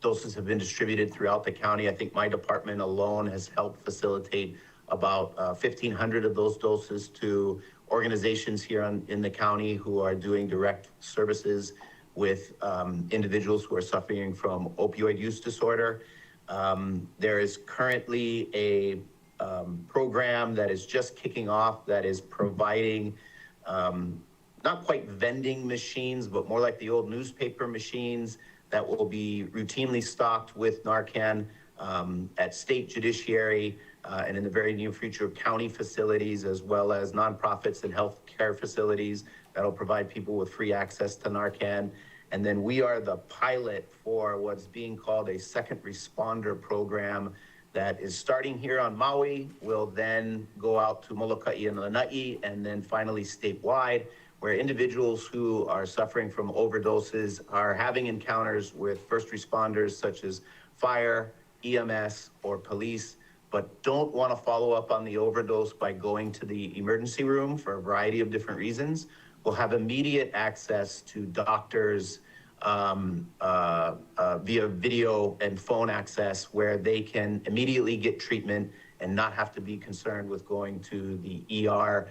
doses have been distributed throughout the county. I think my department alone has helped facilitate about 1,500 of those doses to organizations here in the county who are doing direct services with individuals who are suffering from opioid use disorder. There is currently a program that is just kicking off that is providing not quite vending machines, but more like the old newspaper machines that will be routinely stocked with Narcan at state judiciary and in the very near future county facilities, as well as nonprofits and healthcare facilities that'll provide people with free access to Narcan. And then we are the pilot for what's being called a second responder program that is starting here on Maui, will then go out to Molokai and Lanai, and then finally statewide, where individuals who are suffering from overdoses are having encounters with first responders such as fire, EMS, or police, but don't want to follow up on the overdose by going to the emergency room for a variety of different reasons, will have immediate access to doctors via video and phone access, where they can immediately get treatment and not have to be concerned with going to the ER.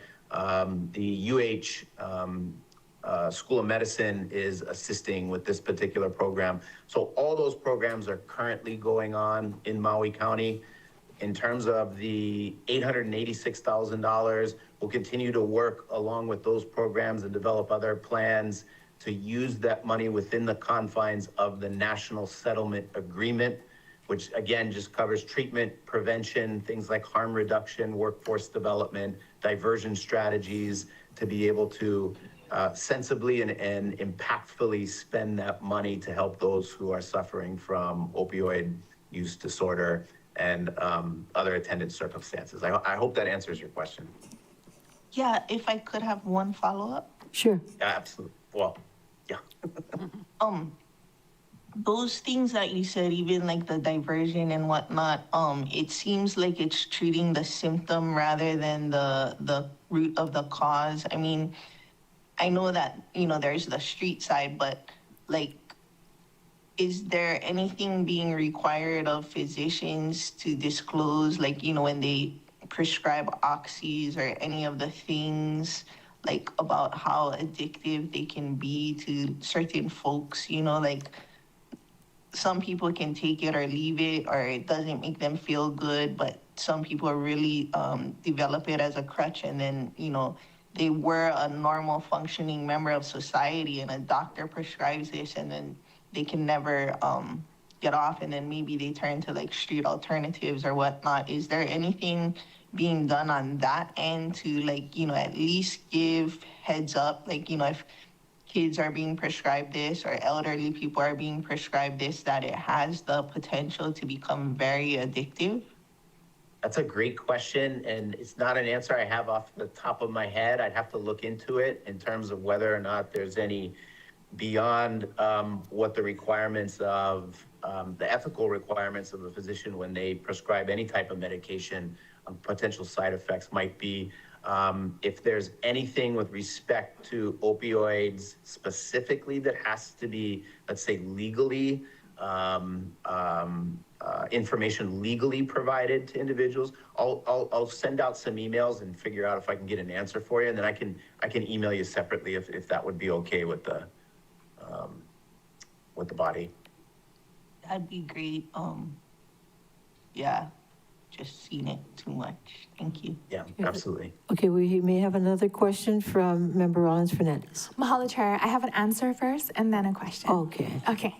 The School of Medicine is assisting with this particular program. So all those programs are currently going on in Maui County. In terms of the $886,000, we'll continue to work along with those programs and develop other plans to use that money within the confines of the National Settlement Agreement, which again just covers treatment, prevention, things like harm reduction, workforce development, diversion strategies, to be able to sensibly and impactfully spend that money to help those who are suffering from opioid use disorder and other attendant circumstances. I hope that answers your question. Yeah, if I could have one follow-up. Sure. Absolutely. Well, yeah. Those things that you said, even like the diversion and whatnot, it seems like it's treating the symptom rather than the root of the cause. I mean, I know that, there's the street side, but like, is there anything being required of physicians to disclose, like, when they prescribe oxys or any of the things, like about how addictive they can be to certain folks, like some people can take it or leave it, or it doesn't make them feel good, but some people really develop it as a crutch, and then, they were a normal functioning member of society and a doctor prescribes this and then they can never get off and then maybe they turn to like street alternatives or whatnot. Is there anything being done on that end to like, you know, at least give heads up, like, you know, if kids are being prescribed this or elderly people are being prescribed this, that it has the potential to become very addictive? That's a great question, and it's not an answer I have off the top of my head. I'd have to look into it in terms of whether or not there's any beyond what the requirements of, the ethical requirements of a physician when they prescribe any type of medication, potential side effects might be. If there's anything with respect to opioids specifically that has to be, let's say, legally, information legally provided to individuals, I'll send out some emails and figure out if I can get an answer for you, and then I can email you separately if that would be okay with the body. That'd be great. Yeah, just seen it too much. Thank you. Yeah, absolutely. Okay, we may have another question from Member Rollins Fernandez. Mahalo, Chair. I have an answer first and then a question. Okay. Okay.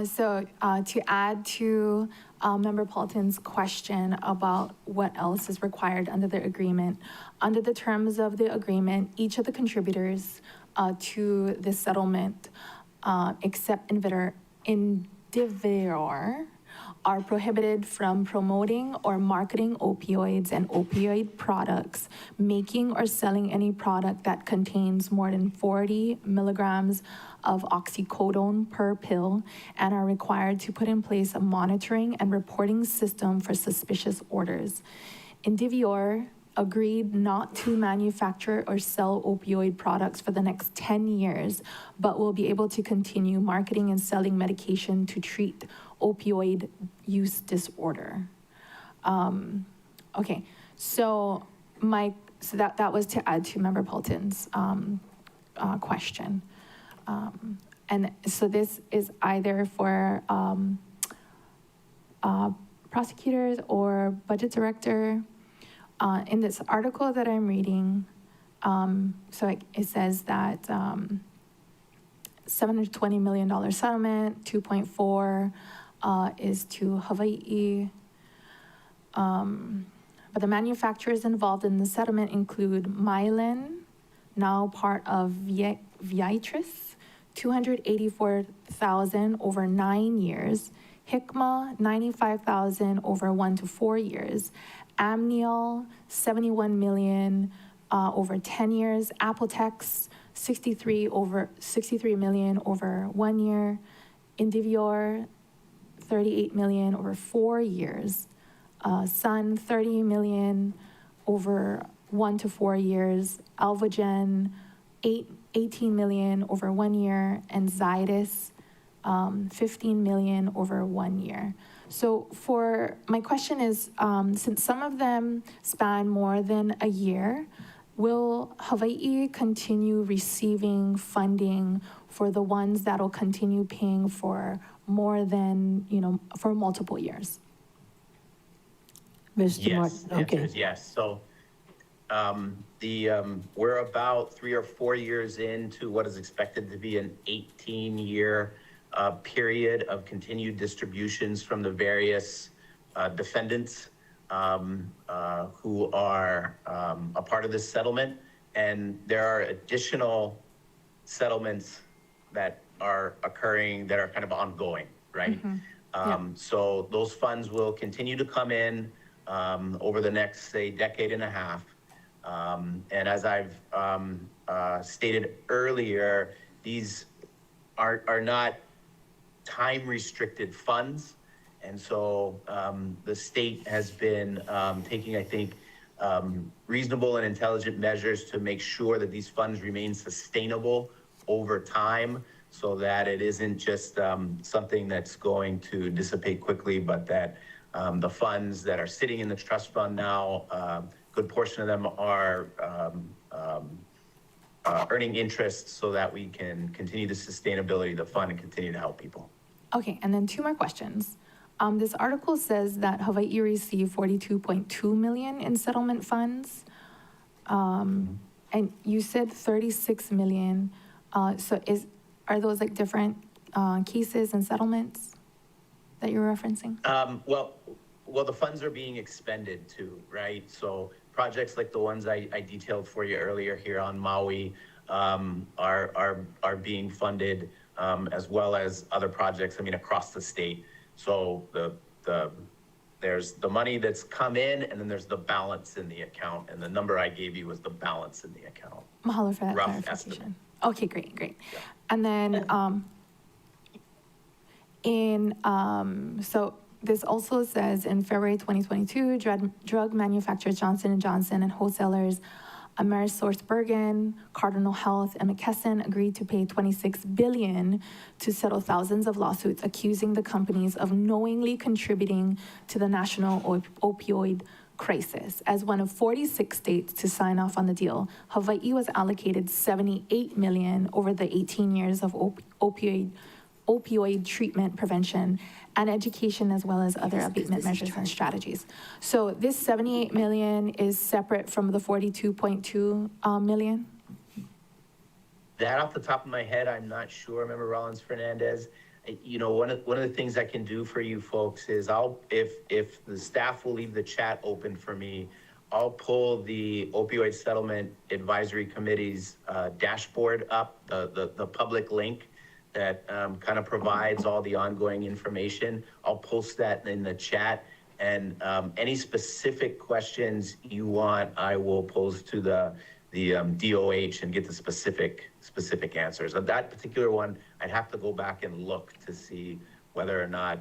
So to add to Member Paulton's question about what else is required under the agreement, under the terms of the agreement, each of the contributors to this settlement, except Indivior, are prohibited from promoting or marketing opioids and opioid products, making or selling any product that contains more than 40 milligrams of oxycodone per pill, and are required to put in place a monitoring and reporting system for suspicious orders. Indivior agreed not to manufacture or sell opioid products for the next 10 years, but will be able to continue marketing and selling medication to treat opioid use disorder. Okay, so that was to add to Member Paulton's question. And so this is either for prosecutors or budget director. In this article that I'm reading, so it says that $720 million settlement, 2.4 is to Hawaii. But the manufacturers involved in the settlement include Mylan, now part of Viatris, $284,000 over 9 years. Hikma, $95,000 over 1 to 4 years. Amneal, $71 million over 10 years. Apotex, $63 million over 1 year. Indivior, $38 million over 4 years. Sun, $30 million over 1 to 4 years. Alvogen, $18 million over 1 year. And Zydus, $15 million over 1 year. So my question is, since some of them span more than a year, will Hawaii continue receiving funding for the ones that'll continue paying for more than, for multiple years? Mr. Yes, Martin, the answer okay. is yes. So we're about 3 or 4 years into what is expected to be an 18-year period of continued distributions from the various defendants who are a part of this settlement. And there are additional settlements that are occurring that are kind of ongoing, right? So those funds will continue to come in over the next, say, decade and a half. And as I've stated earlier, these are not time-restricted funds. And so the state has been taking, I think, reasonable and intelligent measures to make sure that these funds remain sustainable over time so that it isn't just something that's going to dissipate quickly, but that the funds that are sitting in the trust fund now, a good portion of them are earning interest so that we can continue the sustainability of the fund and continue to help people. Okay, and then 2 more questions. This article says that Hawaii received $42.2 million in settlement funds. And And you said 36 million, so are those like different cases and settlements that you're referencing? Well, the funds are being expended too, right? So projects like the ones I detailed for you earlier here on Maui are being funded, as well as other projects, I mean, across the state. So there's the money that's come in, and then there's the balance in the account, and the number I gave you was the balance in the account. Mahalo for that Rough clarification. estimate. Okay, great. Yeah. And then, so this also says in February 2022, drug manufacturers Johnson & Johnson and wholesalers AmerisourceBergen, Cardinal Health, and McKesson agreed to pay $26 billion to settle thousands of lawsuits accusing the companies of knowingly contributing to the national opioid crisis. As one of 46 states to sign off on the deal, Hawaii was allocated $78 million over the 18 years of opioid treatment, prevention, and education, as well as other abatement measures and strategies. So this 78 million is separate from the 42.2 million? That off the top of my head, I'm not sure. Member Rollins Fernandez, you know, one of the things I can do for you folks is if the staff will leave the chat open for me, I'll pull the Opioid Settlement Advisory Committee's dashboard up, the public link that kind of provides all the ongoing information. I'll post that in the chat, and any specific questions you want, I will pose to the DOH and get the specific answers. On that particular one, I'd have to go back and look to see whether or not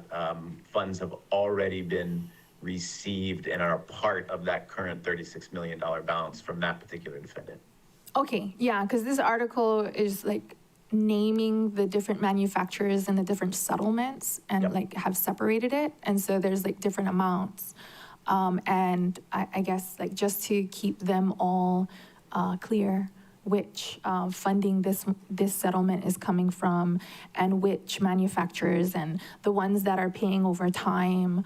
funds have already been received and are part of that current $36 million balance from that particular defendant. Okay, yeah, because this article is like naming the different manufacturers and the different settlements and like have separated it. And so there's like different amounts. And I guess like just to keep them all clear, which funding this settlement is coming from and which manufacturers and the ones that are paying over time,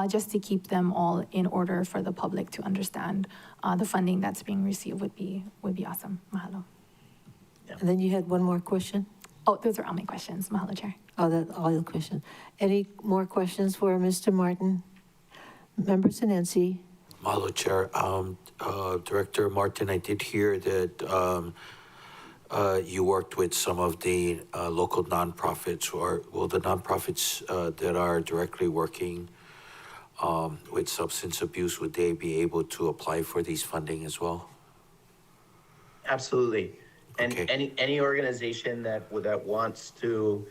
just to keep them all in order for the public to understand the funding that's being received would be awesome. Mahalo. And then you had one more question? Oh, those are all my questions. Mahalo, Chair. Oh, that's all your question. Any more questions for Mr. Martin? Member Sinensi? Mahalo, Chair. Director Martin, I did hear that you worked with some of the local nonprofits, or well, the nonprofits that are directly working with substance abuse. Would they be able to apply for these funding as well? Absolutely. And Okay. any organization that wants to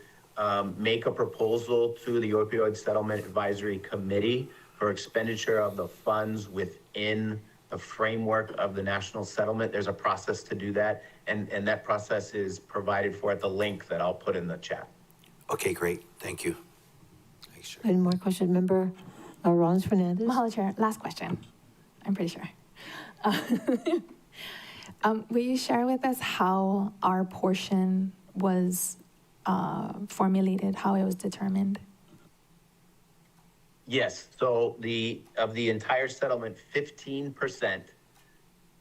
make a proposal to the Opioid Settlement Advisory Committee for expenditure of the funds within the framework of the national settlement, there's a process to do that. And that process is provided for at the link that I'll put in the chat. Okay, great. Thank you. Thanks, Chair. Any more questions? Member Rollins Fernandez? Mahalo, Chair. Last question. I'm pretty sure. Will you share with us how our portion was formulated, how it was determined? Yes, so of the entire settlement, 15%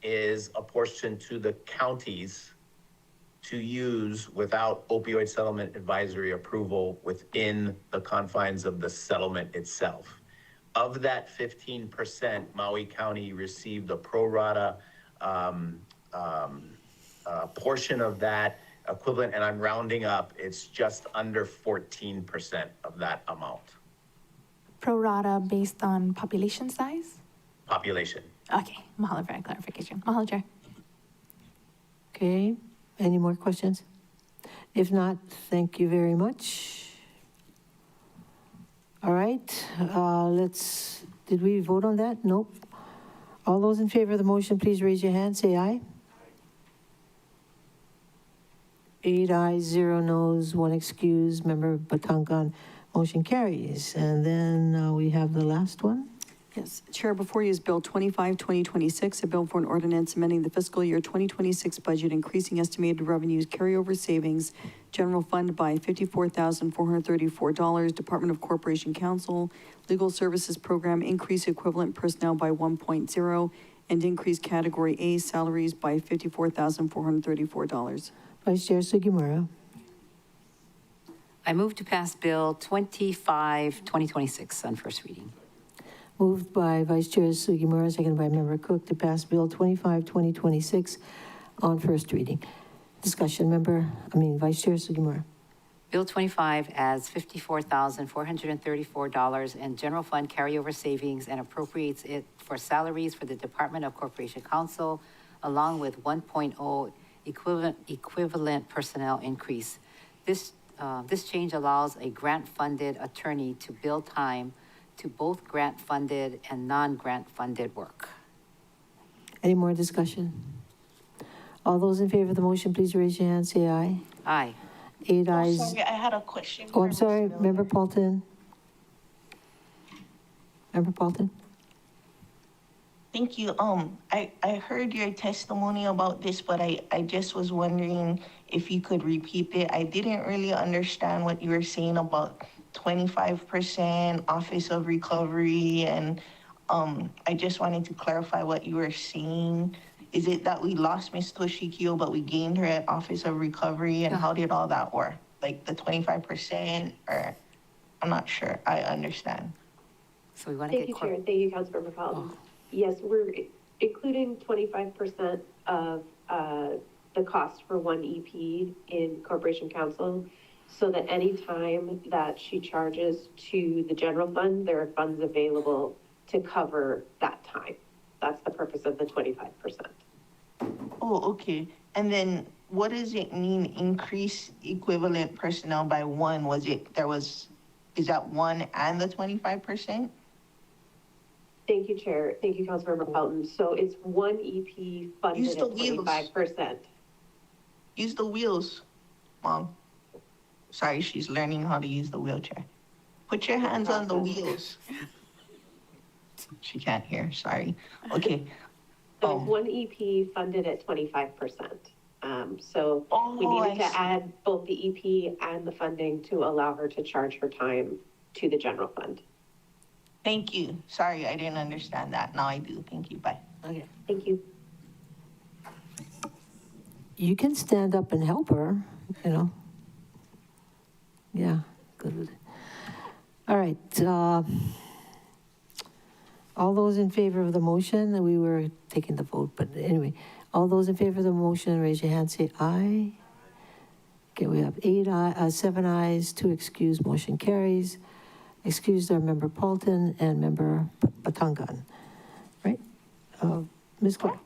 is apportioned to the counties to use without opioid settlement advisory approval within the confines of the settlement itself. Of that 15%, Maui County received a pro rata portion of that equivalent, and I'm rounding up, it's just under 14% of that amount. Pro rata based on population size? Population. Okay, mahalo for that clarification. Mahalo, Chair. Okay, any more questions? If not, thank you very much. All right, did we vote on that? Nope. All those in favor of the motion, please raise your hand, say aye. 8 ayes, 0 noes, 1 excused. Member Batangan, motion carries. And then we have the last one. Yes, Chair, before you is Bill 25, 2026, a bill for an ordinance amending the fiscal year 2026 budget, increasing estimated revenues, carryover savings, general fund by $54,434, Department of Corporation Counsel, Legal Services Program, increase equivalent personnel by 1.0, and increase Category A salaries by $54,434. Vice Chair Sugimura. I move to pass Bill 25, 2026 on first reading. Moved by Vice Chair Sugimura, seconded by Member Cook to pass Bill 25, 2026 on first reading. Discussion, Vice Chair Sugimura. Bill 25 adds $54,434 in general fund carryover savings and appropriates it for salaries for the Department of Corporation Counsel, along with 1.0 equivalent personnel increase. This change allows a grant-funded attorney to bill time to both grant-funded and non-grant-funded work. Any more discussion? All those in favor of the motion, please raise your hand, say aye. Aye. 8 ayes. Sorry, I had a question. Oh, I'm for sorry, Ms. Miller. Member Paulton. Member Paulton? Thank you. I heard your testimony about this, but I just was wondering if you could repeat it. I didn't really understand what you were saying about 25% Office of Recovery, and I just wanted to clarify what you were saying. Is it that we lost Ms. Toshikio, but we gained her at Office of Recovery, and how did all that work? Like the 25%, or I'm not sure I understand. So we want to Thank get you, Chair, and thank you, Councilmember Fountain. Yes, we're including 25% of the cost for one EP in Corporation Counsel, so that any time that she charges to the general fund, there are funds available to cover that time. That's the purpose of the 25%. Oh, okay. And then what does it mean, increase equivalent personnel by one? Is that one and the 25%? Thank you, Chair. Thank you, Councilmember Pelton. So it's one EP funded at 25%. Use the wheels, Mom. Sorry, she's learning how to use the wheelchair. Put your hands on the wheels. She can't hear, sorry. Okay. So it's one EP funded at 25%. So we needed to add both the EP and the funding to allow her to charge her time to the general fund. Thank you. Sorry, I didn't understand that. Now I do. Thank you. Bye. Okay. Thank you. You can stand up and help her, Yeah, good. All right. All those in favor of the motion, we were taking the vote, but anyway, all those in favor of the motion, raise your hand, say aye. Okay, we have 7 ayes, 2 excused, motion carries. Excused are Member Paulton and Member Batangan, right? Ms. Clark.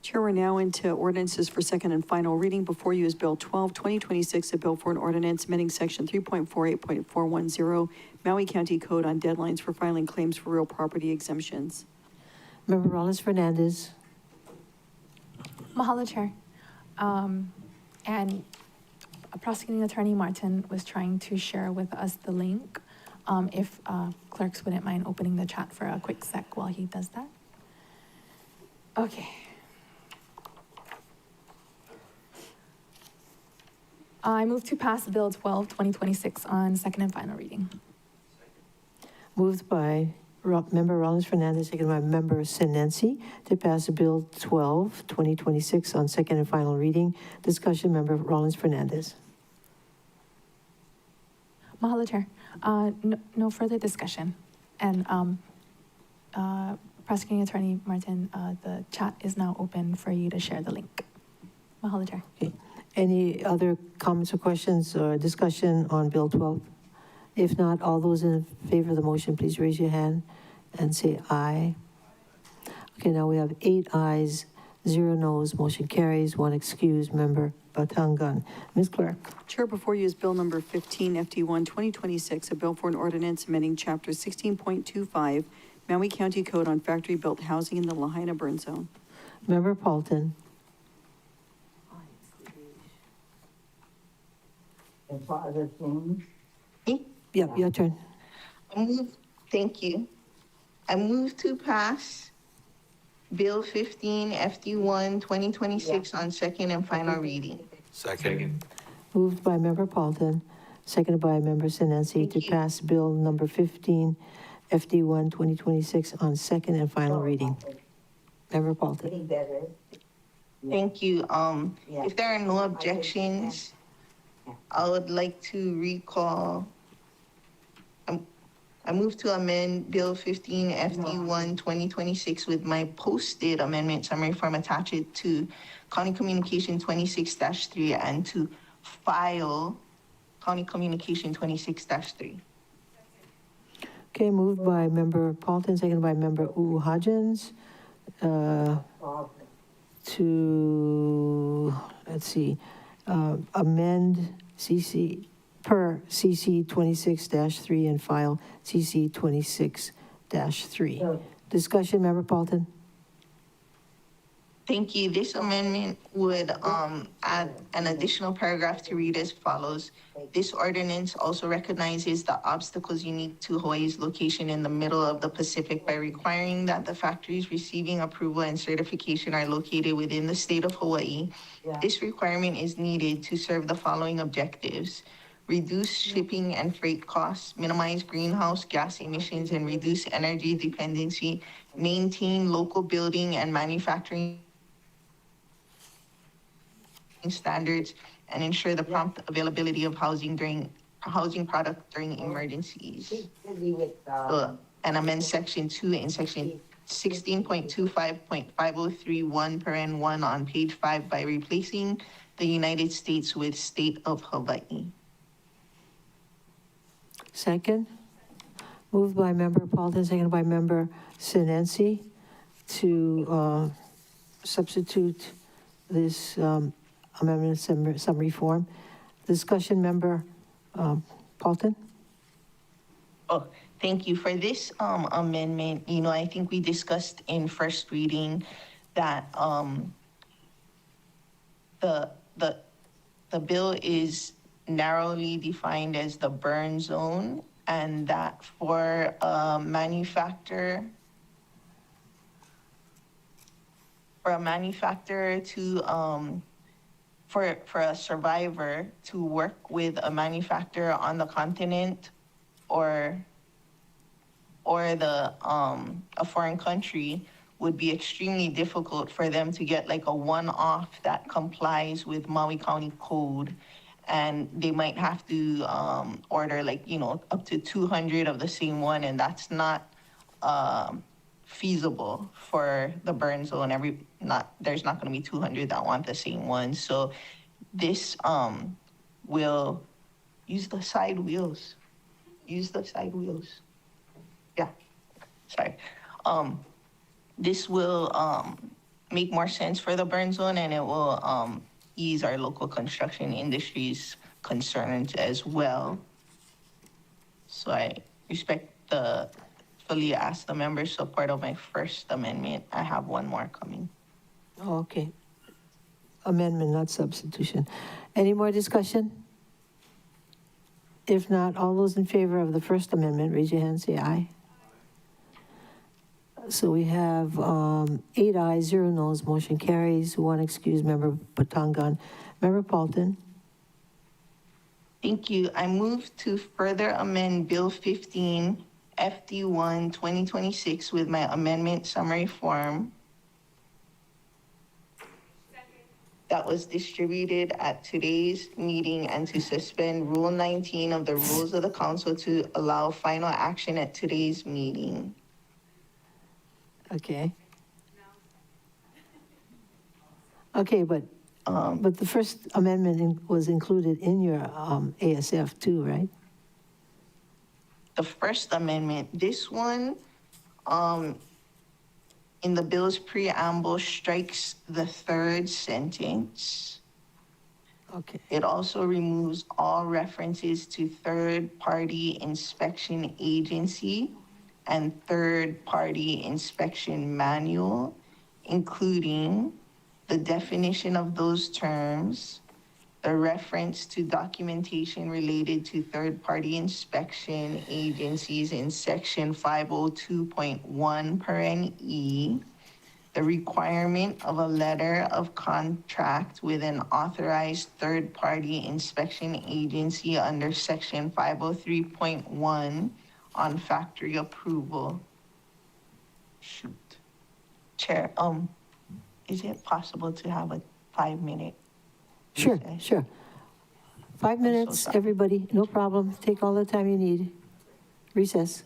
Chair, we're now into ordinances for second and final reading. Before you is Bill 12, 2026, a bill for an ordinance amending Section 3.48.410 Maui County Code on deadlines for filing claims for real property exemptions. Member Rollins-Fernandez. Mahalo, Chair. And Prosecuting Attorney Martin was trying to share with us the link. If clerks wouldn't mind opening the chat for a quick sec while he does that. Okay. I move to pass Bill 12, 2026 on second and final reading. Moved by Member Rollins-Fernandez, seconded by Member Senensi to pass Bill 12, 2026 on second and final reading. Discussion, Member Rollins-Fernandez. Mahalo, Chair. No further discussion. And Prosecuting Attorney Martin, the chat is now open for you to share the link. Mahalo, Chair. Okay. Any other comments or questions or discussion on Bill 12? If not, all those in favor of the motion, please raise your hand and say aye. Okay, now we have 8 ayes, 0 noes, motion carries, 1 excused, Member Batangan. Ms. Clerk. Chair, before you is Bill number 15, FD1, 2026, a bill for an ordinance amending Chapter 16.25, Maui County Code on factory-built housing in the Lahaina burn zone. Member Paulton. Yep, your turn. Thank you. I move to pass Bill 15, FD1, 2026 on second and final reading. Second. Moved by Member Paulton, seconded by Member Senensi to pass Bill number 15, FD1, 2026 on second and final reading. Member Paulton. Thank you. If there are no objections, I would like to recall, I move to amend Bill 15 FD1 2026 with my posted amendment summary form attached to County Communication 26-3 and to file County Communication 26-3. Okay, moved by Member Paulton, seconded by Member Hodgins. To, let's see, amend CC, per CC 26-3 and file CC 26-3. Discussion, Member Paulton? Thank you. This amendment would add an additional paragraph to read as follows. This ordinance also recognizes the obstacles unique to Hawaii's location in the middle of the Pacific by requiring that the factories receiving approval and certification are located within the state of Hawaii. This requirement is needed to serve the following objectives: reduce shipping and freight costs, minimize greenhouse gas emissions, and reduce energy dependency, maintain local building and manufacturing standards, and ensure the prompt availability of housing product during emergencies. And amend section 2 in section 16.25.5031 paren 1 on page 5 by replacing the United States with state of Hawaii. Second. Moved by Member Paulton, seconded by Member Sinensi to substitute this amendment summary form. Discussion, Member Paulton? Oh, thank you. For this amendment, I think we discussed in first reading that the bill is narrowly defined as the burn zone, and that for a manufacturer to for a survivor to work with a manufacturer on the continent or a foreign country would be extremely difficult for them to get like a one-off that complies with Maui County Code. And they might have to order up to 200 of the same one, and that's not feasible for the burn zone. There's not going to be 200 that want the same one. So this will use the side wheels. Yeah, sorry. This will make more sense for the burn zone, and it will ease our local construction industry's concerns as well. So I fully ask the members' support of my first amendment. I have one more coming. Oh, okay. Amendment, not substitution. Any more discussion? If not, all those in favor of the first amendment, raise your hand, say aye. So we have 8 ayes, 0 noes, motion carries. One excused, Member Batangan. Member Paulton? Thank you. I move to further amend Bill 15 FD1 2026 with my amendment summary form that was distributed at today's meeting, and to suspend Rule 19 of the Rules of the Council to allow final action at today's meeting. Okay. Okay, but the first amendment was included in your ASF too, right? The first amendment, this one, in the bill's preamble, strikes the third sentence. Okay. It also removes all references to third-party inspection agency and third-party inspection manual, including the definition of those terms, the reference to documentation related to third-party inspection agencies in section 502.1 paren E, the requirement of a letter of contract with an authorized third-party inspection agency under section 503.1 on factory approval. Chair, is it possible to have a 5-minute? Sure, sure. 5 minutes, sorry. everybody, no problem. Take all the time you need. Recess.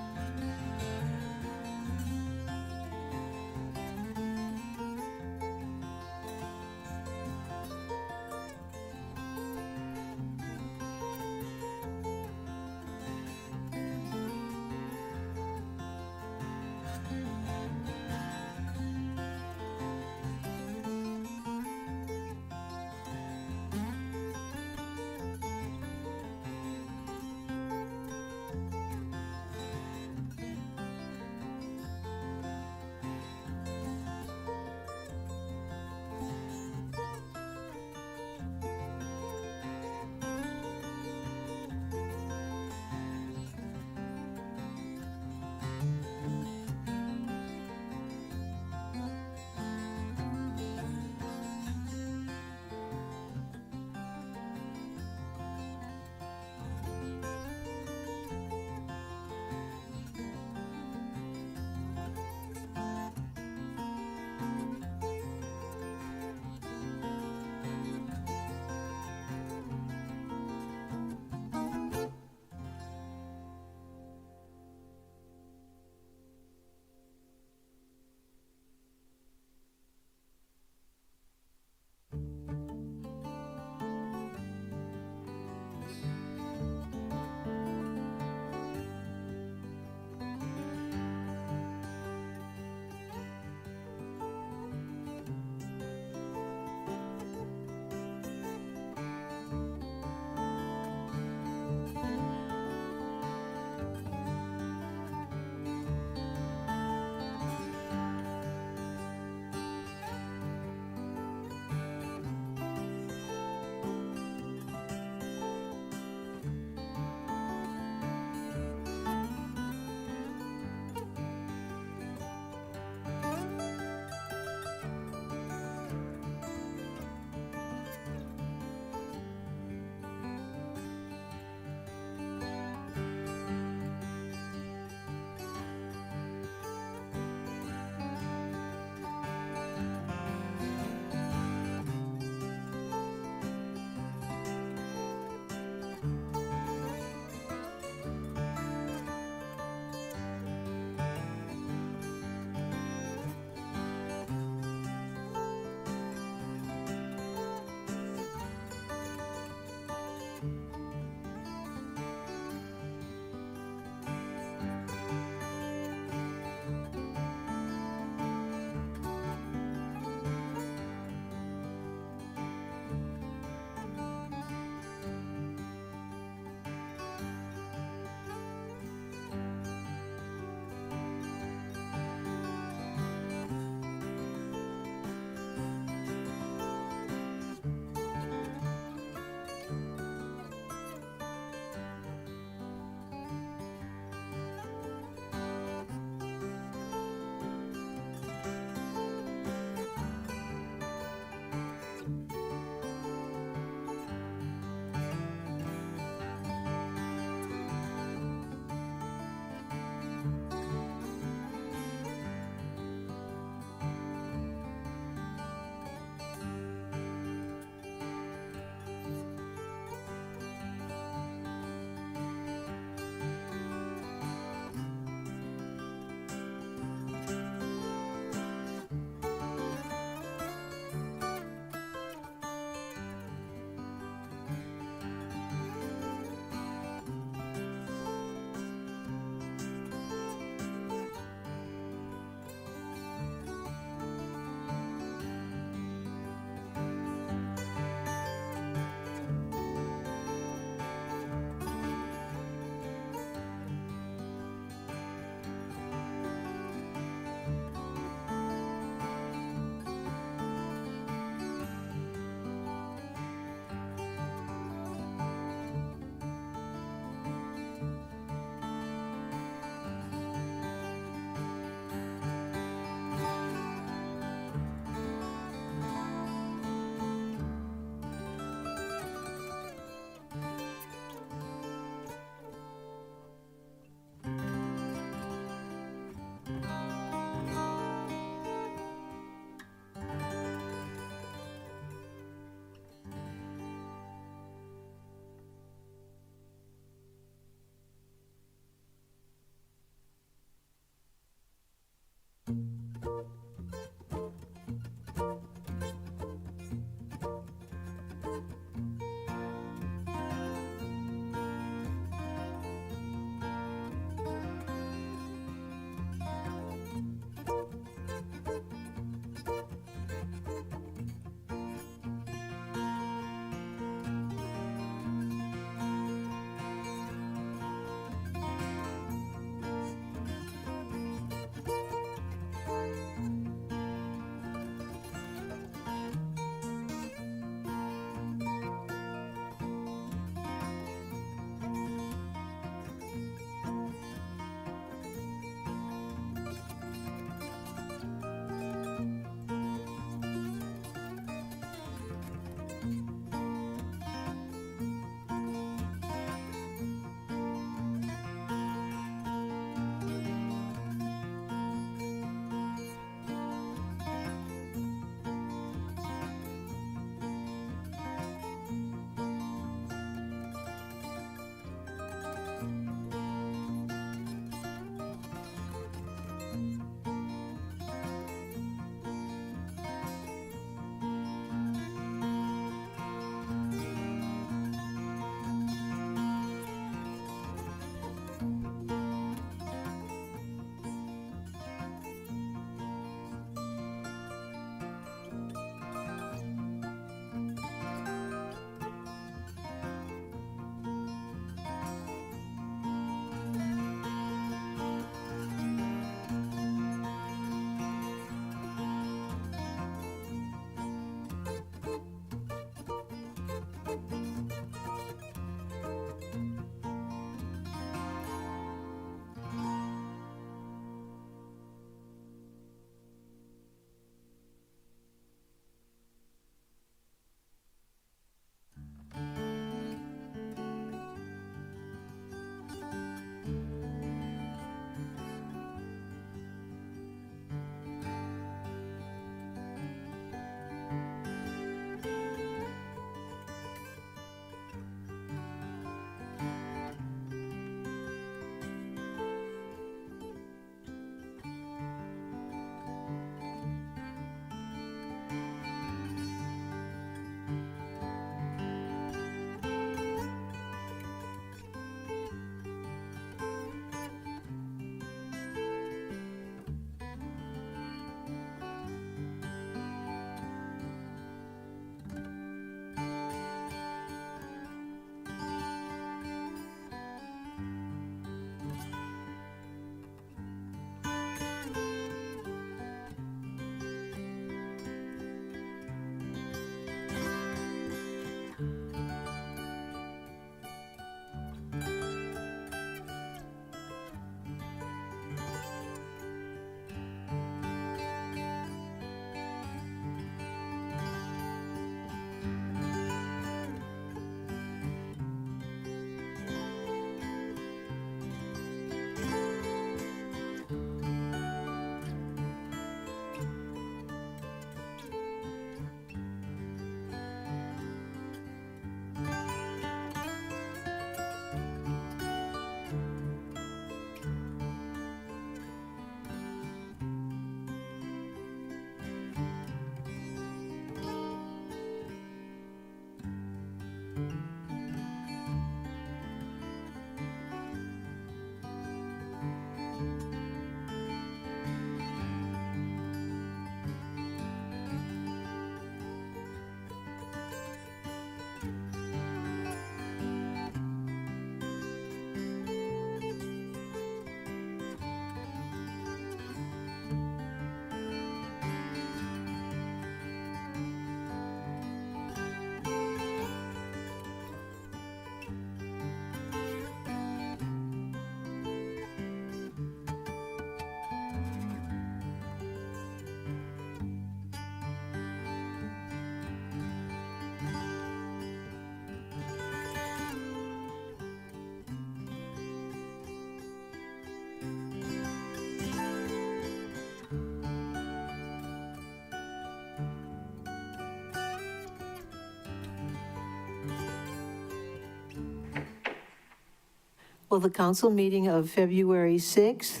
Will the council meeting of February 6th,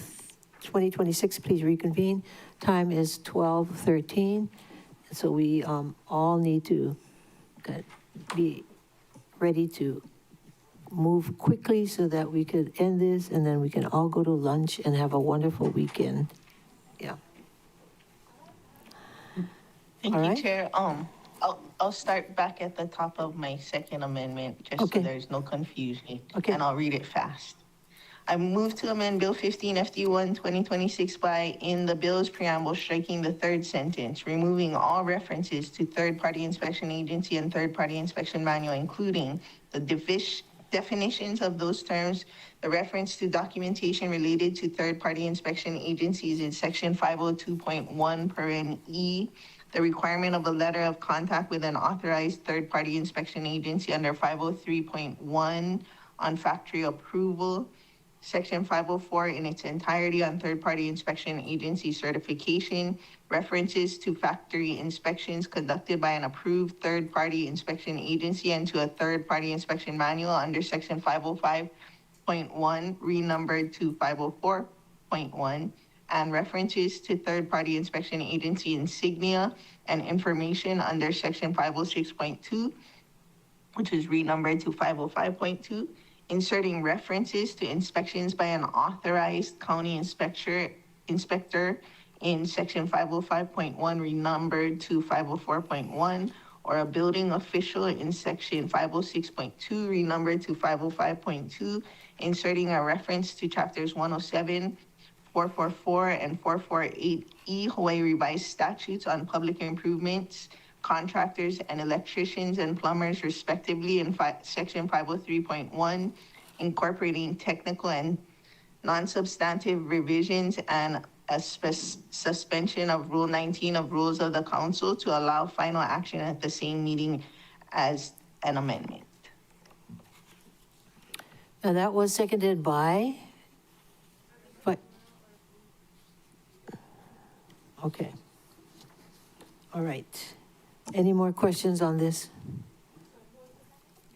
2026, please reconvene? Time is 12:13. So we all need to be ready to move quickly so that we could end this, and then we can all go to lunch and have a wonderful weekend. Yeah. Thank All you, right. Chair. I'll start back at the top of my second amendment, just so Okay. there's no confusion. Okay. And I'll read it fast. I move to amend Bill 15 FD1 2026 by, in the bill's preamble, striking the third sentence, removing all references to third-party inspection agency and third-party inspection manual, including the definitions of those terms, the reference to documentation related to third-party inspection agencies in section 502.1 (e), the requirement of a letter of contact with an authorized third-party inspection agency under 503.1 on factory approval, section 504 in its entirety on third-party inspection agency certification, references to factory inspections conducted by an approved third-party inspection agency and to a third-party inspection manual under section 505.1, renumbered to 504.1, and references to third-party inspection agency insignia and information under section 506.2, which is renumbered to 505.2, inserting references to inspections by an authorized county inspector in section 505.1, renumbered to 504.1, or a building official in section 506.2, renumbered to 505.2, inserting a reference to chapters 107, 444, and 448E Hawaii Revised Statutes on Public Improvements, contractors and electricians and plumbers respectively in section 503.1, incorporating technical and non-substantive revisions and a suspension of Rule 19 of Rules of the Council to allow final action at the same meeting as an amendment. And that was seconded by? Okay. All right. Any more questions on this?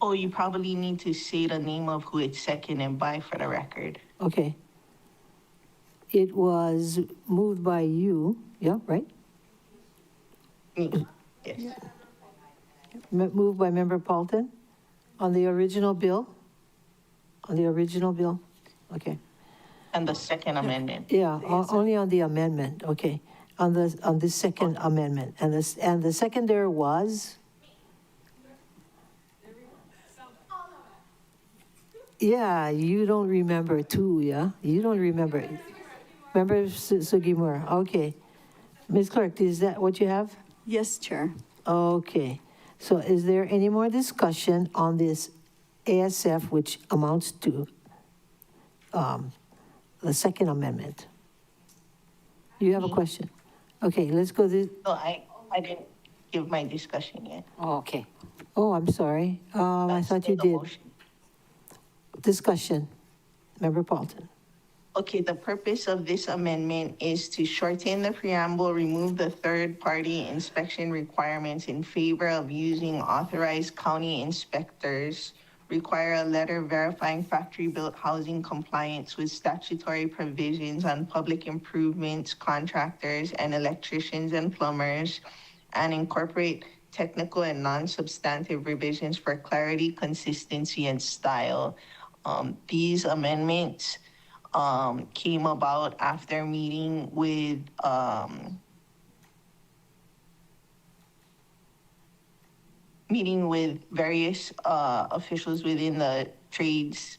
Oh, you probably need to say the name of who it's seconded by for the record. Okay. It was moved by you, yeah, right? Me, yes. Moved by Member Paulton on the original bill? On the original bill? Okay. And the second amendment. Yeah, only on the amendment, okay. On the second amendment. And the seconder was? Yeah, you don't remember too, yeah? You don't remember. Member Sugimura, okay. Ms. Clerk, is that what you have? Yes, Chair. Okay. So is there any more discussion on this ASF, which amounts to the second amendment? You have a question? Okay, let's go to. No, I didn't give my discussion yet. Oh, okay. Oh, I'm sorry. I thought you did. Discussion. Member Paulton. Okay, the purpose of this amendment is to shorten the preamble, remove the third-party inspection requirements in favor of using authorized county inspectors, require a letter verifying factory-built housing compliance with statutory provisions on public improvements, contractors, and electricians and plumbers, and incorporate technical and non-substantive revisions for clarity, consistency, and style. These amendments came about after meeting with various officials within the trades,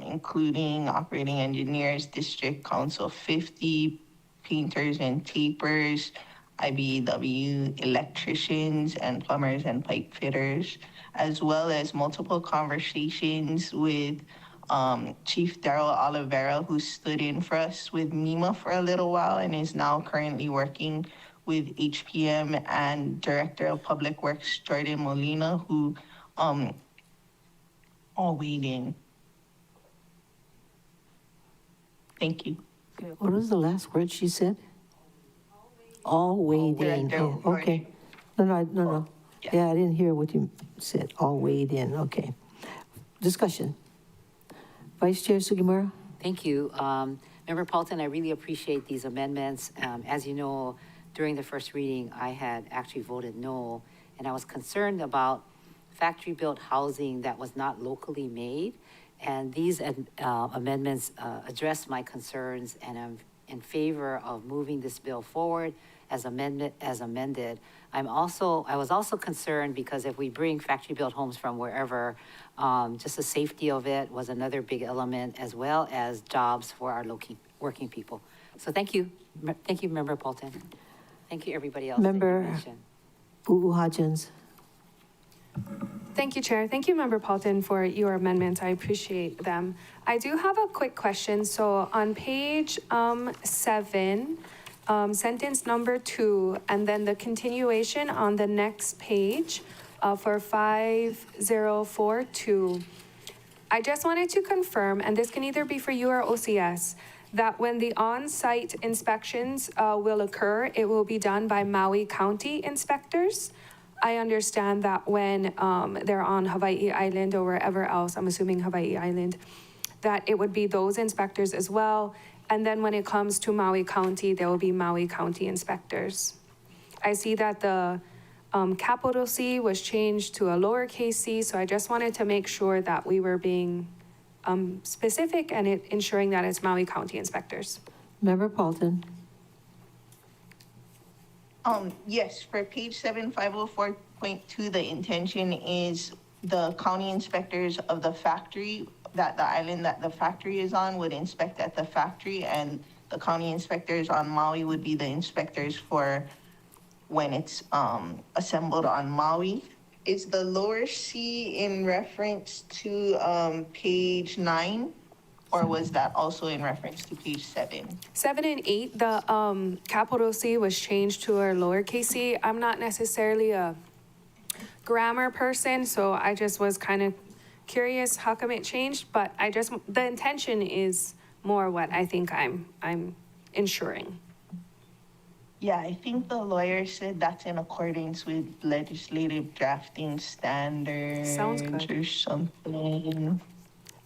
including operating engineers, district council 50, painters and tapers, IBEW, electricians and plumbers and pipe fitters, as well as multiple conversations with Chief Daryl Oliveira, who stood in for us with MEMA for a little while and is now currently working with HPM, and Director of Public Works, Jordan Molina, who all weighed in. Thank you. Okay, what was the last word she said? All weighed in. Oh, okay. No. Yeah, I didn't hear what you said. All weighed in. Okay. Discussion. Vice Chair Sugimura? Thank you. Member Paulton, I really appreciate these amendments. As you know, during the first reading, I had actually voted no, and I was concerned about factory-built housing that was not locally made. And these amendments address my concerns, and I'm in favor of moving this bill forward as amended. I was also concerned because if we bring factory-built homes from wherever, just the safety of it was another big element, as well as jobs for our working people. So thank you. Thank you, Member Paulton. Thank you, everybody else. Member Hodgins. Thank you, Chair. Thank you, Member Paulton, for your amendments. I appreciate them. I do have a quick question. So on page 7, sentence number 2, and then the continuation on the next page for 5042. I just wanted to confirm, and this can either be for you or OCS, that when the on-site inspections will occur, it will be done by Maui County inspectors. I understand that when they're on Hawaii Island or wherever else, I'm assuming Hawaii Island, that it would be those inspectors as well. And then when it comes to Maui County, there will be Maui County inspectors. I see that the capital C was changed to a lowercase c, so I just wanted to make sure that we were being specific and ensuring that it's Maui County inspectors. Member Paulton. Yes, for page 7, 504.2, the intention is the county inspectors of the factory, that the island that the factory is on would inspect at the factory, and the county inspectors on Maui would be the inspectors for when it's assembled on Maui. Is the lower C in reference to page 9? Or was that also in reference to page 7? 7 and 8, the capital C was changed to a lowercase c. I'm not necessarily a grammar person, so I just was kind of curious how come it changed, but the intention is more what I think I'm ensuring. Yeah, I think the lawyer said that's in accordance with legislative drafting standards. Sounds good. Or something.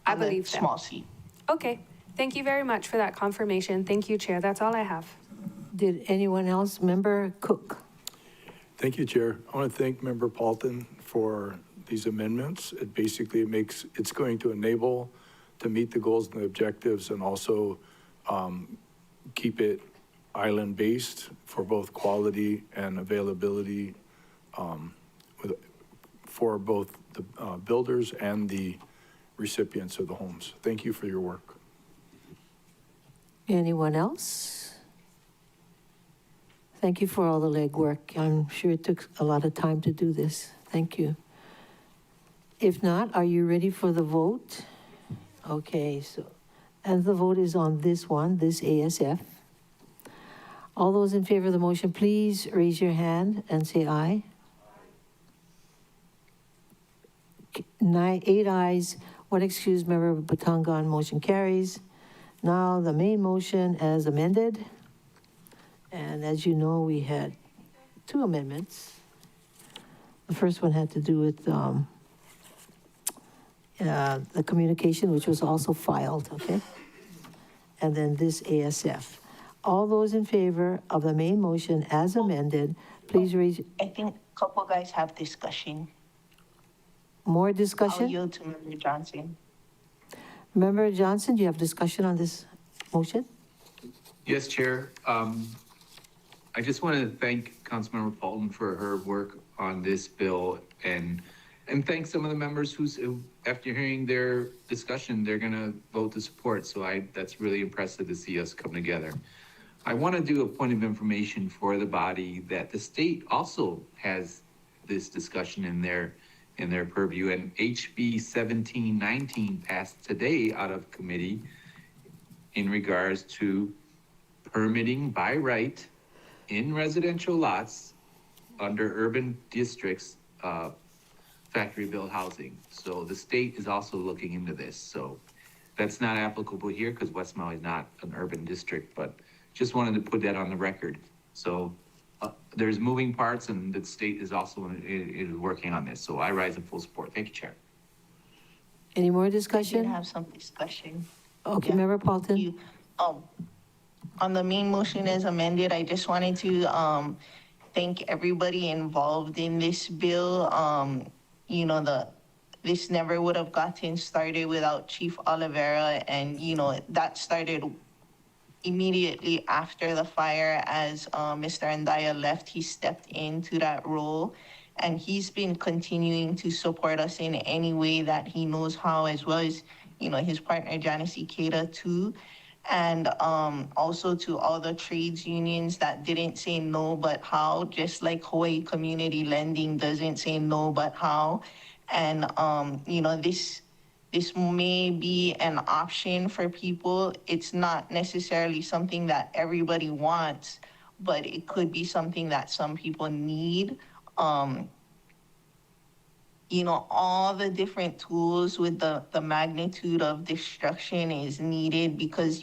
I believe that. Small c. Okay, thank you very much for that confirmation. Thank you, Chair. That's all I have. Did anyone else? Member Cook. Thank you, Chair. I want to thank Member Paulton for these amendments. It's going to enable to meet the goals and the objectives, and also keep it island-based for both quality and availability for both the builders and the recipients of the homes. Thank you for your work. Anyone else? Thank you for all the legwork. I'm sure it took a lot of time to do this. Thank you. If not, are you ready for the vote? Okay, and the vote is on this ASF. All those in favor of the motion, please raise your hand and say aye. 8 ayes, 1 excused member, Batangan, motion carries. Now the main motion as amended. And as you know, we had 2 amendments. The first one had to do with the communication, which was also filed, okay? And then this ASF. All those in favor of the main motion as amended, please raise. I think a couple guys have discussion. More discussion? I'll yield to Member Johnson. Member Johnson, do you have discussion on this motion? Yes, Chair. I just want to thank Councilmember Paulton for her work on this bill, and thank some of the members who, after hearing their discussion, they're going to vote to support. So that's really impressive to see us come together. I want to do a point of information for the body that the state also has this discussion in their purview, and HB 1719 passed today out of committee in regards to permitting by right in residential lots under urban districts, factory-built housing. So the state is also looking into this. So that's not applicable here because West Maui is not an urban district, but just wanted to put that on the record. So there's moving parts, and the state is also working on this. So I rise in full support. Thank you, Chair. Any more I did discussion? have some discussion. Okay, Yeah. Member Paulton. On the main motion as amended, I just wanted to thank everybody involved in this bill. This never would have gotten started without Chief Oliveira, and that started immediately after the fire. As Mr. Andaya left, he stepped into that role, and he's been continuing to support us in any way that he knows how, as well as his partner Janice Ikeda too. And also to all the trades unions that didn't say no but how, just like Hawaii Community Lending doesn't say no but how. And this may be an option for people. It's not necessarily something that everybody wants, but it could be something that some people need. All the different tools with the magnitude of destruction is needed, because,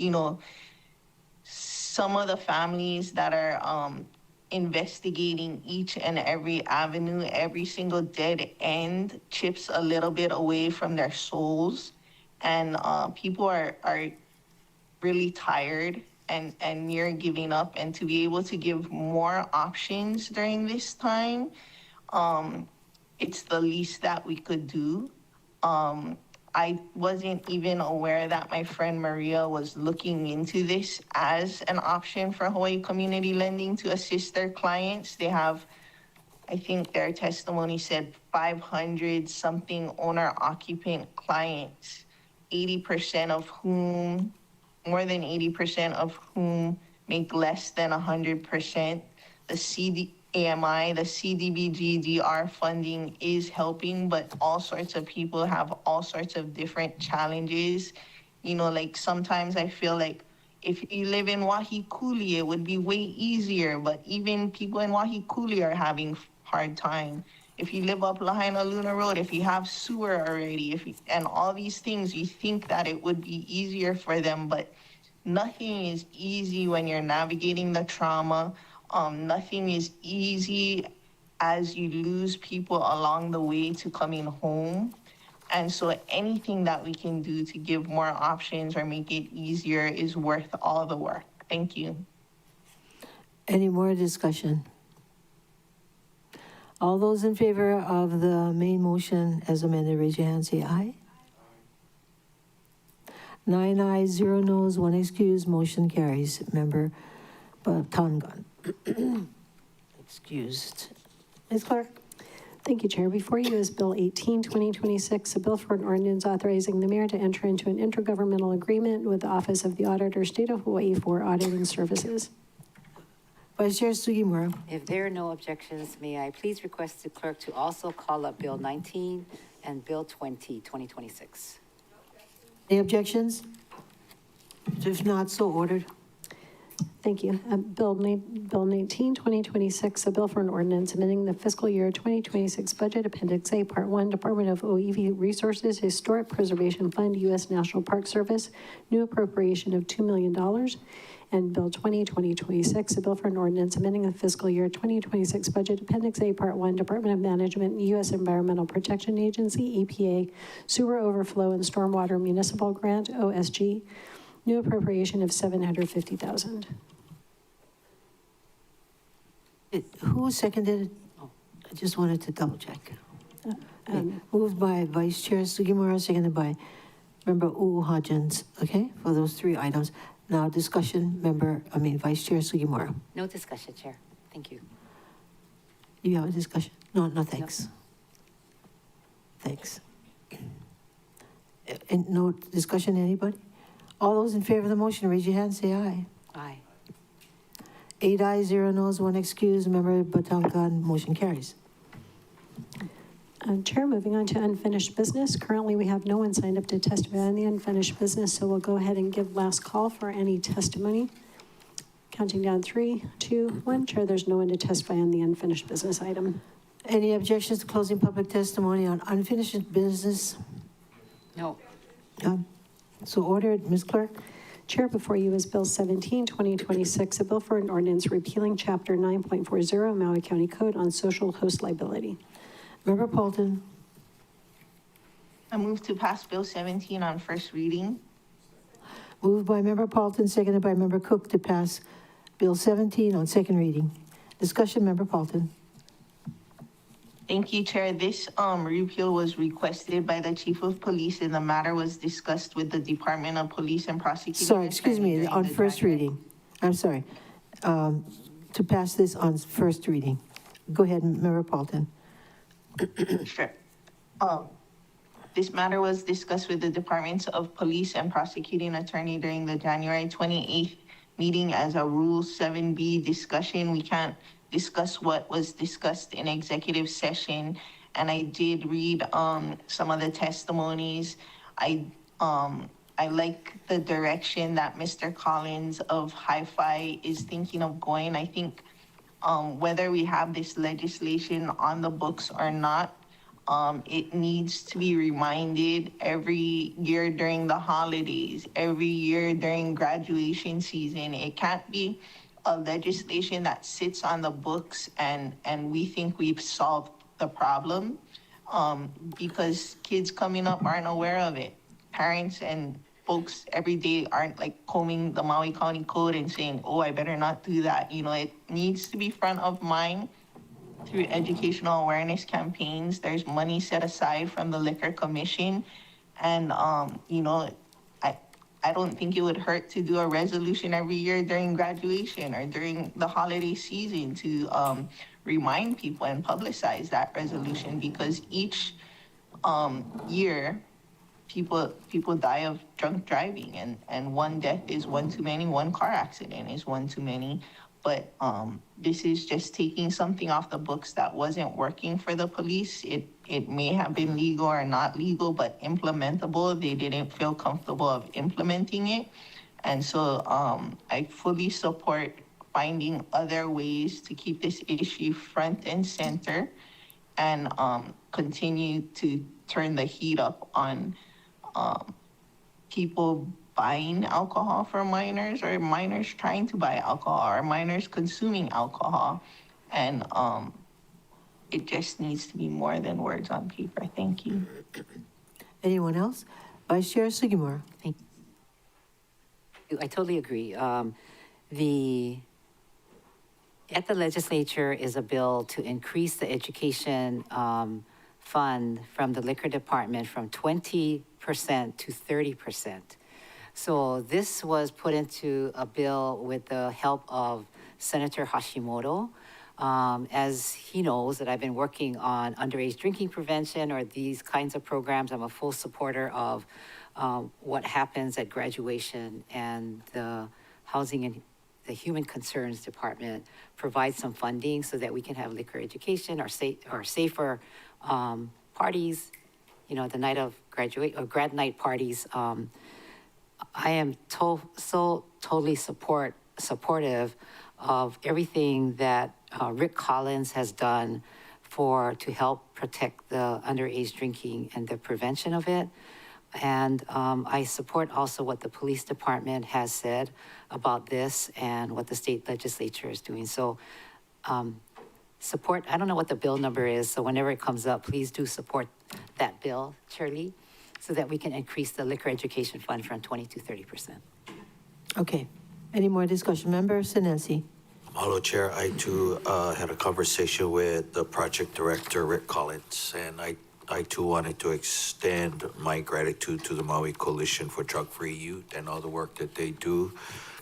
some of the families that are investigating each and every avenue, every single dead end chips a little bit away from their souls. And people are really tired and near giving up. And to be able to give more options during this time, it's the least that we could do. I wasn't even aware that my friend Maria was looking into this as an option for Hawaii Community Lending to assist their clients. They have, I think their testimony said 500 something owner-occupant clients, more than 80% of whom make less than 100%. The CDAMI, the CDBG-DR funding is helping, but all sorts of people have all sorts of different challenges. Like sometimes I feel like if you live in Wahikuli, it would be way easier, but even people in Wahikuli are having hard time. If you live up Lahaina Luna Road, if you have sewer already, and all these things, you think that it would be easier for them, but nothing is easy when you're navigating the trauma. Nothing is easy as you lose people along the way to coming home. And so anything that we can do to give more options or make it easier is worth all the work. Thank you. Any more discussion? All those in favor of the main motion as amended, raise your hand, say aye. 9 ayes, 0 noes, 1 excused, motion carries. Member Tongan. Excused. Ms. Clark. Thank you, Chair. Before you is Bill 18, 2026, a bill for an ordinance authorizing the mayor to enter into an intergovernmental agreement with the Office of the Auditor, State of Hawaii for auditing services. Vice Chair Sugimura. If there are no objections, may I please request the clerk to also call up Bill 19 and Bill 20, 2026. Any objections? If not, so ordered. Thank you. Bill 19, 2026, a bill for an ordinance amending the fiscal year 2026 budget, Appendix A, Part 1, Department of OEV Resources, Historic Preservation Fund, U.S. National Park Service, new appropriation of $2 million. And Bill 20, 2026, a bill for an ordinance amending the fiscal year 2026 budget, Appendix A, Part 1, Department of Management, U.S. Environmental Protection Agency, EPA, Sewer Overflow and Stormwater Municipal Grant, OSG, new appropriation of $750,000. Who seconded it? Oh, I just wanted to double check. Moved by Vice Chair Sugimura, seconded by Member Hodgins, okay, for those 3 items. Now discussion, Vice Chair Sugimura. No discussion, Chair. Thank you. You have a discussion? No, thanks. No. Thanks. And no discussion, anybody? All those in favor of the motion, raise your hand, say aye. Aye. 8 ayes, 0 noes, 1 excused. Member Batangan, motion carries. Chair, moving on to unfinished business. Currently, we have no one signed up to testify on the unfinished business, so we'll go ahead and give last call for any testimony. Counting down 3, 2, 1. Chair, there's no one to testify on the unfinished business item. Any objections to closing public testimony on unfinished business? No. So ordered. Ms. Clerk. Chair, before you is Bill 17, 2026, a bill for an ordinance repealing Chapter 9.40 Maui County Code on social host liability. Member Paulton. I move to pass Bill 17 on first reading. Moved by Member Paulton, seconded by Member Cook to pass Bill 17 on second reading. Discussion, Member Paulton. Thank you, Chair. This repeal was requested by the Chief of Police, and the matter was discussed with the Department of Police and Prosecuting. Sorry, excuse me, Attorney on during the first reading. I'm sorry. To pass this on first reading. Go ahead, Member Paulton. Sure. This matter was discussed with the Departments of Police and Prosecuting Attorney during the January 28th meeting as a Rule 7B discussion. We can't discuss what was discussed in executive session. And I did read some of the testimonies. I like the direction that Mr. Collins of Hi-Fi is thinking of going. I think whether we have this legislation on the books or not, it needs to be reminded every year during the holidays, every year during graduation season. It can't be a legislation that sits on the books and we think we've solved the problem because kids coming up aren't aware of it. Parents and folks every day aren't like combing the Maui County Code and saying, oh, I better not do that. You know, it needs to be front of mind through educational awareness campaigns. There's money set aside from the Liquor Commission. And, you know, I don't think it would hurt to do a resolution every year during graduation or during the holiday season to remind people and publicize that resolution, because each year people die of drunk driving, and one death is one too many, one car accident is one too many. But this is just taking something off the books that wasn't working for the police. It may have been legal or not legal, but implementable. They didn't feel comfortable of implementing it. And so I fully support finding other ways to keep this issue front and center and continue to turn the heat up on people buying alcohol for minors, or minors trying to buy alcohol, or minors consuming alcohol. And it just needs to be more than words on paper. Thank you. Anyone else? Vice Chair Sugimura. Thank you. I totally agree. At the legislature is a bill to increase the education fund from the liquor department from 20% to 30%. So this was put into a bill with the help of Senator Hashimoto. As he knows that I've been working on underage drinking prevention or these kinds of programs. I'm a full supporter of what happens at graduation, and the Housing and the Human Concerns Department provides some funding so that we can have liquor education or safer parties, you know, the night of grad night parties. I am totally supportive of everything that Rick Collins has done to help protect the underage drinking and the prevention of it. And I support also what the police department has said about this and what the state legislature is doing. So support, I don't know what the bill number is, so whenever it comes up, please do support that bill, Shirley, so that we can increase the liquor education fund from 20 to 30%. Okay. Any more discussion? Member Sinensi. Mahalo, Chair. I too had a conversation with the project director, Rick Collins, and I too wanted to extend my gratitude to the Maui Coalition for Drug-Free Youth and all the work that they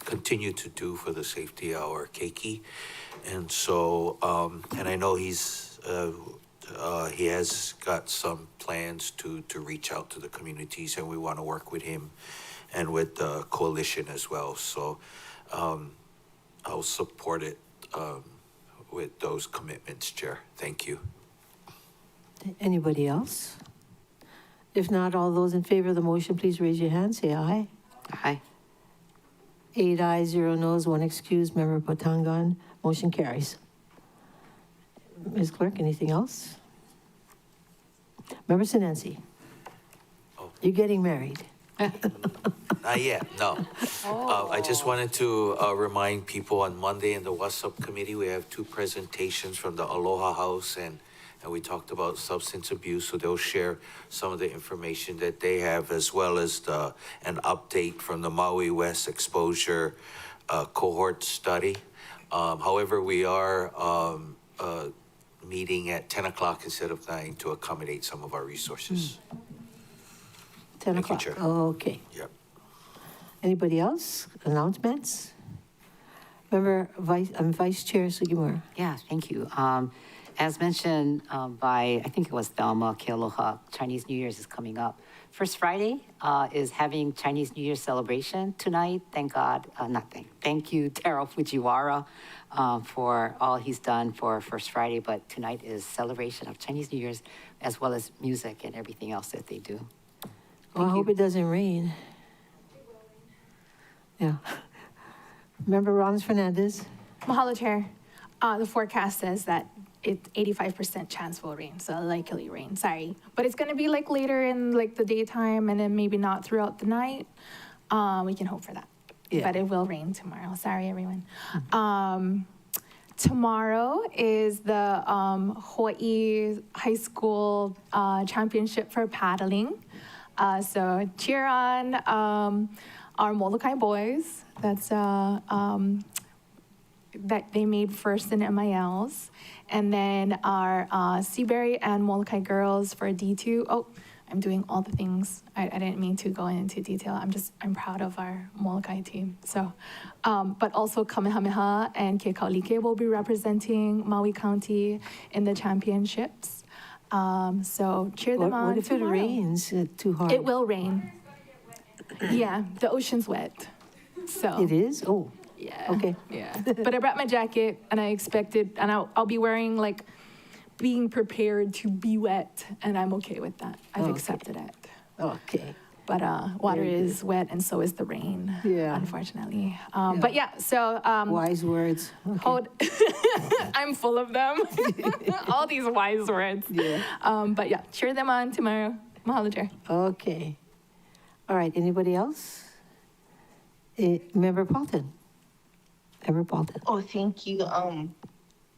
continue to do for the safety of our keiki. And so, and I know he has got some plans to reach out to the communities, and we want to work with him and with the coalition as well. So I'll support it with those commitments, Chair. Thank you. Anybody else? If not, all those in favor of the motion, please raise your hand. Say aye. Aye. 8 ayes, 0 noes, 1 excused. Member Patangan. Motion carries. Ms. Clerk, anything else? Member Sinensi. You're getting married. Not yet, no. I just wanted to remind people on Monday in the What's Up Committee, we have 2 presentations from the Aloha House and and we talked about substance abuse, so they'll share some of the information that they have, as well as an update from the Maui West exposure cohort study. However, we are meeting at 10 o'clock instead of 9 to accommodate some of our resources. 10 Thank you, o'clock. Chair. Okay. Yep. Anybody else? Announcements? Member Vice Chair Sugimura. Yeah, thank you. As mentioned by, I think it was Thelma Kealoha, Chinese New Year's is coming up. First Friday is having Chinese New Year celebration tonight. Thank God, thank you, Taro Fujiwara, for all he's done for First Friday. But tonight is celebration of Chinese New Year's, as well as music and everything else that they do. Well, I hope it doesn't rain. Yeah. Member Rollins Fernandez. Mahalo, Chair. The forecast says that it's 85% chance will rain, so likely rain, sorry. But it's gonna be like later in like the daytime and then maybe not throughout the night. We can hope for that. Yeah. But it will rain tomorrow, sorry everyone. Tomorrow is the Hawaii High School Championship for paddling. So cheer on our Molokai boys. That's that they made first in MILs. And then our Seabury and Molokai girls for D2. Oh, I'm doing all the things. I didn't mean to go into detail. I'm proud of our Molokai team. So, but also Kamehameha and Kekaulike will be representing Maui County in the championships. So cheer them on. What if tomorrow. it rains too hard? It will rain. Yeah, the ocean's wet. So It is? Oh. yeah. Okay. Yeah. But I brought my jacket and I expected, and I'll be wearing like being prepared to be wet, and I'm okay with that. I've accepted it. Okay. But water is wet, and so is the rain. Yeah. Unfortunately. But yeah, so Wise words. Okay. hold. I'm full of them. All these wise words. Yeah. But yeah, cheer them on tomorrow. Mahalo, Chair. Okay. All right, anybody else? Member Paulton. Member Paulton. Oh, thank you.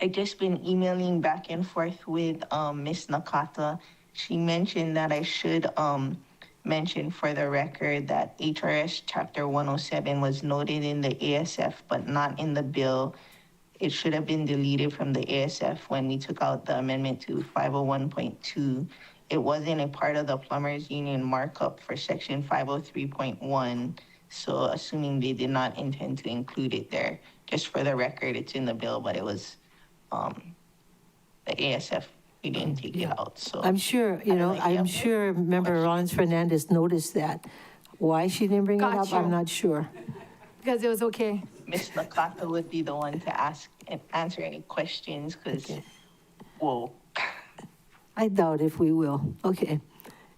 I just been emailing back and forth with Miss Nakata. She mentioned that I should mention for the record that HRS Chapter 107 was noted in the ASF, but not in the bill. It should have been deleted from the ASF when we took out the amendment to 501.2. It wasn't a part of the Plumbers Union markup for Section 503.1. So assuming they did not intend to include it there, just for the record, it's in the bill, but it was the ASF, we didn't take it out, so. I'm sure, I'm sure Member Rollins Fernandez noticed that. Why she didn't bring it up, Gotcha. I'm not sure. Because it was okay. Ms. Nakata would be the one to ask and answer any questions, because, whoa. I doubt if we will. Okay.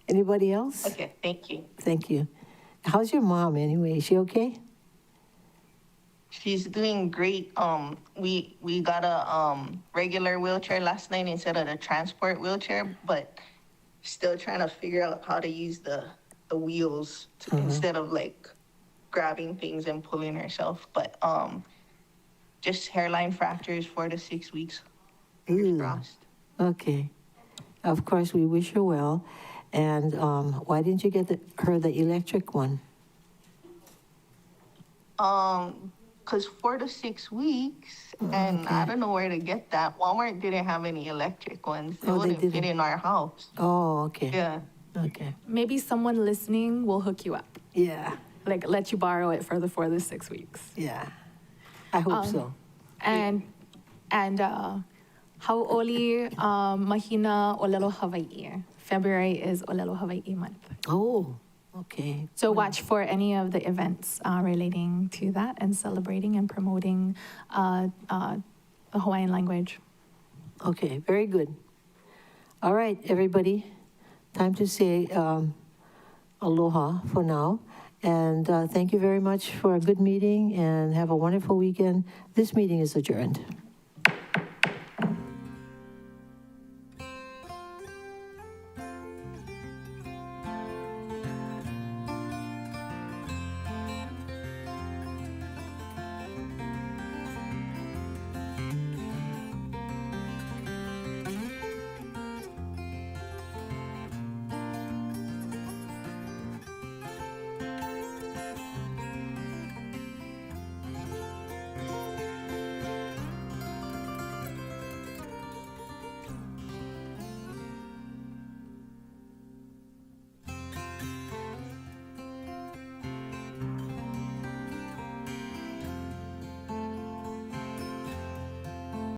Anybody else? Okay, thank you. Thank you. How's your mom anyway? Is she okay? She's doing great. We got a regular wheelchair last night instead of the transport wheelchair, but still trying to figure out how to use the wheels instead of like grabbing things and pulling herself. But just hairline fractures, 4 to 6 weeks. Fingers crossed. Okay. Of course, we wish her well. And why didn't you get her the electric one? Because 4 to 6 weeks, and I don't know where to get that. Walmart didn't have any electric ones. They wouldn't fit in our house. Oh, okay. Yeah. Okay. Maybe someone listening will hook you up. Yeah. Like let you borrow it for the 4 to 6 weeks. Yeah. I hope so. And hau'oli mahina olelo Hawaii. February is olelo Hawaii month. Oh, okay. So watch for any of the events relating to that and celebrating and promoting the Hawaiian language. Okay, very good. All right, everybody. Time to say aloha for now. And thank you very much for a good meeting and have a wonderful weekend. This meeting is adjourned.